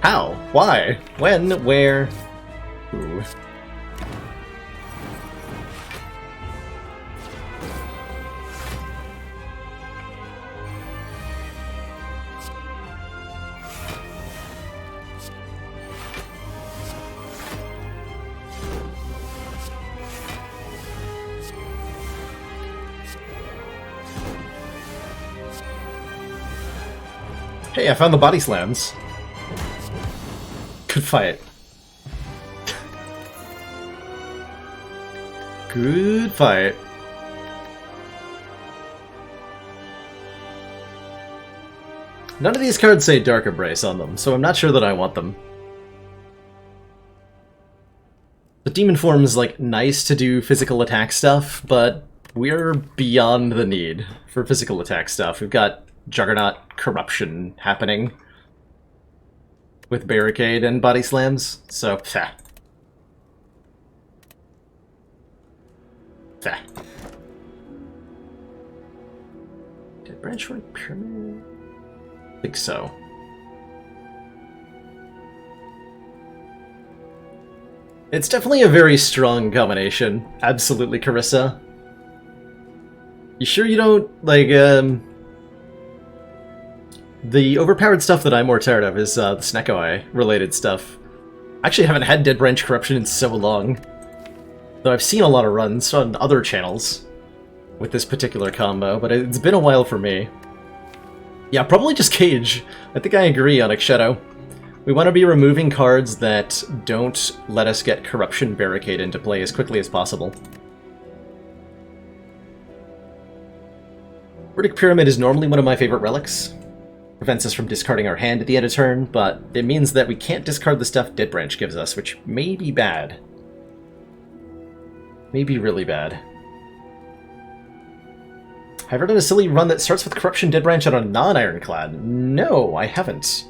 How? Why? When? Where? Who? Hey, I found the body slams. Good fight. Good fight. None of these cards say Dark Embrace on them, so I'm not sure that I want them. The demon form is, like, nice to do physical attack stuff, but we're beyond the need for physical attack stuff. We've got Juggernaut corruption happening with Barricade and body slams, so feh. Feh. Did branch run pyramid? I think so. It's definitely a very strong combination. Absolutely, Carissa. You sure you don't, like, the overpowered stuff that I'm more tired of is the Snecko Eye related stuff. I actually haven't had Dead Branch Corruption in so long. Though I've seen a lot of runs on other channels with this particular combo, but it's been a while for me. Yeah, probably just Cage. I think I agree, Onyx Shadow. We want to be removing cards that don't let us get Corruption Barricade into play as quickly as possible. Verdict Pyramid is normally one of my favorite relics. Prevents us from discarding our hand at the end of turn, but it means that we can't discard the stuff Dead Branch gives us, which may be bad. May be really bad. Have I ever done a silly run that starts with Corruption Dead Branch on a non-Ironclad? No, I haven't.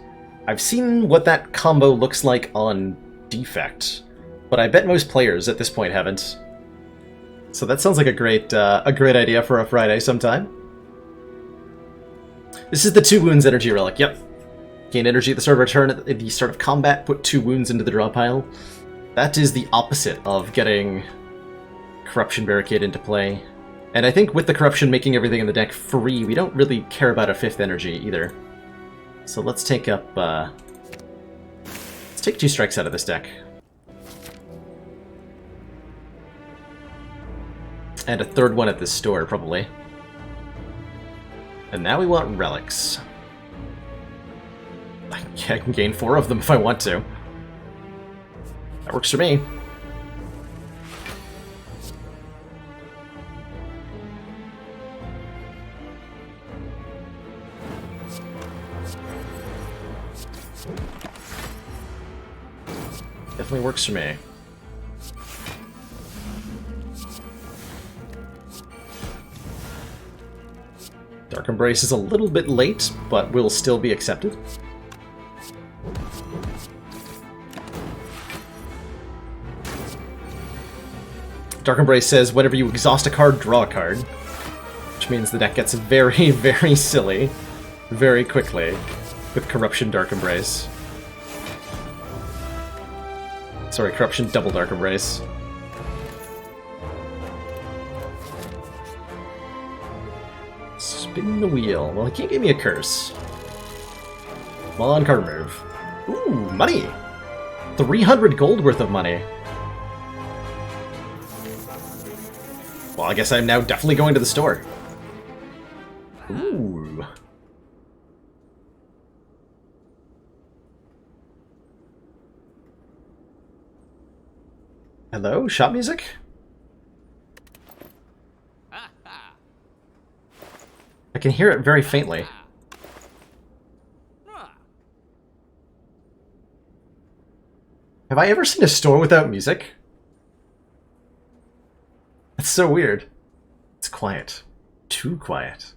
I've seen what that combo looks like on Defect, but I bet most players at this point haven't. So that sounds like a great idea for a Friday sometime. This is the 2 wounds energy relic, yep. Gain energy at the start of our turn. At the start of combat, put 2 wounds into the draw pile. That is the opposite of getting Corruption Barricade into play. And I think with the Corruption making everything in the deck free, we don't really care about a 5th energy either. So let's take up, let's take 2 strikes out of this deck. And a 3rd one at this store, probably. And now we want relics. I can gain 4 of them if I want to. That works for me. Definitely works for me. Dark Embrace is a little bit late, but will still be accepted. Dark Embrace says, whenever you exhaust a card, draw a card. Which means the deck gets very, very silly very quickly with Corruption Dark Embrace. Sorry, Corruption Double Dark Embrace. Spin the wheel. Well, he can't give me a curse. Come on, card move. Ooh, money! 300 gold worth of money. Well, I guess I'm now definitely going to the store. Ooh. Hello? Shop music? I can hear it very faintly. Have I ever seen a store without music? That's so weird. It's quiet. Too quiet.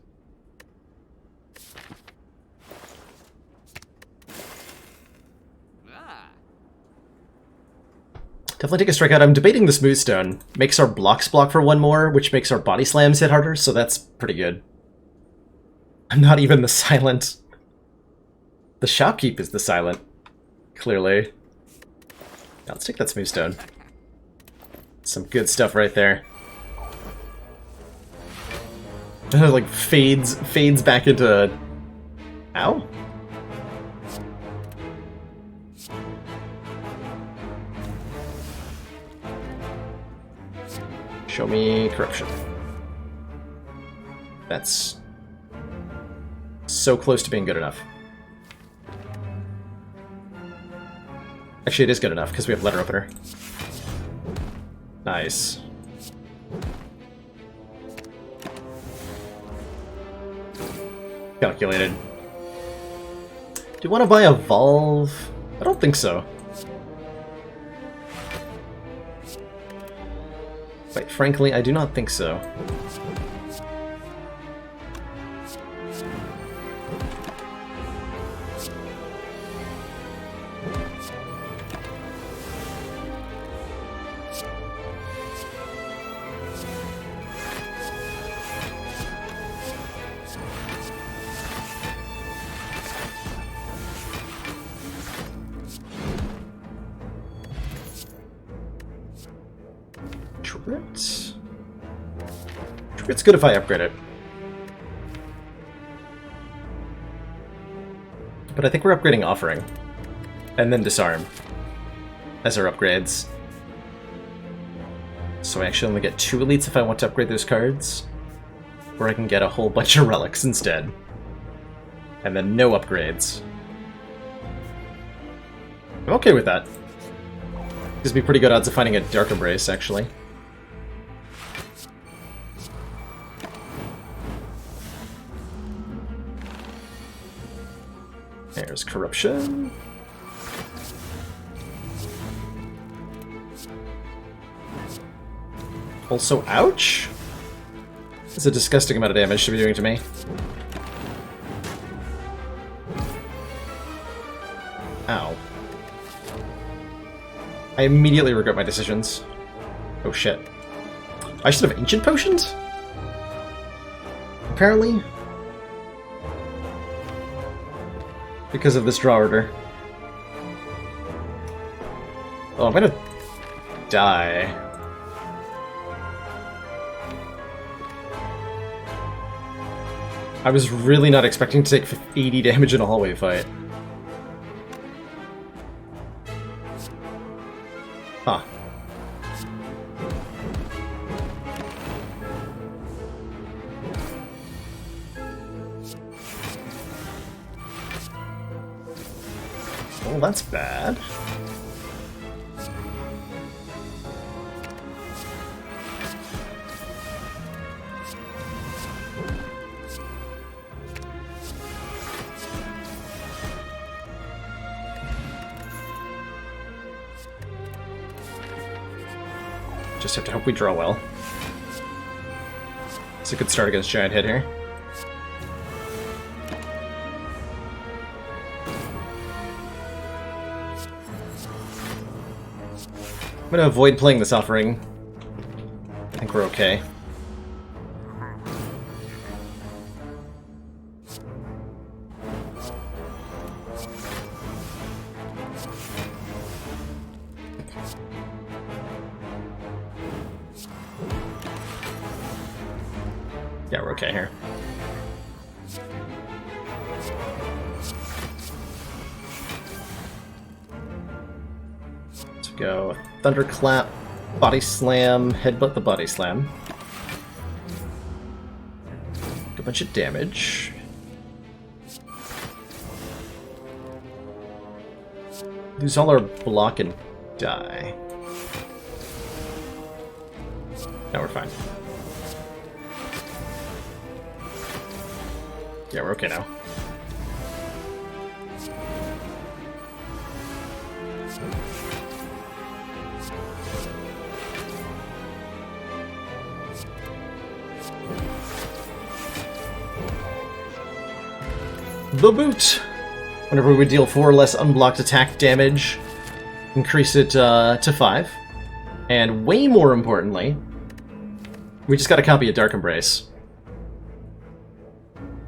Definitely take a strike out. I'm debating the Smooth Stone. Makes our blocks block for 1 more, which makes our body slams hit harder, so that's pretty good. I'm not even the silent. The Shopkeep is the silent. Clearly. Now, let's take that Smooth Stone. Some good stuff right there. Like fades back into... Ow? Show me Corruption. That's so close to being good enough. Actually, it is good enough, because we have Letter Opener. Nice. Calculated. Do you want to buy a Volve? I don't think so. Quite frankly, I do not think so. It's good if I upgrade it. But I think we're upgrading Offering. And then Disarm. As our upgrades. So I actually only get 2 elites if I want to upgrade those cards. Or I can get a whole bunch of relics instead. And then no upgrades. I'm okay with that. Gives me pretty good odds of finding a Dark Embrace, actually. There's Corruption. Also, ouch! It's a disgusting amount of damage to be doing to me. Ow. I immediately regret my decisions. Oh shit. I should have Ancient Potions? Apparently. Because of this draw order. Oh, I'm gonna die. I was really not expecting to take 80 damage in a hallway fight. Huh. Well, that's bad. Just have to hope we draw well. It's a good start against Giant Hit here. I'm gonna avoid playing this offering. I think we're okay. Yeah, we're okay here. Let's go Thunderclap, Body Slam, Headbutt the Body Slam. A bunch of damage. Lose all our block and die. Now we're fine. Yeah, we're okay now. The boot! Whenever we deal 4 less unblocked attack damage, increase it to 5. And way more importantly, we just got a copy of Dark Embrace.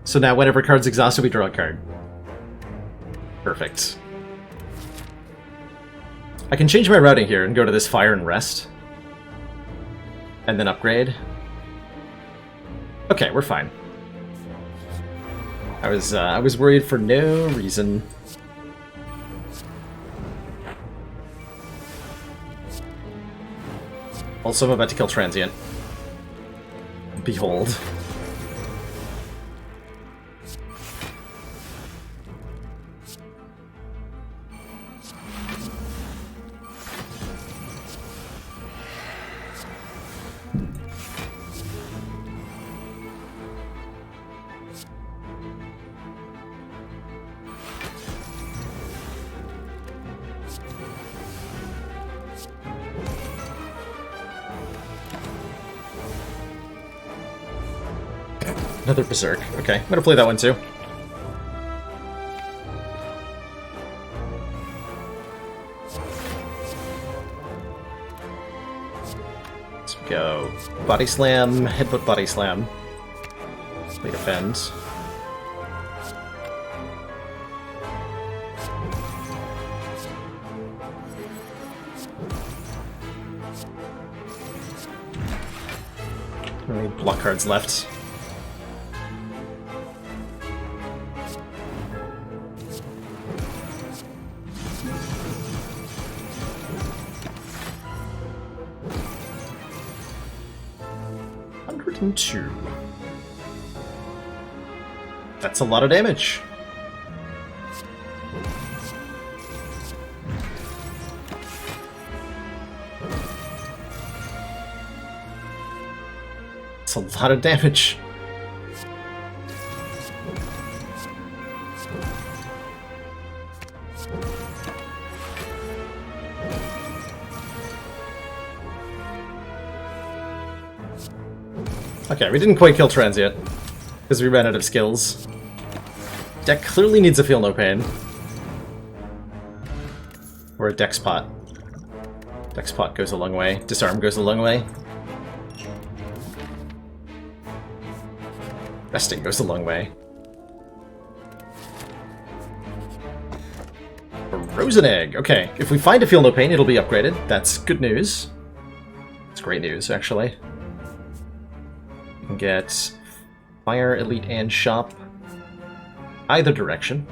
So now whenever card's exhausted, we draw a card. Perfect. I can change my routing here and go to this Fire and Rest. And then upgrade. Okay, we're fine. I was worried for no reason. Also, I'm about to kill Transient. Behold. Another Berserk. Okay, I'm gonna play that one too. Let's go Body Slam, Headbutt Body Slam. Play Defend. Only block cards left. 102. That's a lot of damage. It's a lot of damage. Okay, we didn't quite kill Transient, because we ran out of skills. Deck clearly needs a Feel No Pain. Or a Dex Pot. Dex Pot goes a long way. Disarm goes a long way. Resting goes a long way. A Frozen Egg! Okay, if we find a Feel No Pain, it'll be upgraded. That's good news. It's great news, actually. You can get Fire, Elite, and Shop. Either direction.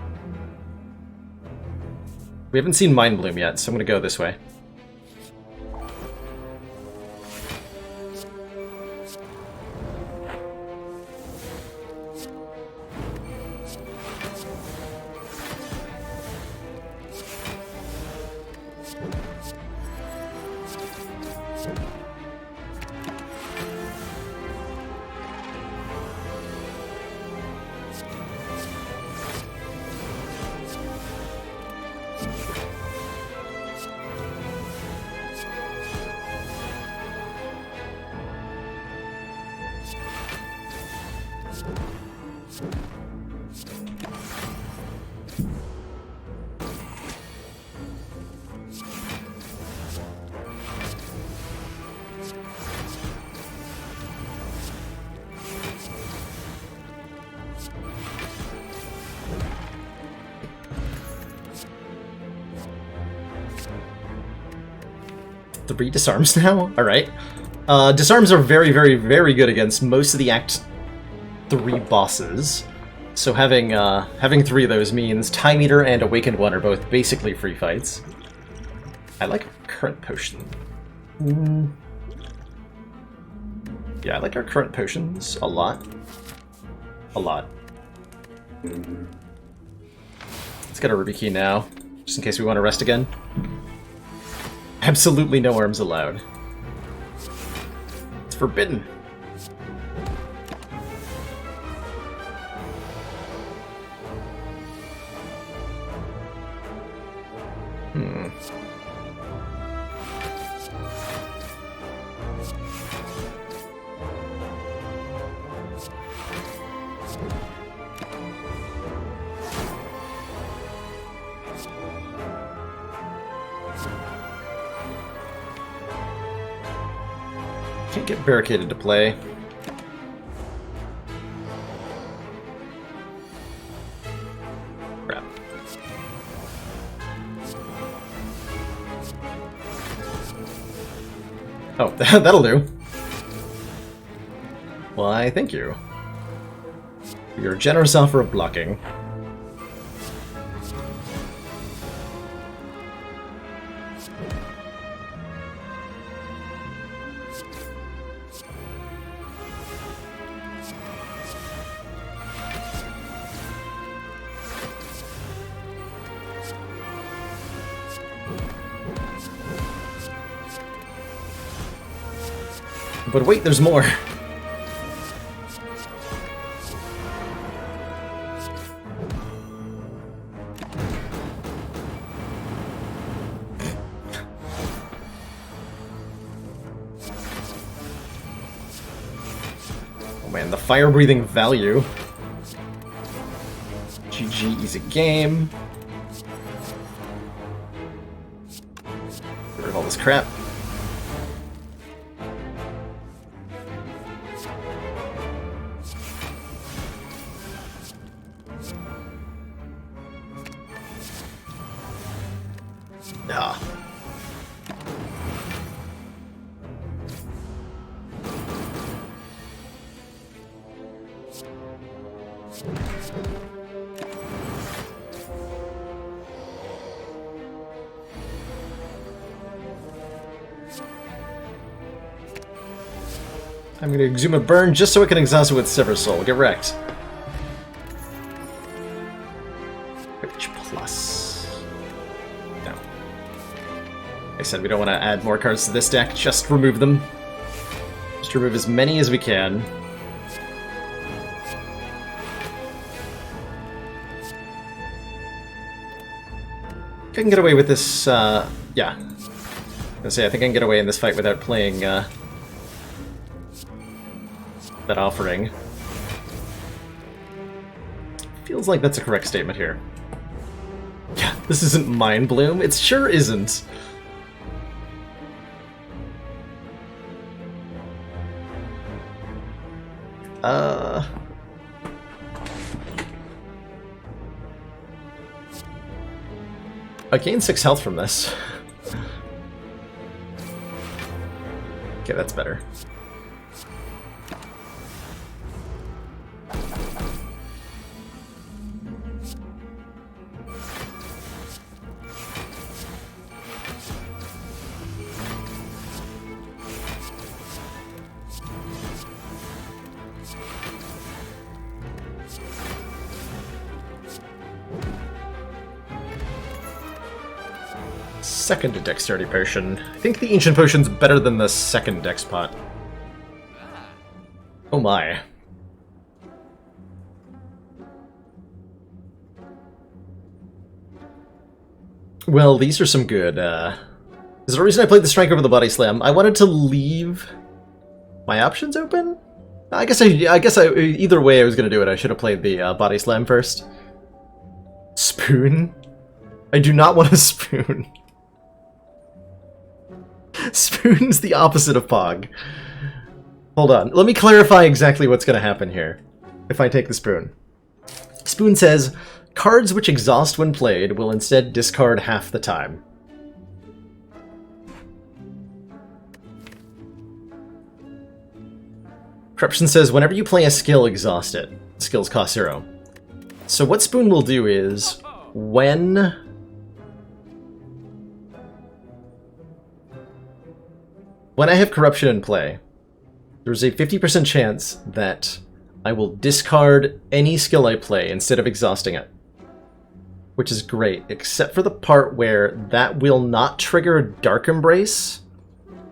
We haven't seen Mind Bloom yet, so I'm gonna go this way. Three disarms now? Alright. Disarms are very, very, very good against most of the Act 3 bosses. So having 3 of those means Time Eater and Awakened One are both basically free fights. I like our current potion. Yeah, I like our current potions a lot. A lot. Let's get a Ruby Key now, just in case we want to rest again. Absolutely no arms allowed. It's forbidden. Can't get barricaded to play. Crap. Oh, that'll do. Why, thank you. For your generous offer of blocking. But wait, there's more. Oh man, the fire-breathing value. GG, easy game. Get rid of all this crap. Ah. I'm gonna exhume a burn just so I can exhaust it with Sever Soul. Get wrecked. Which plus? No. Like I said, we don't want to add more cards to this deck, just remove them. Just remove as many as we can. I can get away with this, yeah. I was gonna say, I think I can get away in this fight without playing, that offering. Feels like that's a correct statement here. Yeah, this isn't Mind Bloom. It sure isn't. I gained 6 health from this. Okay, that's better. Second dexterity potion. I think the ancient potion's better than the second dex pot. Oh my. Well, these are some good, There's a reason I played the strike over the body slam. I wanted to leave my options open? I guess either way I was gonna do it, I should have played the body slam first. Spoon? I do not want a spoon. Spoon's the opposite of Pog. Hold on, let me clarify exactly what's going to happen here if I take the Spoon. Spoon says, cards which exhaust when played will instead discard half the time. Corruption says, whenever you play a skill, exhaust it. Skills cost 0. So what Spoon will do is, when I have Corruption in play, there's a 50% chance that I will discard any skill I play instead of exhausting it. Which is great, except for the part where that will not trigger Dark Embrace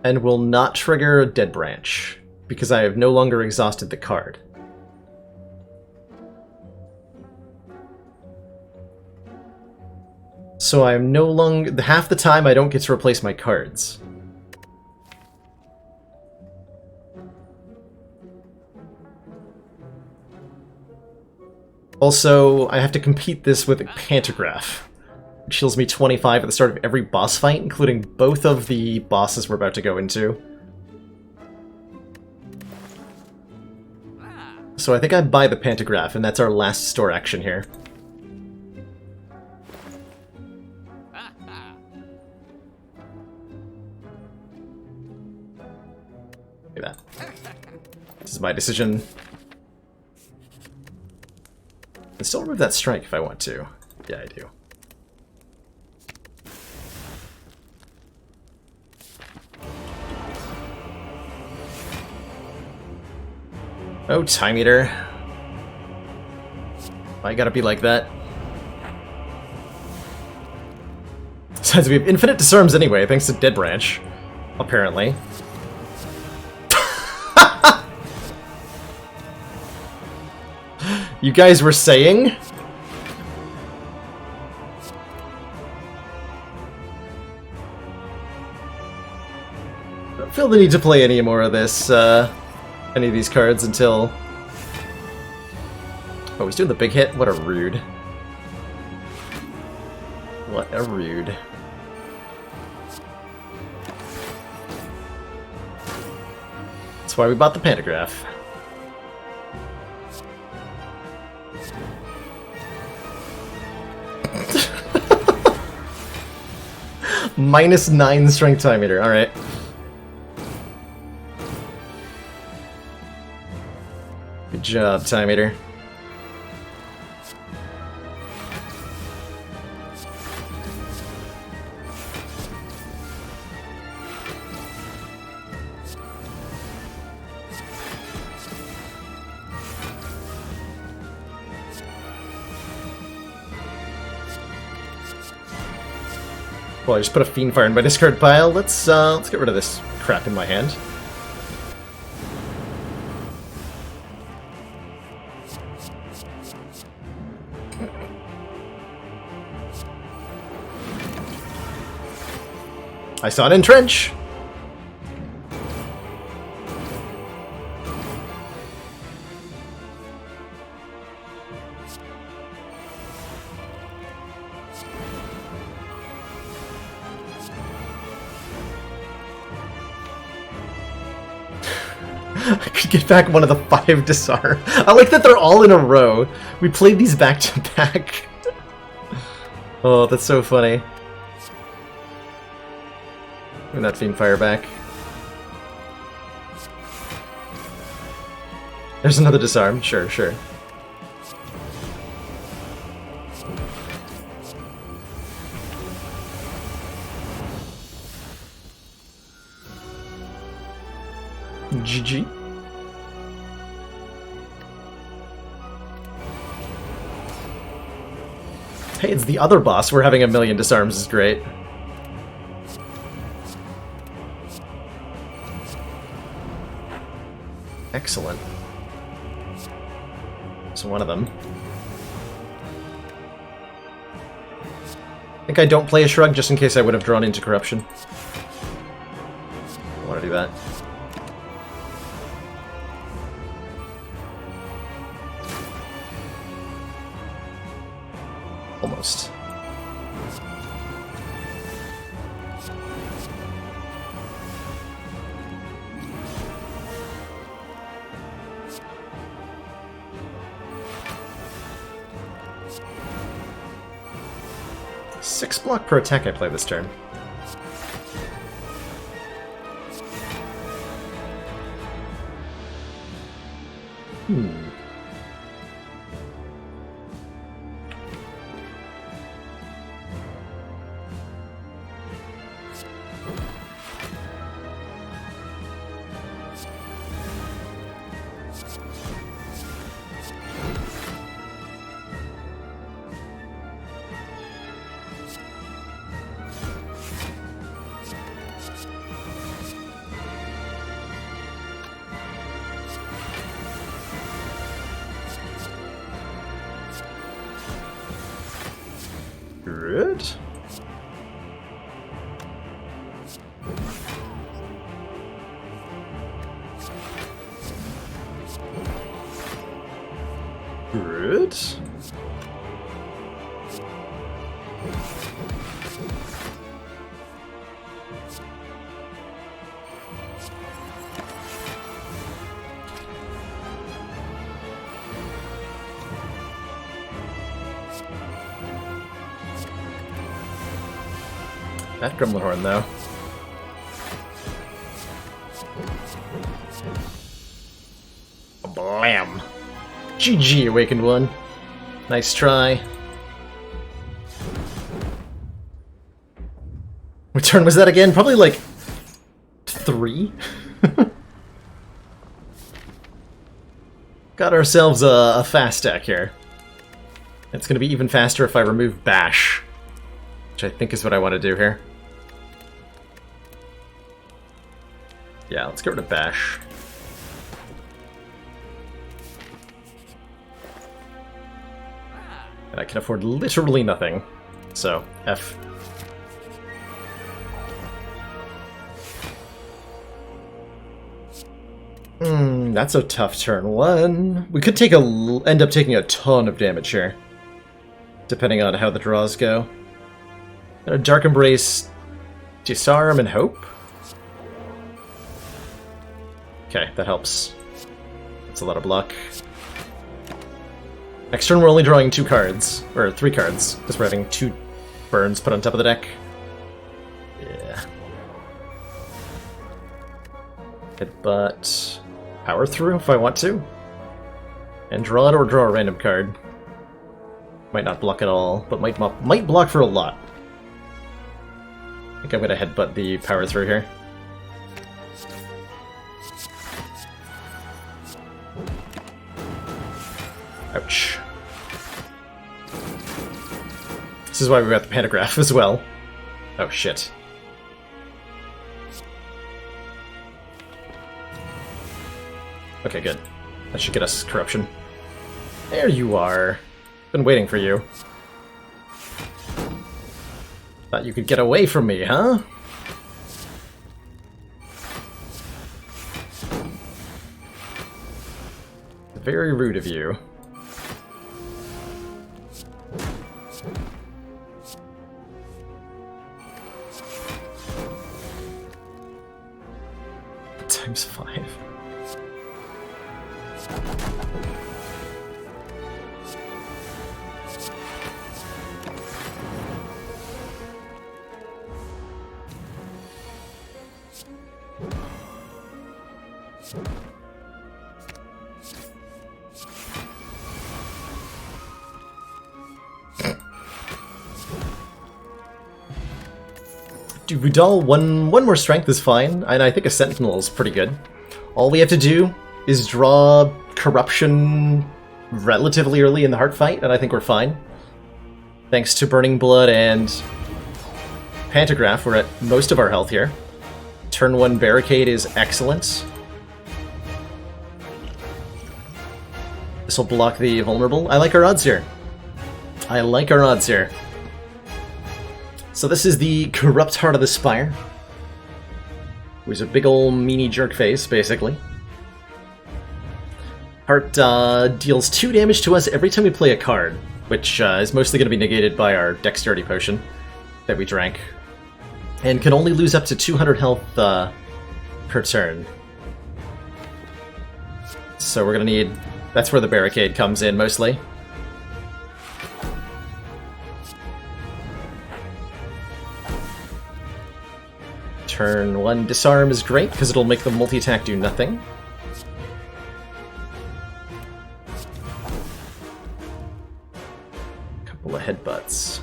and will not trigger Dead Branch, because I have no longer exhausted the card. So I am no longer... half the time I don't get to replace my cards. Also, I have to compete this with a Pantograph, which heals me 25 at the start of every boss fight, including both of the bosses we're about to go into. So I think I buy the Pantograph, and that's our last store action here. Look at that. This is my decision. I can still remove that strike if I want to. Yeah, I do. Oh, Time Eater. Why gotta be like that? Besides, we have infinite disarms anyway, thanks to Dead Branch. Apparently. You guys were saying? I don't feel the need to play any more of this, any of these cards until... Oh, he's doing the big hit? What a rude. What a rude. That's why we bought the Pantograph. -9 strength Time Eater, alright. Good job, Time Eater. Well, I just put a Fiendfire in my discard pile. Let's get rid of this crap in my hand. I saw it entrench! I could get back one of the 5 disarm. I like that they're all in a row. We played these back to back. Oh, that's so funny. Bring that Fiendfire back. There's another disarm. Sure, sure. GG. Hey, it's the other boss. We're having a million disarms is great. Excellent. So one of them. I think I don't play a Shrug just in case I would have drawn into Corruption. I want to do that. Almost. Six block per attack I play this turn. Good. Good. That Gremlin Horn, though. Blam! GG, Awakened One. Nice try. What turn was that again? Probably like 3? Got ourselves a fast deck here. It's going to be even faster if I remove Bash, which I think is what I want to do here. Yeah, let's get rid of Bash. And I can afford literally nothing, so F. That's a tough turn 1. We could end up taking a ton of damage here, depending on how the draws go. Dark Embrace, Disarm, and Hope. Okay, that helps. That's a lot of block. Next turn we're only drawing 2 cards, or 3 cards, because we're having 2 burns put on top of the deck. Yeah. Headbutt. Power through if I want to. And draw it or draw a random card. Might not block at all, but might block for a lot. I think I'm gonna headbutt the power through here. Ouch. This is why we got the pantograph as well. Oh, shit. Okay, good. That should get us corruption. There you are. Been waiting for you. Thought you could get away from me, huh? Very rude of you. Times 5. Dude, Rudal, one more strength is fine, and I think a Sentinel is pretty good. All we have to do is draw Corruption relatively early in the heart fight, and I think we're fine. Thanks to Burning Blood and Pantograph, we're at most of our health here. Turn 1 Barricade is excellent. This will block the vulnerable. I like our odds here. I like our odds here. So this is the Corrupt Heart of the Spire. Who's a big ol' meanie jerk face, basically. Heart deals 2 damage to us every time we play a card, which is mostly going to be negated by our Dexterity Potion that we drank. And can only lose up to 200 health per turn. So we're going to need... That's where the Barricade comes in, mostly. Turn 1 Disarm is great, because it'll make the multi-attack do nothing. Couple of headbutts.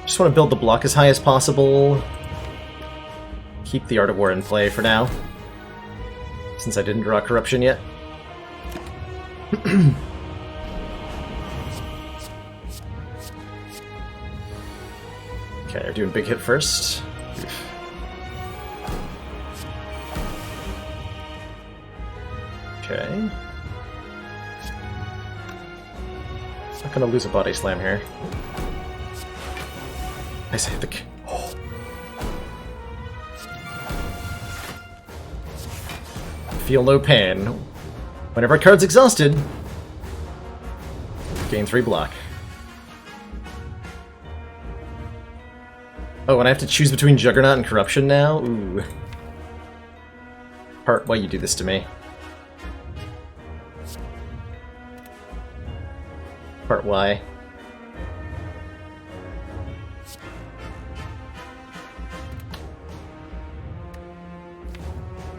Just want to build the block as high as possible. Keep the Art of War in play for now, since I didn't draw Corruption yet. Okay, we're doing big hit first. Okay. Not gonna lose a body slam here. I say the... Oh. Feel no pain. Whenever a card's exhausted, gain 3 block. Oh, and I have to choose between Juggernaut and Corruption now? Ooh. Heart, why you do this to me? Part why. I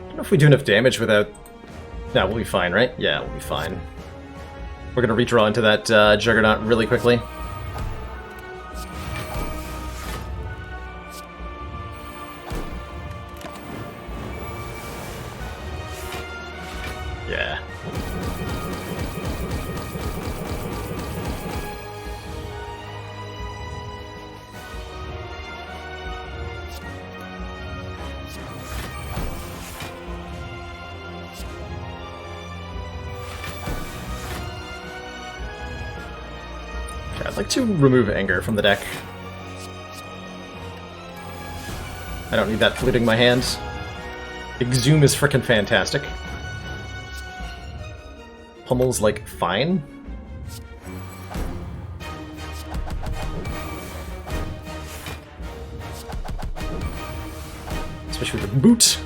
don't know if we do enough damage without... No, we'll be fine, right? Yeah, we'll be fine. We're gonna redraw into that Juggernaut really quickly. Yeah. I'd like to remove Anger from the deck. I don't need that polluting my hands. Exhume is frickin' fantastic. Pummel's, like, fine. Especially with the boot.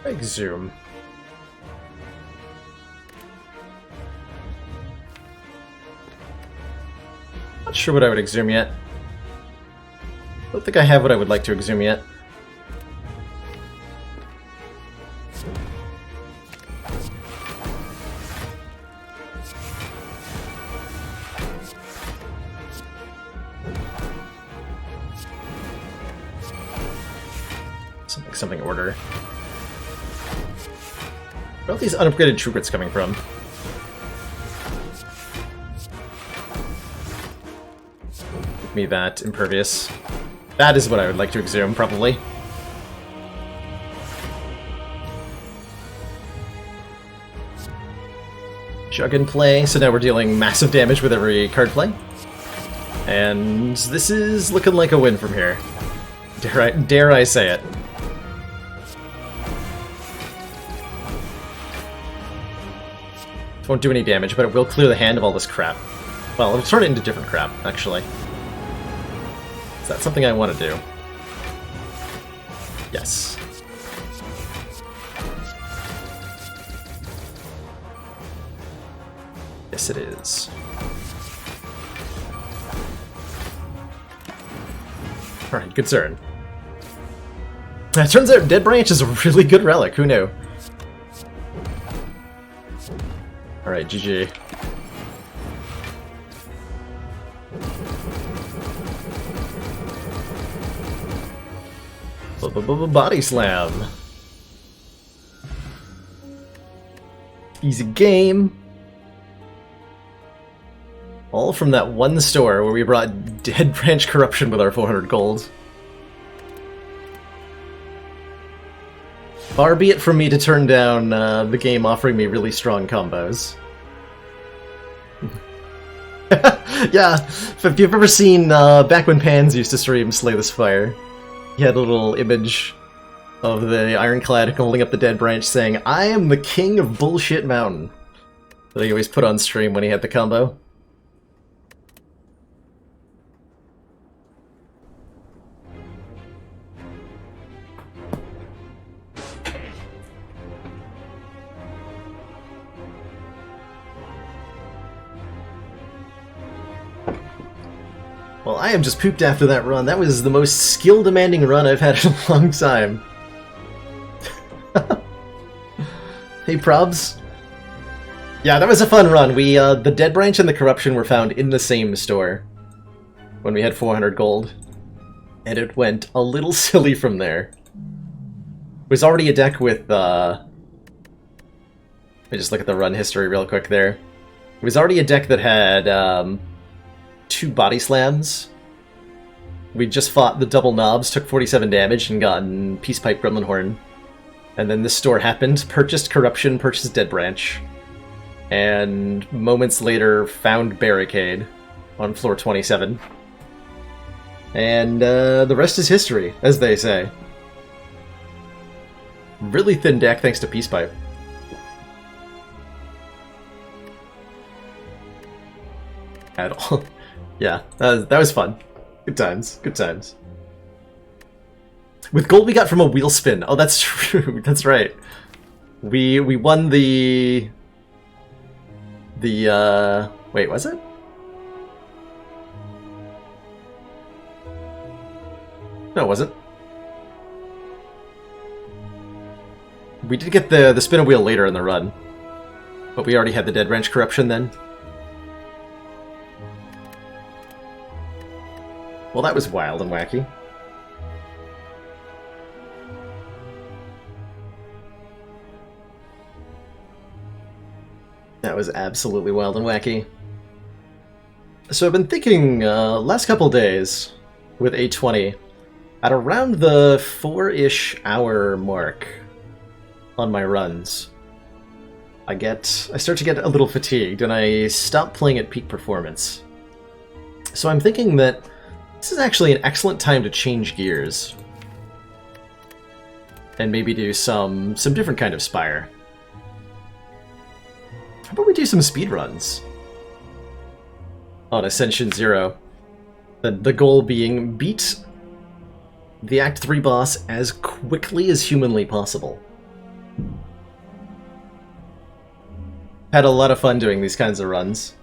Exhume. Not sure what I would exhume yet. Don't think I have what I would like to exhume yet. Something order. Where are all these unupgraded trinkets coming from? Give me that impervious. That is what I would like to exhume, probably. Jug and play, so now we're dealing massive damage with every card play. And this is looking like a win from here. Dare I say it. It won't do any damage, but it will clear the hand of all this crap. Well, it'll turn it into different crap, actually. Is that something I want to do? Yes. Yes, it is. Alright, good turn. It turns out Dead Branch is a really good relic, who knew? Alright, GG. Body slam. Easy game. All from that one store where we brought Dead Branch Corruption with our 400 gold. Far be it from me to turn down the game offering me really strong combos. Yeah, if you've ever seen back when Pans used to stream Slay the Spire, he had a little image of the Ironclad holding up the Dead Branch saying, "I am the king of Bullshit Mountain," that he always put on stream when he had the combo. Well, I am just pooped after that run. That was the most skill-demanding run I've had in a long time. Hey, Probs. Yeah, that was a fun run. We, the Dead Branch and the Corruption were found in the same store when we had 400 gold. And it went a little silly from there. It was already a deck with, let me just look at the run history real quick there. It was already a deck that had, 2 body slams. We just fought the double knobs, took 47 damage, and gotten Peace Pipe Gremlin Horn. And then this store happened, purchased Corruption, purchased Dead Branch, and moments later found Barricade on floor 27. And the rest is history, as they say. Really thin deck thanks to Peace Pipe. At all. Yeah, that was fun. Good times, good times. With gold we got from a wheel spin. Oh, that's true. That's right. We won the wait, was it? No, it wasn't. We did get the spin a wheel later in the run, but we already had the Dead Branch Corruption then. Well, that was wild and wacky. That was absolutely wild and wacky. So I've been thinking, last couple days, with 820, at around the 4-ish hour mark on my runs, I start to get a little fatigued, and I stop playing at peak performance. So I'm thinking that this is actually an excellent time to change gears. And maybe do some different kind of Spire. How about we do some speedruns? On Ascension 0. The goal being beat the Act 3 boss as quickly as humanly possible. Had a lot of fun doing these kinds of runs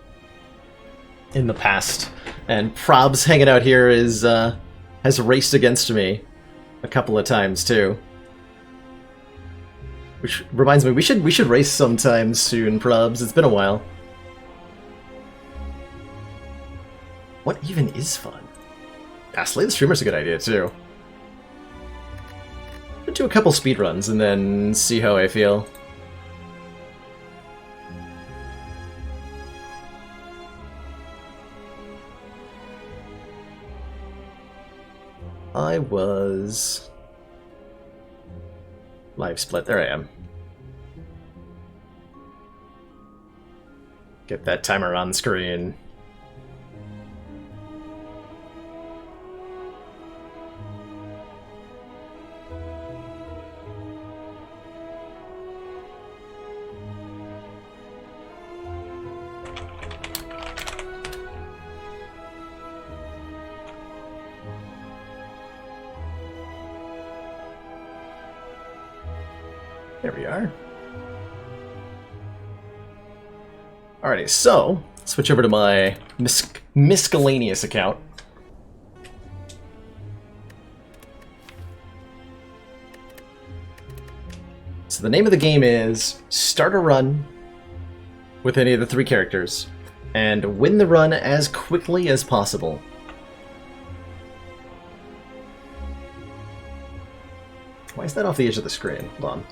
in the past. And Probs hanging out here has raced against me a couple of times too. Which reminds me, we should race sometime soon, Probs. It's been a while. What even is fun? Yeah, Slay the Streamer's a good idea too. I'll do a couple speedruns and then see how I feel. I was... Live split, there I am. Get that timer on screen. There we are. Alrighty, so switch over to my miscellaneous account. So the name of the game is Start a Run with any of the 3 characters and win the run as quickly as possible. Why is that off the edge of the screen? Hold on.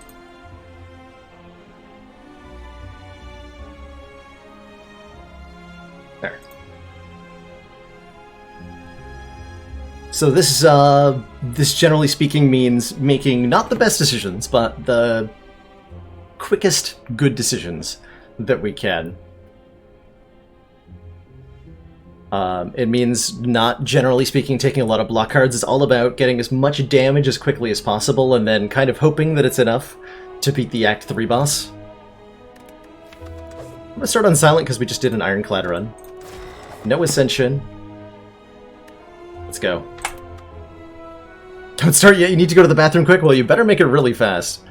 There. So this generally speaking means making not the best decisions, but the quickest good decisions that we can. It means not, generally speaking, taking a lot of block cards. It's all about getting as much damage as quickly as possible, and then kind of hoping that it's enough to beat the Act 3 boss. I'm gonna start on Silent because we just did an Ironclad run. No Ascension. Let's go. Don't start yet, you need to go to the bathroom quick? Well, you better make it really fast.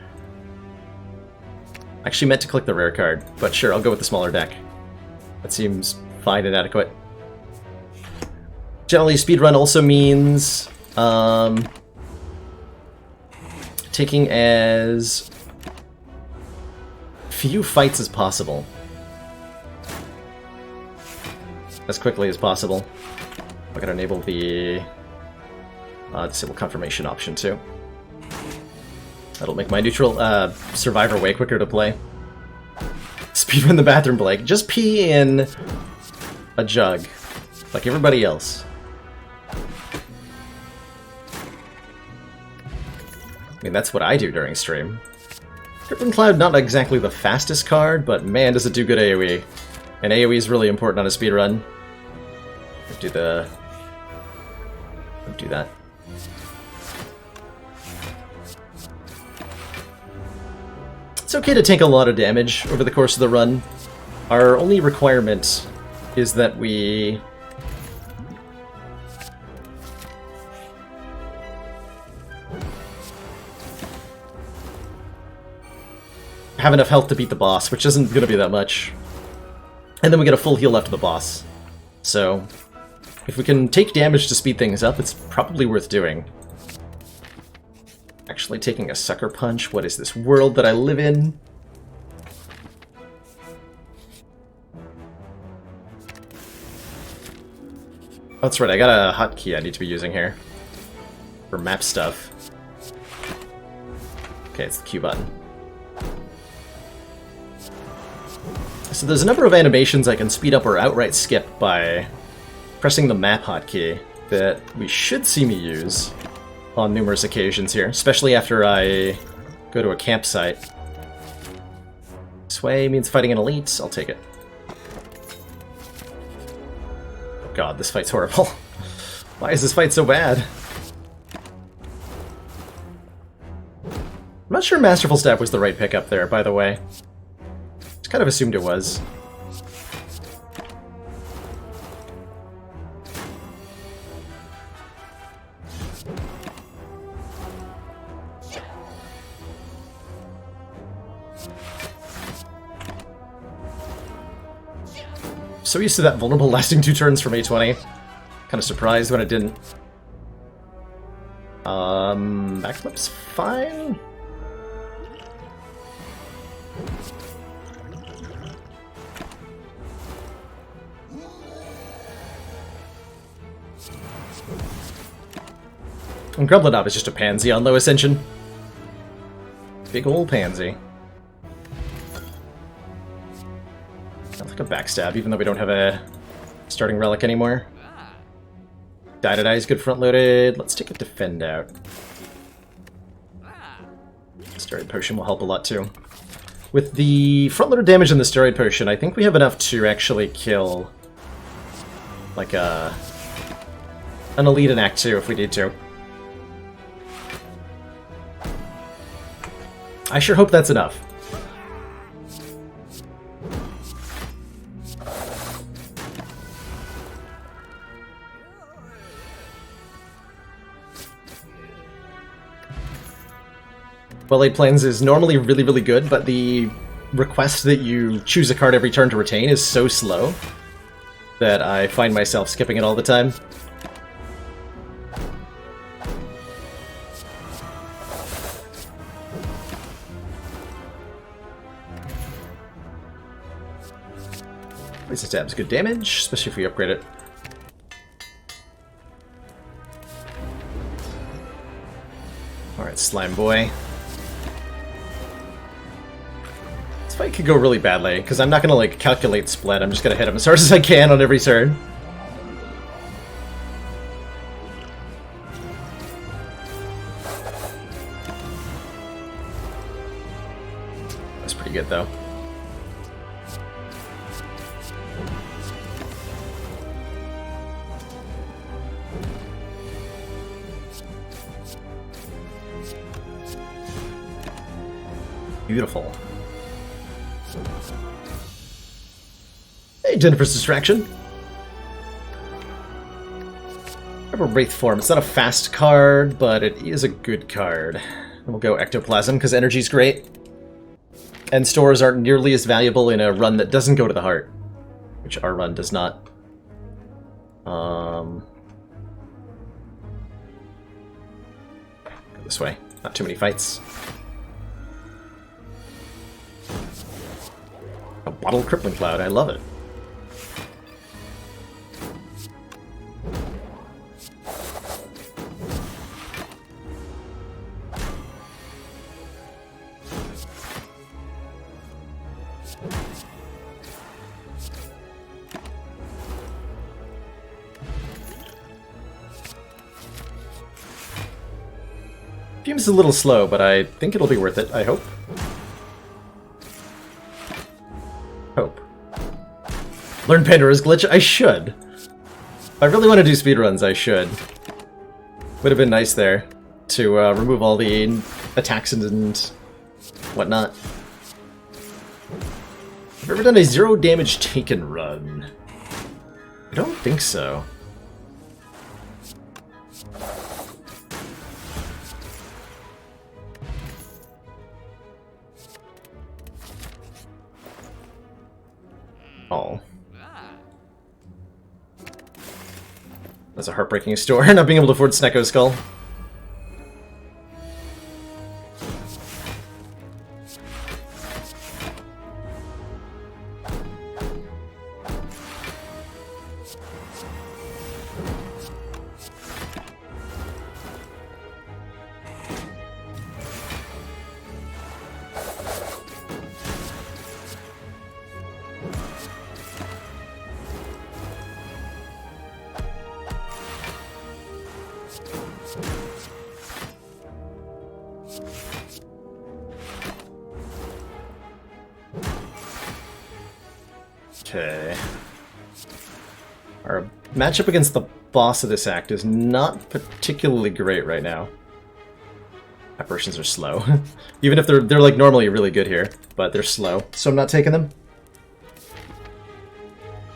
Actually meant to click the rare card, but sure, I'll go with the smaller deck. That seems fine and adequate. Generally, speedrun also means taking as few fights as possible. As quickly as possible. I gotta enable the disable confirmation option too. That'll make my neutral survivor way quicker to play. Speedrun the bathroom, Blake. Just pee in a jug, like everybody else. I mean, that's what I do during stream. Dripping Cloud, not exactly the fastest card, but man, does it do good AoE. And AoE is really important on a speedrun. Do the... Don't do that. It's okay to take a lot of damage over the course of the run. Our only requirement is that we... have enough health to beat the boss, which isn't going to be that much. And then we get a full heal after the boss. So, if we can take damage to speed things up, it's probably worth doing. Actually taking a sucker punch? What is this world that I live in? Oh, that's right, I got a hotkey I need to be using here. For map stuff. Okay, it's the Q button. So there's a number of animations I can speed up or outright skip by pressing the map hotkey that we should see me use on numerous occasions here, especially after I go to a campsite. Sway means fighting an elite, I'll take it. Oh god, this fight's horrible. Why is this fight so bad? I'm not sure Masterful Stab was the right pickup there, by the way. Just kind of assumed it was. So used to that vulnerable lasting 2 turns from A20. Kind of surprised when it didn't. Backflip's fine. And Grumbledop is just a pansy on low ascension. Big ol' pansy. Sounds like a backstab, even though we don't have a starting relic anymore. Die is good front-loaded. Let's take a Defend out. Steroid Potion will help a lot too. With the front-loader damage and the Steroid Potion, I think we have enough to actually kill like an elite in Act 2 if we need to. I sure hope that's enough. Well-Laid Plans is normally really, really good, but the request that you choose a card every turn to retain is so slow that I find myself skipping it all the time. Poison Stab's good damage, especially if we upgrade it. Alright, Slime Boy. This fight could go really badly, because I'm not going to like calculate split, I'm just going to hit him as hard as I can on every turn. That's pretty good though. Beautiful. Hey, Jennifer's Distraction. I have a Wraith Form. It's not a fast card, but it is a good card. And we'll go Ectoplasm, because energy's great. And stores aren't nearly as valuable in a run that doesn't go to the heart. Which our run does not. Go this way. Not too many fights. A Bottle Crippling Cloud, I love it. Fume's a little slow, but I think it'll be worth it, I hope. Learn Pandora's Glitch? I should. If I really want to do speedruns, I should. Would have been nice there to remove all the attacks and whatnot. Have you ever done a 0 damage taken run? I don't think so. Oh. That's a heartbreaking story, not being able to afford Snecko's Skull. Okay. Our matchup against the boss of this act is not particularly great right now. Apparitions are slow. Even if they're like normally really good here, but they're slow, so I'm not taking them.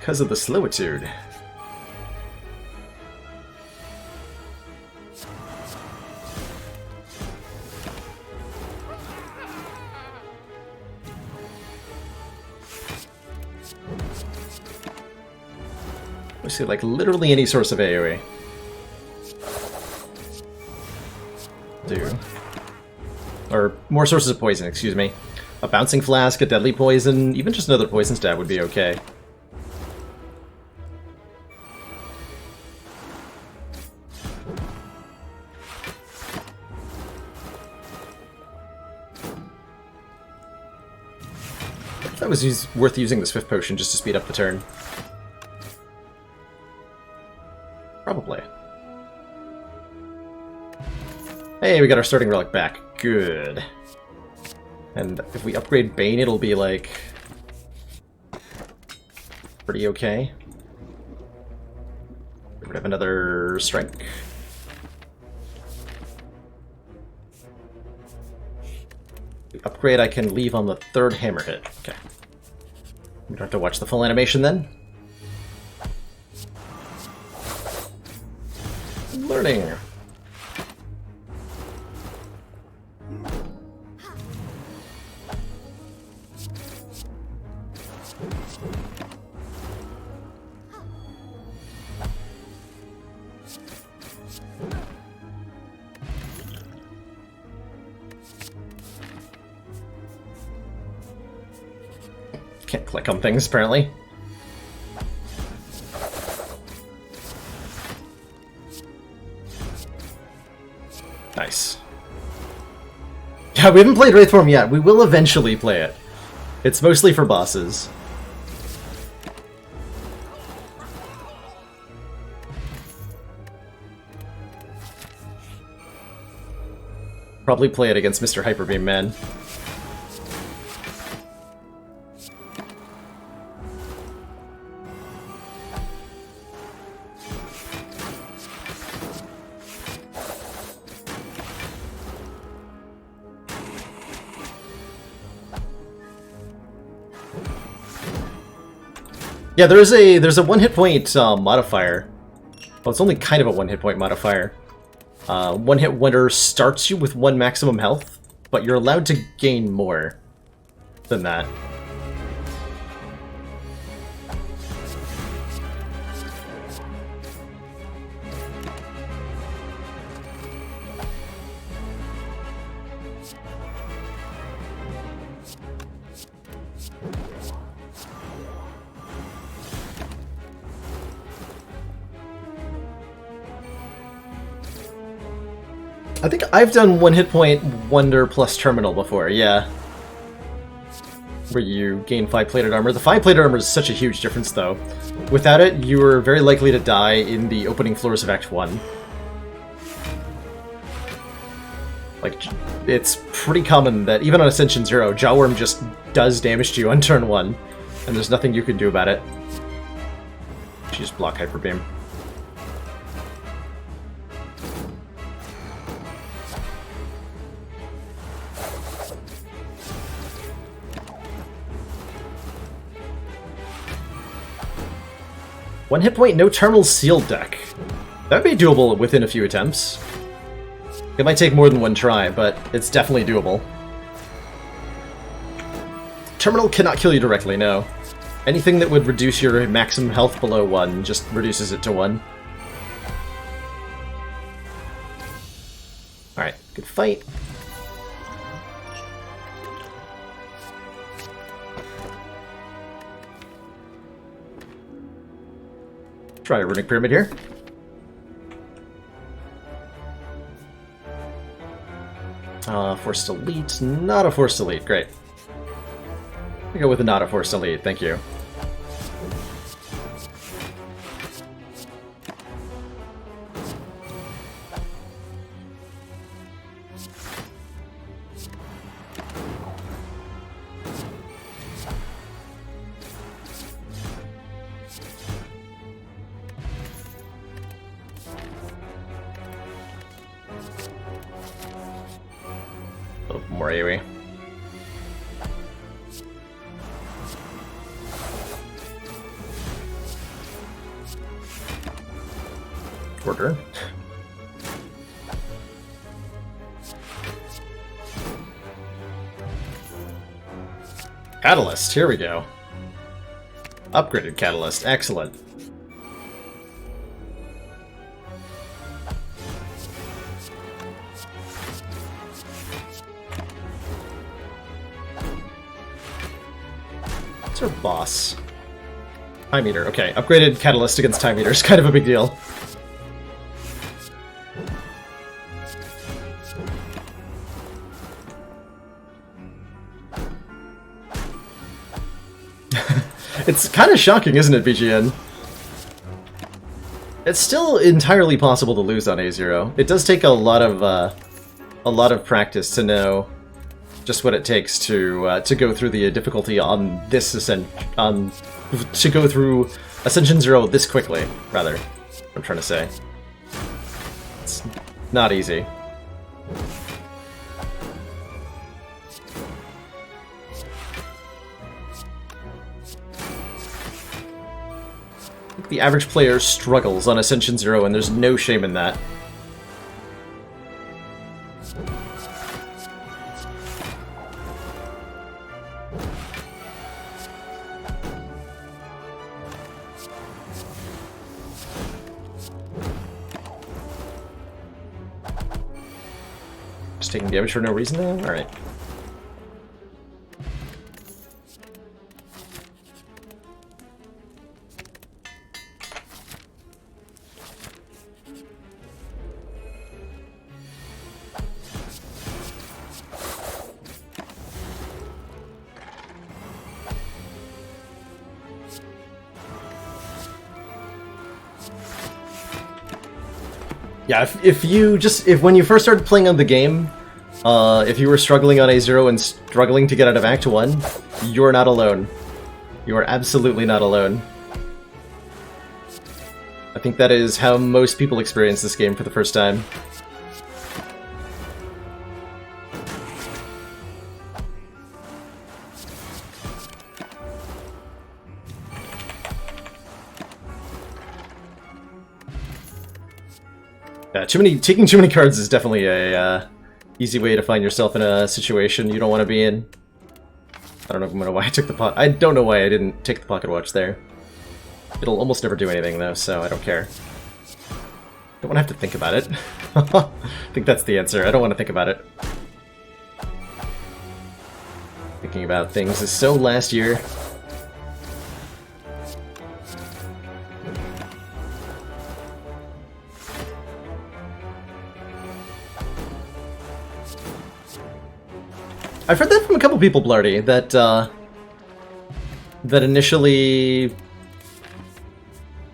Because of the slowitude. We see like literally any source of AoE. Or more sources of poison, excuse me. A Bouncing Flask, a Deadly Poison, even just another Poison Stab would be okay. That was worth using the Swift Potion just to speed up the turn. Probably. Hey, we got our starting relic back. Good. And if we upgrade Bane, it'll be, like, pretty okay. We would have another strike. The upgrade I can leave on the third hammer hit. Okay. We don't have to watch the full animation then. Learning. Can't click on things, apparently. Nice. Yeah, we haven't played Wraithform yet. We will eventually play it. It's mostly for bosses. Probably play it against Mr. Hyperbeam Man. Yeah, there's a 1 hit point modifier. Well, it's only kind of a 1 hit point modifier. 1 hit wonder starts you with 1 maximum health, but you're allowed to gain more than that. I think I've done 1 hit point wonder plus terminal before, yeah. Where you gain 5 plated armor. The 5 plated armor is such a huge difference, though. Without it, you are very likely to die in the opening floors of Act 1. Like, it's pretty common that even on Ascension 0, Jawworm just does damage to you on turn 1, and there's nothing you can do about it. You just block Hyper Beam. One hit point, no terminal sealed deck. That would be doable within a few attempts. It might take more than 1 try, but it's definitely doable. Terminal cannot kill you directly, no. Anything that would reduce your maximum health below 1 just reduces it to 1. Alright, good fight. Try a Runic Pyramid here. Forced Elite. Not a Forced Elite. Great. We go with a not a Forced Elite. Thank you. More AoE. Order. Catalyst, here we go. Upgraded Catalyst, excellent. What's our boss? Time Eater, okay. Upgraded Catalyst against Time Eater is kind of a big deal. It's kind of shocking, isn't it, BGN? It's still entirely possible to lose on A0. It does take a lot of a lot of practice to know just what it takes to go through the difficulty on this to go through Ascension 0 this quickly, rather. I'm trying to say. It's not easy. The average player struggles on Ascension 0, and there's no shame in that. Just taking damage for no reason though? Alright. Yeah, if when you first started playing on the game, if you were struggling on A0 and struggling to get out of Act 1, you're not alone. You are absolutely not alone. I think that is how most people experience this game for the first time. Taking too many cards is definitely a easy way to find yourself in a situation you don't want to be in. I don't know why I took the I don't know why I didn't take the pocket watch there. It'll almost never do anything though, so I don't care. Don't want to have to think about it. I think that's the answer. I don't want to think about it. Thinking about things is so last year. I've heard that from a couple people, Blarty, that that initially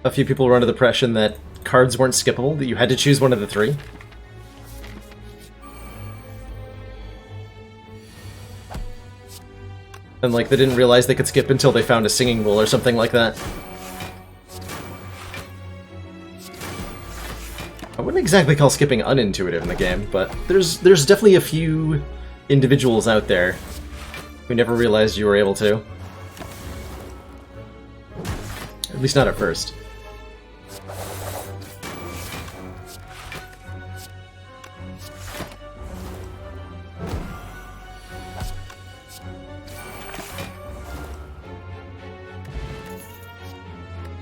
a few people were under the impression that cards weren't skippable, that you had to choose one of the three. And like they didn't realize they could skip until they found a singing bowl or something like that. I wouldn't exactly call skipping unintuitive in the game, but there's definitely a few individuals out there who never realized you were able to. At least not at first.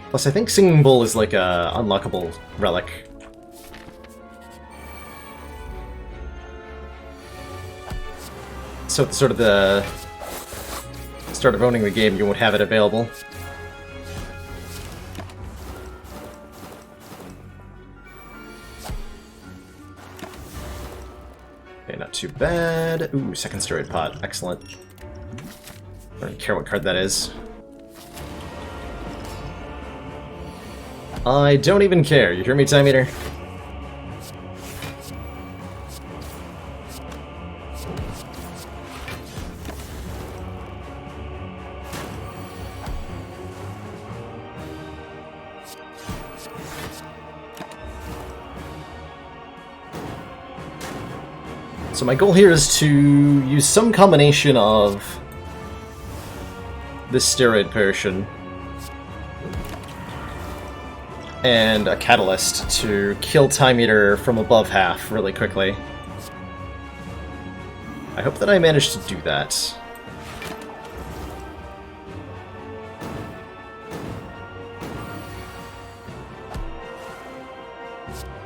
Plus, I think Singing Bowl is like a unlockable relic. So at the start of owning the game, you won't have it available. Okay, not too bad. Ooh, second steroid pot. Excellent. I don't care what card that is. I don't even care. You hear me, Time Eater? So my goal here is to use some combination of this steroid potion and a catalyst to kill Time Eater from above half really quickly. I hope that I managed to do that.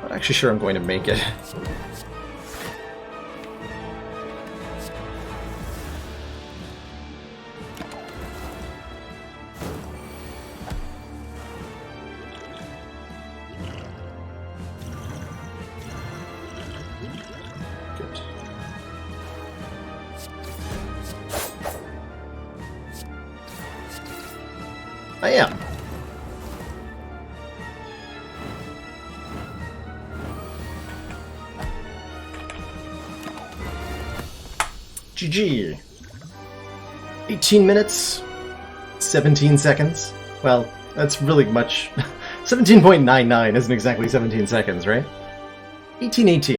Not actually sure I'm going to make it. I am. GG. 18 minutes, 17 seconds. Well, that's really much. 17.99 isn't exactly 17 seconds, right? 1818.